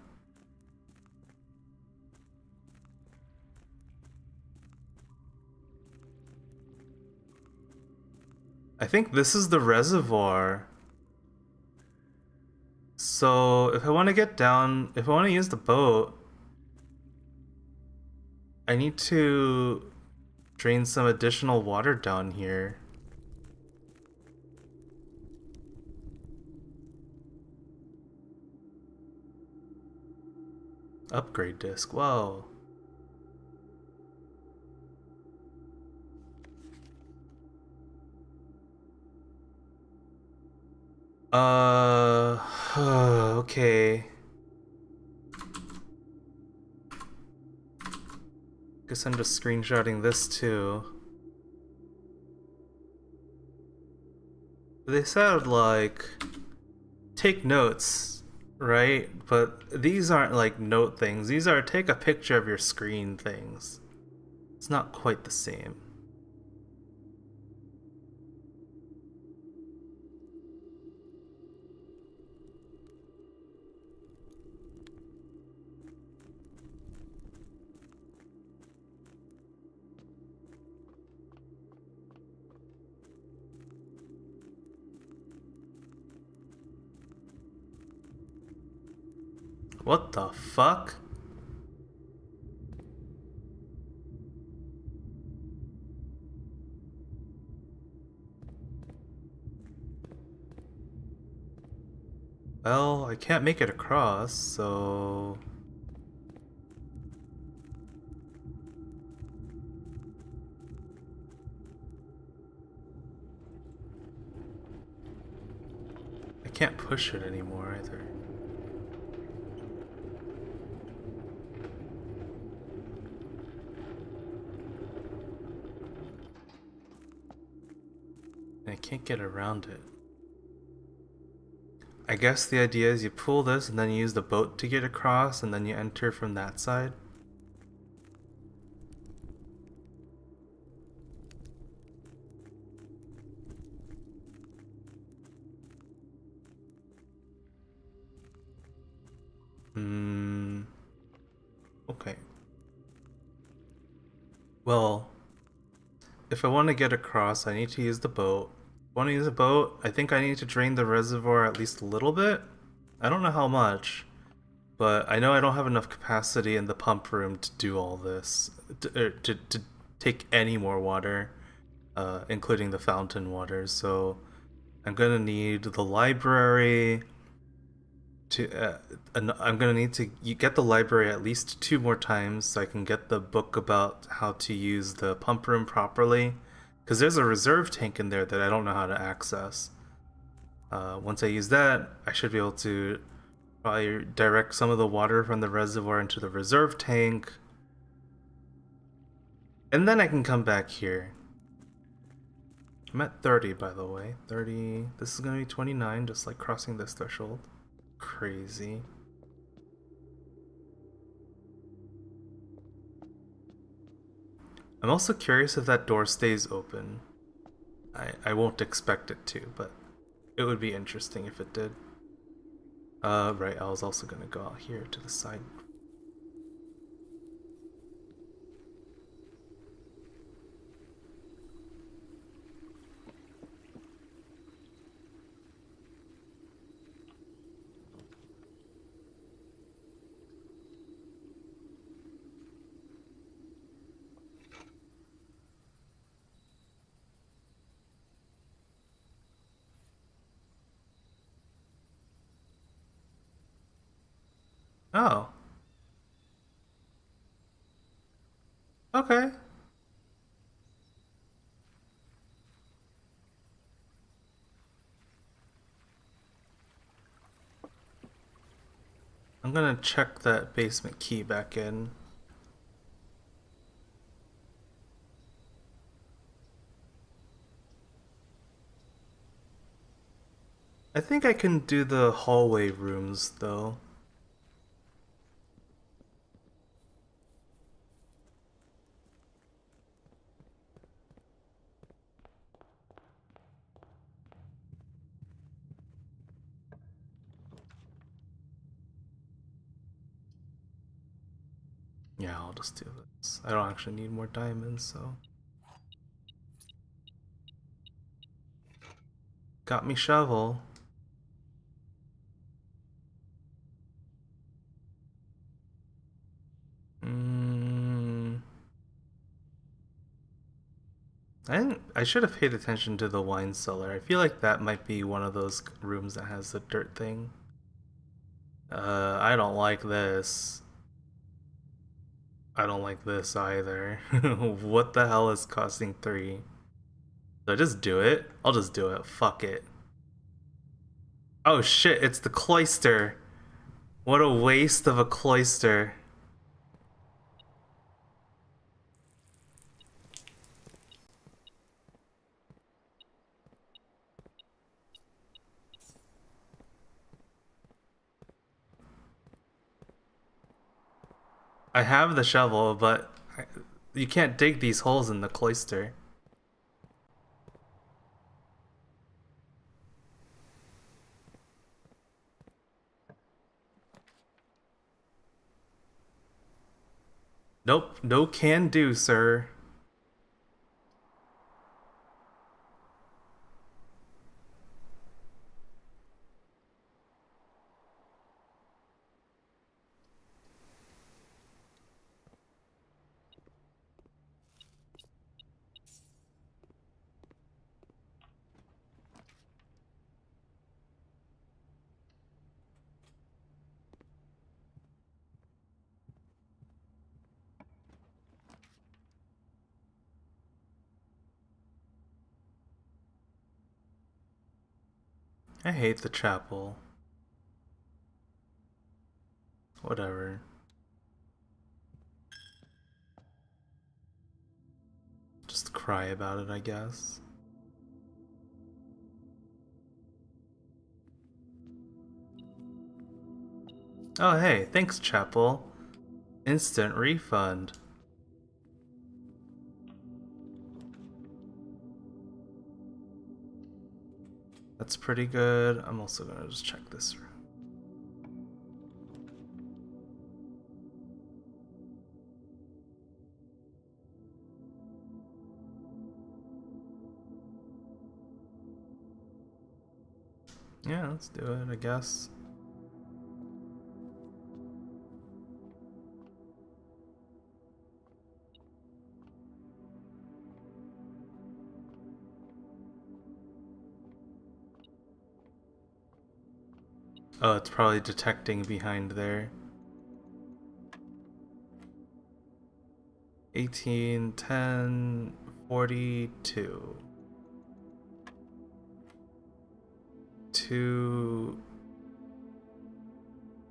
I think this is the reservoir. So if I want to get down, if I want to use the boat, I need to drain some additional water down here. Upgrade disc, whoa. Okay. Guess I'm just screenshotting this too. They said, like, take notes. right? But these aren't like note things. These are take a picture of your screen things. It's not quite the same. What the fuck? Well, I can't make it across, so... I can't push it anymore either. And I can't get around it. I guess the idea is you pull this and then you use the boat to get across and then you enter from that side. Hmm. Okay. Well, if I want to get across, I need to use the boat. If I want to use a boat, I think I need to drain the reservoir at least a little bit. I don't know how much, but I know I don't have enough capacity in the pump room to do all this, to take any more water, including the fountain water. So I'm gonna need the library I'm gonna need to get the library at least 2 more times so I can get the book about how to use the pump room properly. Because there's a reserve tank in there that I don't know how to access. Once I use that, I should be able to probably direct some of the water from the reservoir into the reserve tank. And then I can come back here. I'm at 30, by the way. 30. This is gonna be 29, just like crossing this threshold. Crazy. I'm also curious if that door stays open. I won't expect it to, but it would be interesting if it did. Right, I was also gonna go out here to the side. Oh, okay. I'm gonna check that basement key back in. I think I can do the hallway rooms though. Yeah, I'll just do this. I don't actually need more diamonds, so. Got me shovel. Mm, I should have paid attention to the wine cellar. I feel like that might be one of those rooms that has the dirt thing. I don't like this. I don't like this either. What the hell is costing 3? Do I just do it? I'll just do it. Fuck it. Oh shit, it's the cloister. What a waste of a cloister. I have the shovel, but you can't dig these holes in the cloister. Nope, no can do, sir. I hate the chapel. Whatever. Just cry about it, I guess. Oh hey, thanks chapel. Instant refund. That's pretty good. I'm also gonna just check this room. Yeah, let's do it, I guess. Oh, it's probably detecting behind there. 18, 10, 42. 2.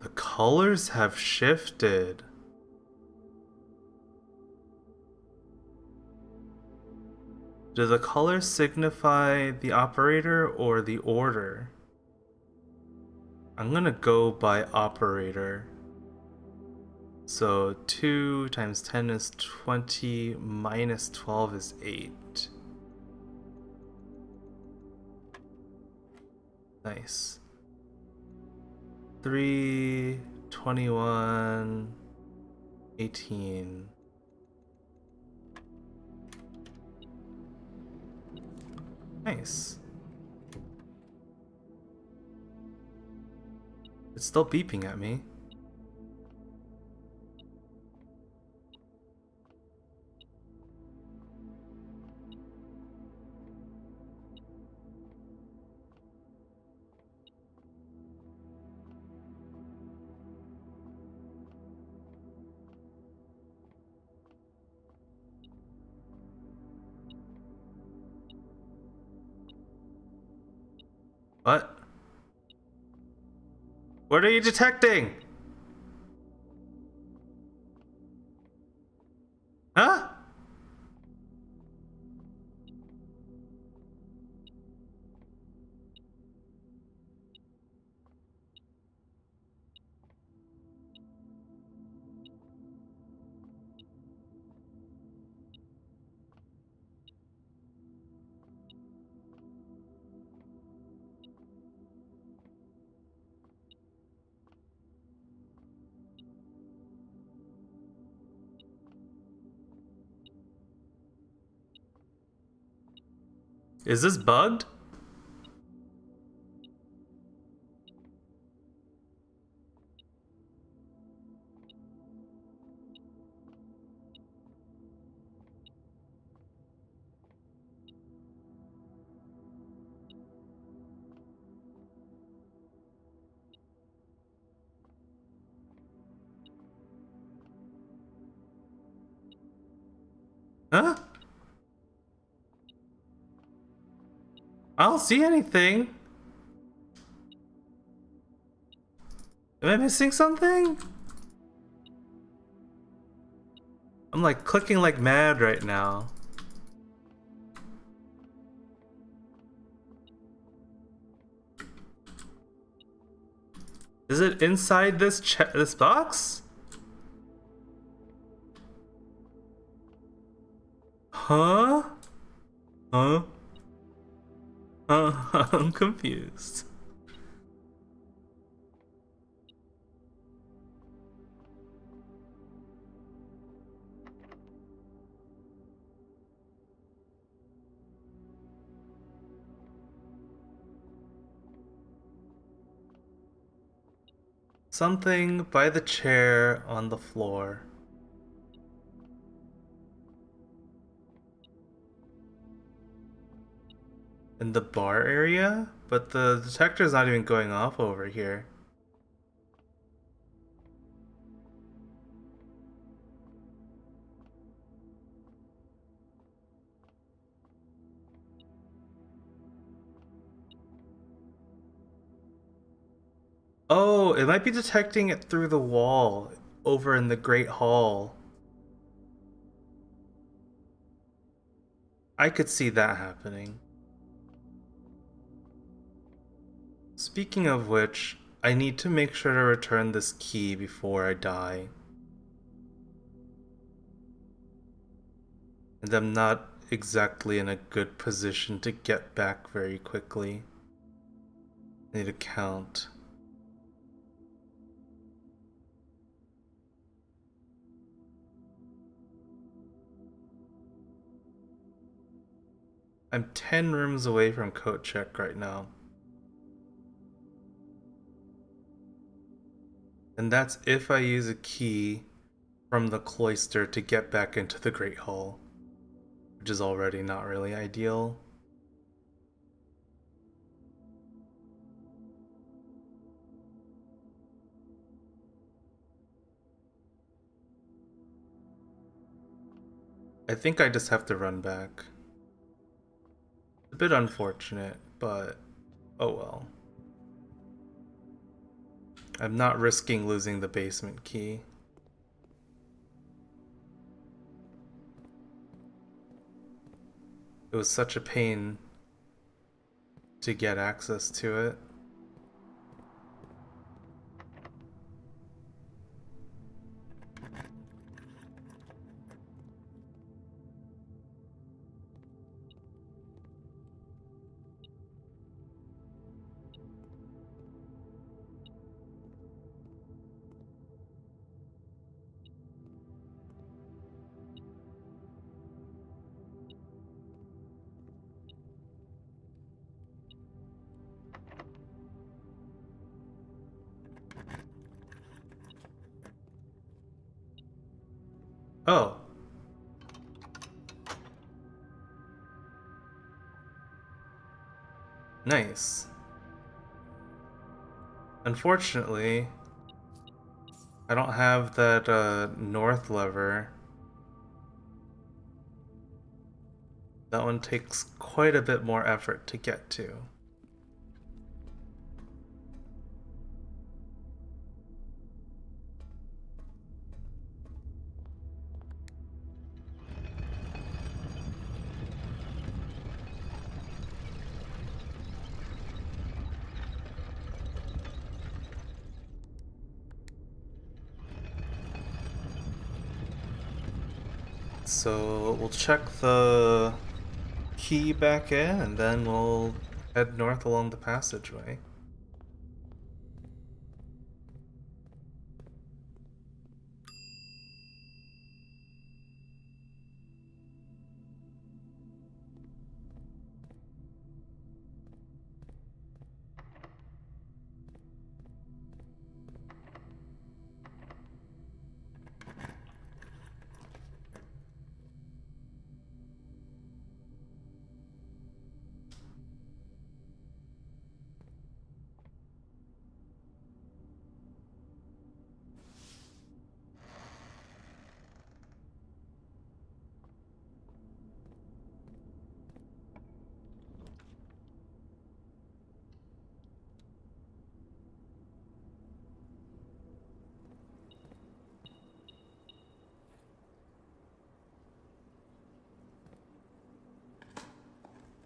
The colors have shifted. Do the colors signify the operator or the order? I'm gonna go by operator. So 2 times 10 is 20, minus 12 is 8. Nice. 3, 21, 18. Nice. It's still beeping at me. What? What are you detecting? Huh? Is this bugged? Huh? I don't see anything. Am I missing something? I'm like clicking like mad right now. Is it inside this box? Huh? Huh? I'm confused. Something by the chair on the floor. In the bar area? But the detector's not even going off over here. Oh, it might be detecting it through the wall over in the Great Hall. I could see that happening. Speaking of which, I need to make sure to return this key before I die. And I'm not exactly in a good position to get back very quickly. I need to count. I'm 10 rooms away from coat check right now. And that's if I use a key from the cloister to get back into the Great Hall, which is already not really ideal. I think I just have to run back. It's a bit unfortunate, but oh well. I'm not risking losing the basement key. It was such a pain to get access to it. Oh, nice. Unfortunately, I don't have that north lever. That one takes quite a bit more effort to get to. So we'll check the key back in and then we'll head north along the passageway.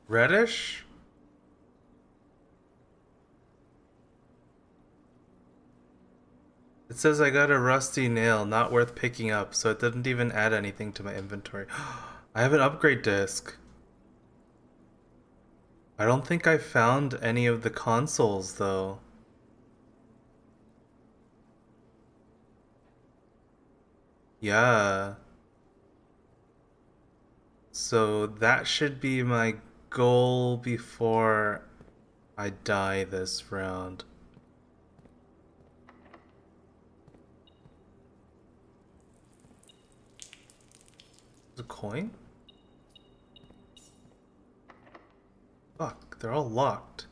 Reddish? It says I got a rusty nail, not worth picking up, so it didn't even add anything to my inventory. I have an upgrade disc. I don't think I found any of the consoles though. Yeah. So that should be my goal before I die this round. A coin? Fuck, they're all locked.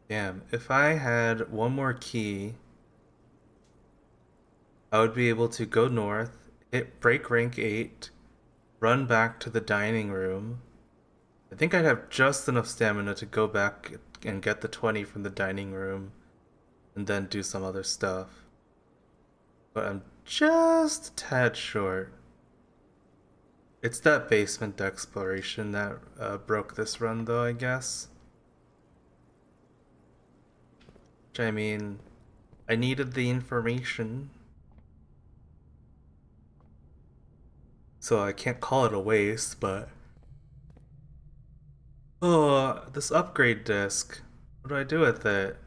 Damn, if I had one more key, I would be able to go north, hit break rank 8, run back to the dining room. I think I'd have just enough stamina to go back and get the 20 from the dining room and then do some other stuff. But I'm just a tad short. It's that basement exploration that broke this run, though, I guess. Which, I mean, I needed the information. So I can't call it a waste, but... Oh, this upgrade disc. What do I do with it?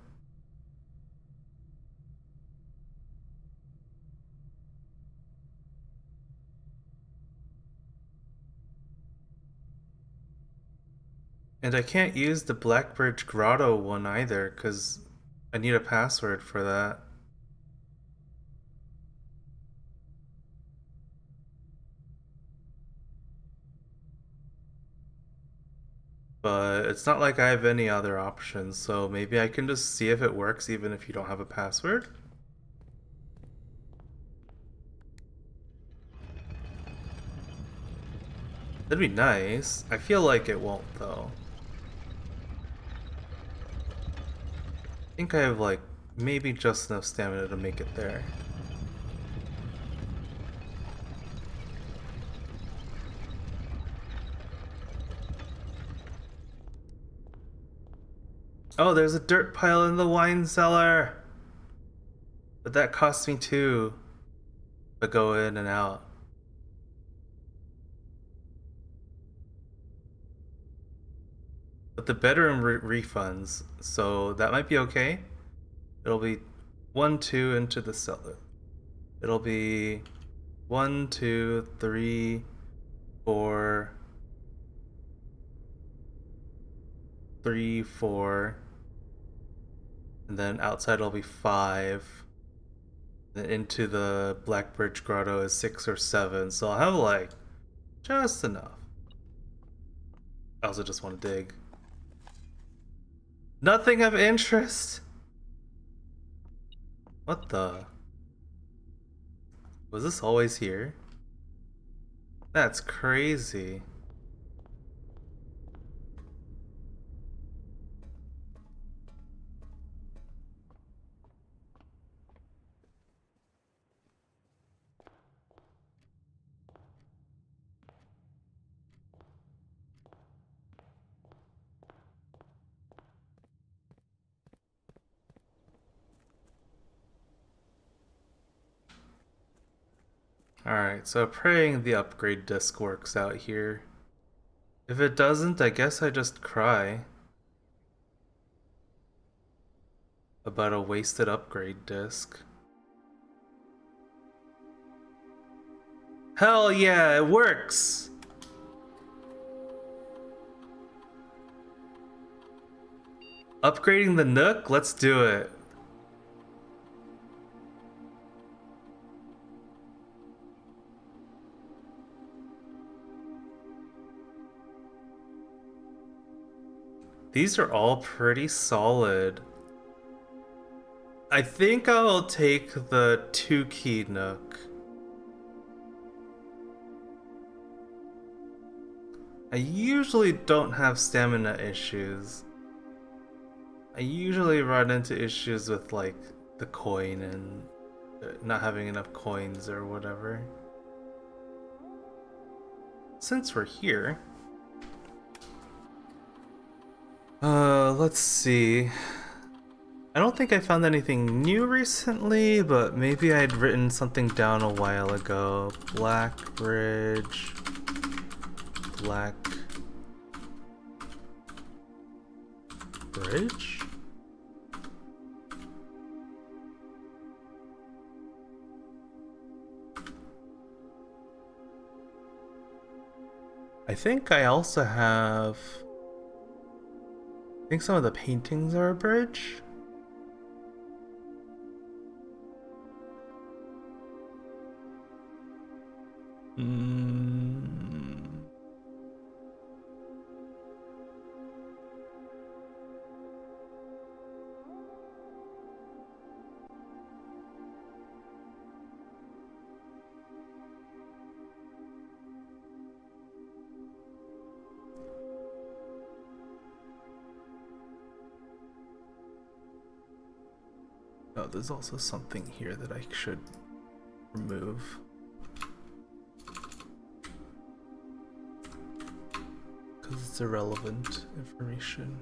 And I can't use the Blackbridge Grotto one either, because I need a password for that. But it's not like I have any other options, so maybe I can just see if it works even if you don't have a password? That'd be nice. I feel like it won't, though. I think I have, like, maybe just enough stamina to make it there. Oh, there's a dirt pile in the wine cellar! But that cost me 2 to go in and out. But the bedroom refunds, so that might be okay. It'll be 1, 2 into the cellar. It'll be 1, 2, 3, 4, 3, 4, and then outside it'll be 5. Then into the Blackbridge Grotto is 6 or 7, so I'll have like just enough. I also just want to dig. Nothing of interest. What the? Was this always here? That's crazy. Alright, so praying the upgrade disc works out here. If it doesn't, I guess I just cry about a wasted upgrade disc. Hell yeah, it works! Upgrading the Nook? Let's do it. These are all pretty solid. I think I'll take the 2-key Nook. I usually don't have stamina issues. I usually run into issues with like the coin and not having enough coins or whatever. Since we're here, let's see. I don't think I found anything new recently, but maybe I'd written something down a while ago. Black Bridge. Black Bridge? I think I also have... I think some of the paintings are a bridge. Oh, there's also something here that I should remove. Because it's irrelevant information.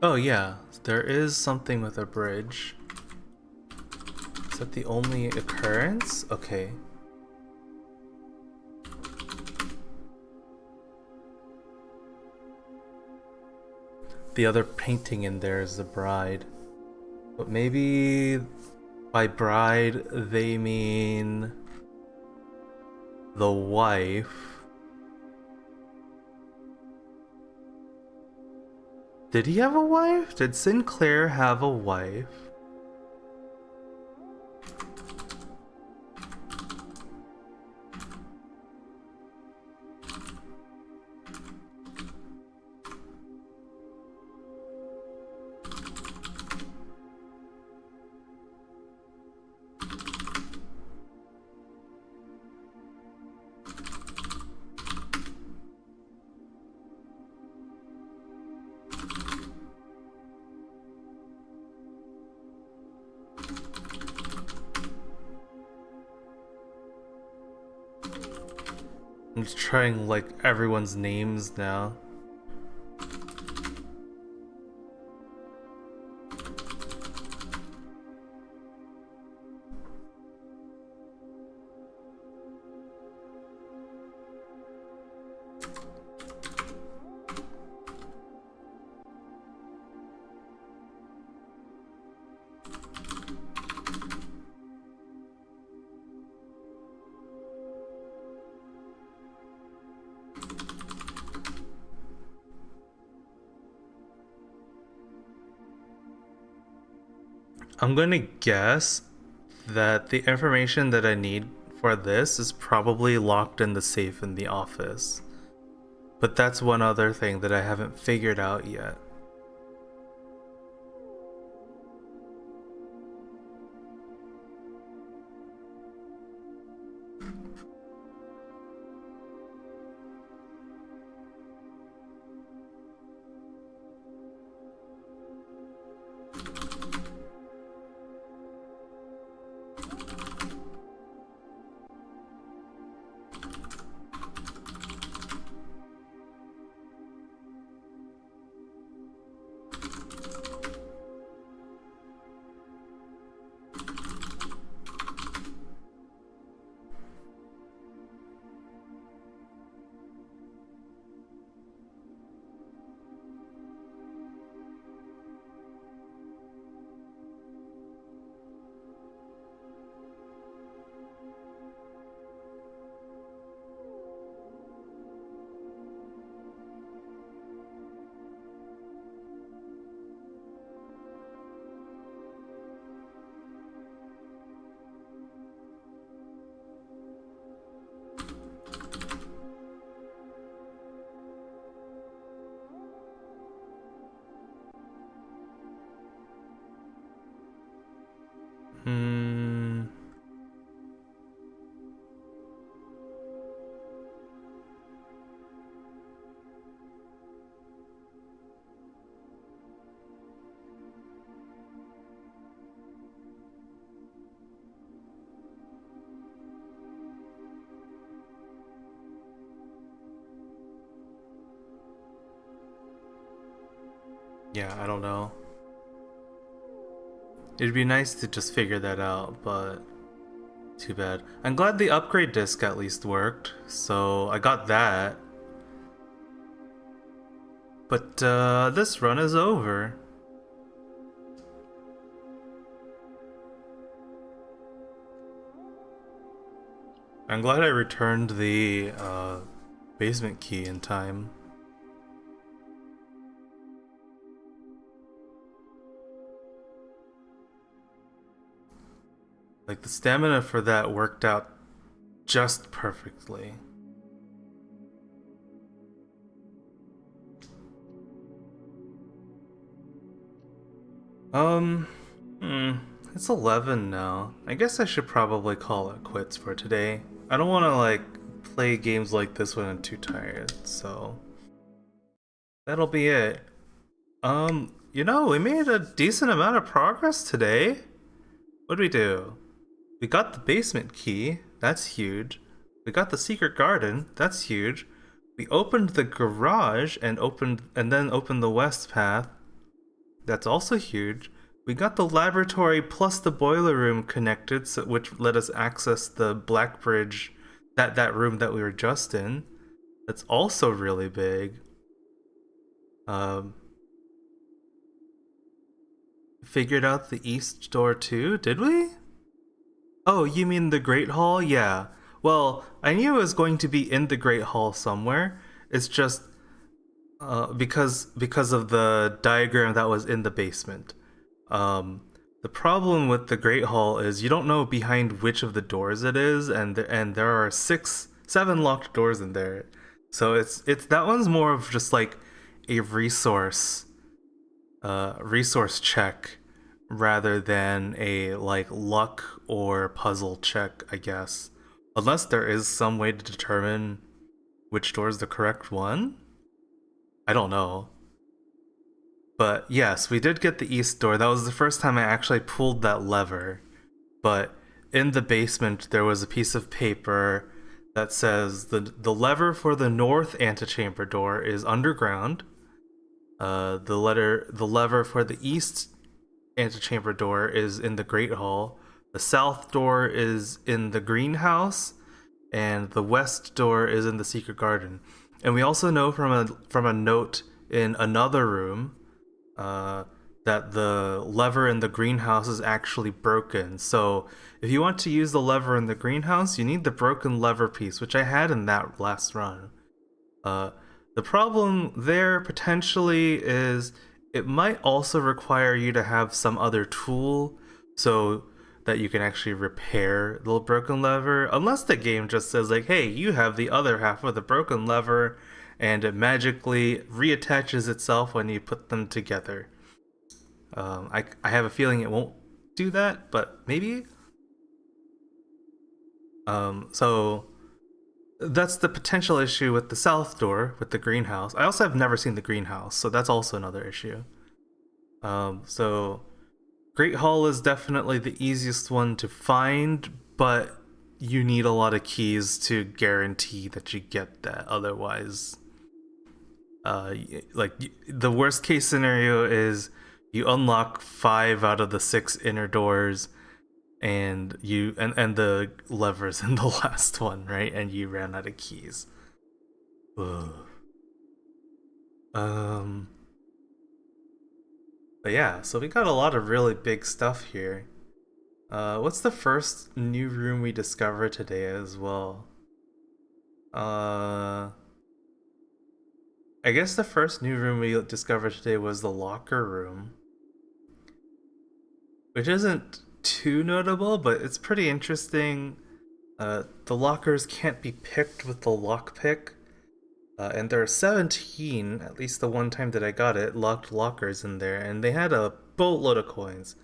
Oh yeah, there is something with a bridge. Is that the only occurrence? Okay. The other painting in there is the bride. But maybe by bride they mean the wife. Did he have a wife? Did Sinclair have a wife? I'm just trying like everyone's names now. I'm gonna guess that the information that I need for this is probably locked in the safe in the office. But that's one other thing that I haven't figured out yet. Yeah, I don't know. It'd be nice to just figure that out, but too bad. I'm glad the upgrade disc at least worked, so I got that. But this run is over. I'm glad I returned the basement key in time. Like, the stamina for that worked out just perfectly. Um, hmm, it's 11 now. I guess I should probably call it quits for today. I don't want to, like, play games like this when I'm too tired, so that'll be it. We made a decent amount of progress today. What did we do? We got the basement key. That's huge. We got the secret garden. That's huge. We opened the garage and then opened the west path. That's also huge. We got the laboratory plus the boiler room connected, which let us access the Black Bridge, that room that we were just in. That's also really big. Um, Figured out the east door too, did we? Oh, you mean the Great Hall? Yeah. Well, I knew it was going to be in the Great Hall somewhere. It's just because of the diagram that was in the basement. Um, the problem with the Great Hall is you don't know behind which of the doors it is, and there are seven locked doors in there. So it's that one's more of just like a resource check rather than a like luck or puzzle check, I guess. Unless there is some way to determine which door is the correct one. I don't know. But yes, we did get the east door. That was the first time I actually pulled that lever. But in the basement, there was a piece of paper that says the lever for the north antechamber door is underground. The lever for the east antechamber door is in the Great Hall. The south door is in the greenhouse, and the west door is in the secret garden. And we also know from a note in another room uh, that the lever in the greenhouse is actually broken. So if you want to use the lever in the greenhouse, you need the broken lever piece, which I had in that last run. Uh, the problem there potentially is it might also require you to have some other tool so that you can actually repair the broken lever, unless the game just says like, hey, you have the other half of the broken lever and it magically reattaches itself when you put them together. I have a feeling it won't do that, but maybe. So that's the potential issue with the south door with the greenhouse. I also have never seen the greenhouse, so that's also another issue. So Great Hall is definitely the easiest one to find, but you need a lot of keys to guarantee that you get that. Otherwise, like the worst case scenario is you unlock 5 out of the 6 inner doors and the levers in the last one, right? And you ran out of keys. Ugh. Um but yeah, so we got a lot of really big stuff here. What's the first new room we discovered today as well? Uh I guess the first new room we discovered today was the locker room, which isn't too notable, but it's pretty interesting. The lockers can't be picked with the lockpick, and there are 17, at least the one time that I got it, locked lockers in there, and they had a boatload of coins.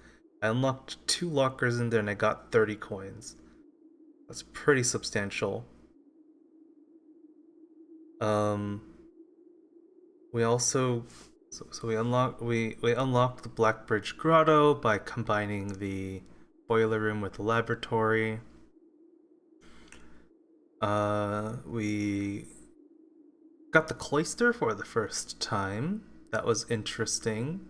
I unlocked 2 lockers in there and I got 30 coins. That's pretty substantial. Um, we also so we unlocked the Blackbridge Grotto by combining the boiler room with the laboratory. We got the cloister for the first time. That was interesting.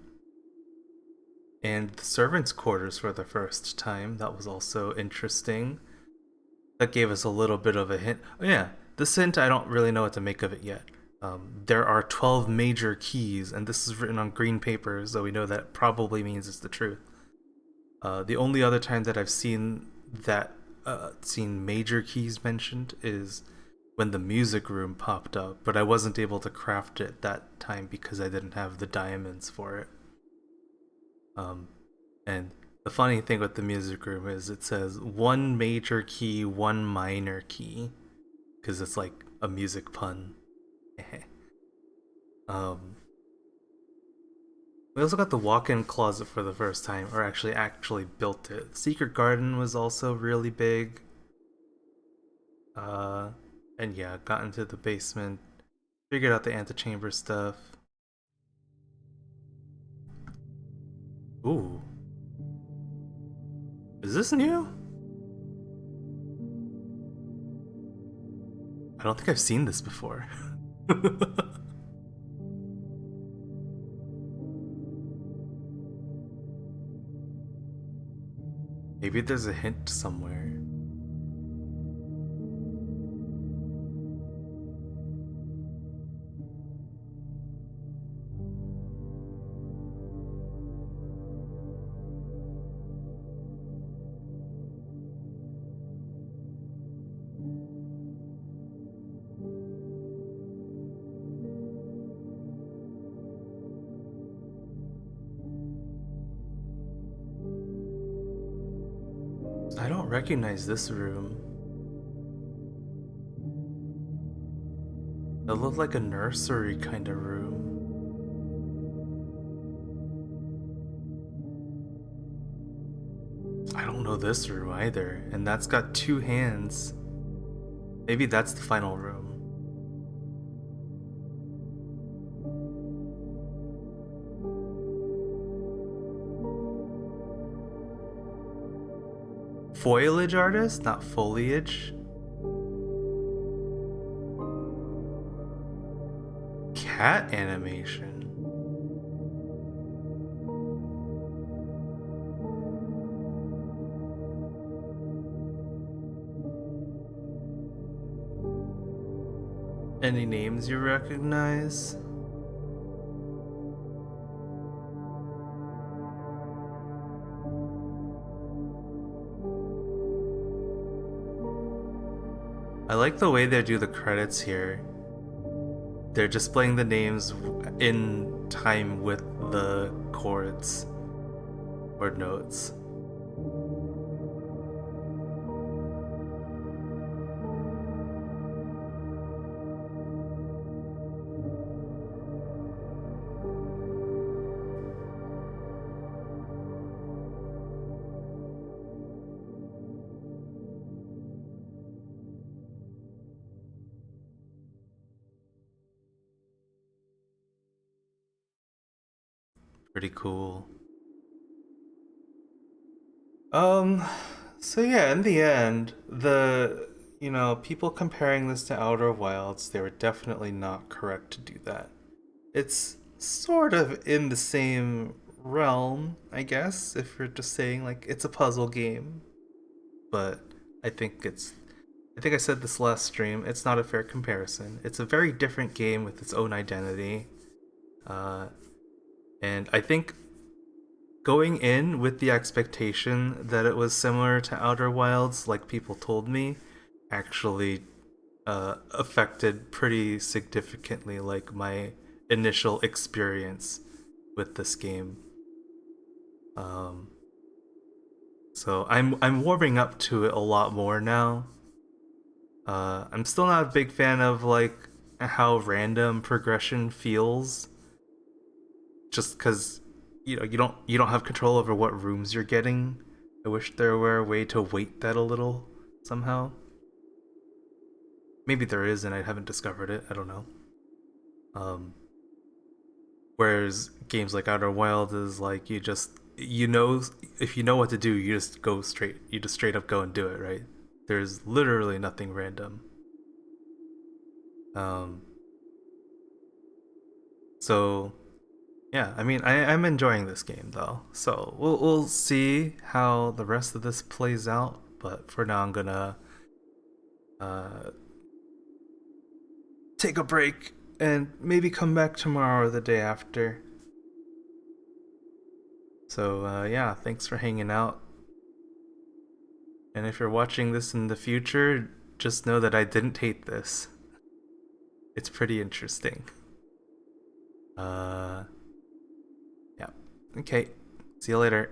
And the servants' quarters for the first time. That was also interesting. That gave us a little bit of a hint. Oh, yeah, this hint, I don't really know what to make of it yet. There are 12 major keys, and this is written on green paper, so we know that probably means it's the truth. The only other time that I've seen that seen major keys mentioned is when the music room popped up, but I wasn't able to craft it that time because I didn't have the diamonds for it. Um, and the funny thing with the music room is it says one major key, one minor key, because it's like a music pun. um, we also got the walk-in closet for the first time, or actually built it. Secret garden was also really big. Uh, and yeah, got into the basement, figured out the antechamber stuff. Ooh, is this new? I don't think I've seen this before. Maybe there's a hint somewhere. I don't recognize this room. It looked like a nursery kind of room. I don't know this room either, and that's got two hands. Maybe that's the final room. Foliage artist, not foliage. Cat animation. Any names you recognize? I like the way they do the credits here. They're displaying the names in time with the chords or notes. Pretty cool. Um, so yeah, in the end, people comparing this to Outer Wilds, they were definitely not correct to do that. It's sort of in the same realm, I guess, if you're just saying like it's a puzzle game, but I think it's I think I said this last stream, it's not a fair comparison. It's a very different game with its own identity. Uh, and I think going in with the expectation that it was similar to Outer Wilds, like people told me, actually affected pretty significantly like my initial experience with this game. Um, so I'm warming up to it a lot more now. I'm still not a big fan of like how random progression feels, just because you don't have control over what rooms you're getting. I wish there were a way to weight that a little somehow. Maybe there is, and I haven't discovered it. I don't know. Um, Whereas games like Outer Wild is like if you know what to do, you just go straight. You just straight up go and do it, right? There's literally nothing random. Um, so Yeah, I mean, I'm enjoying this game though, so we'll see how the rest of this plays out. But for now, I'm gonna uh, take a break and maybe come back tomorrow or the day after. So yeah, thanks for hanging out. And if you're watching this in the future, just know that I didn't hate this. It's pretty interesting. Uh, yeah. Okay. See you later.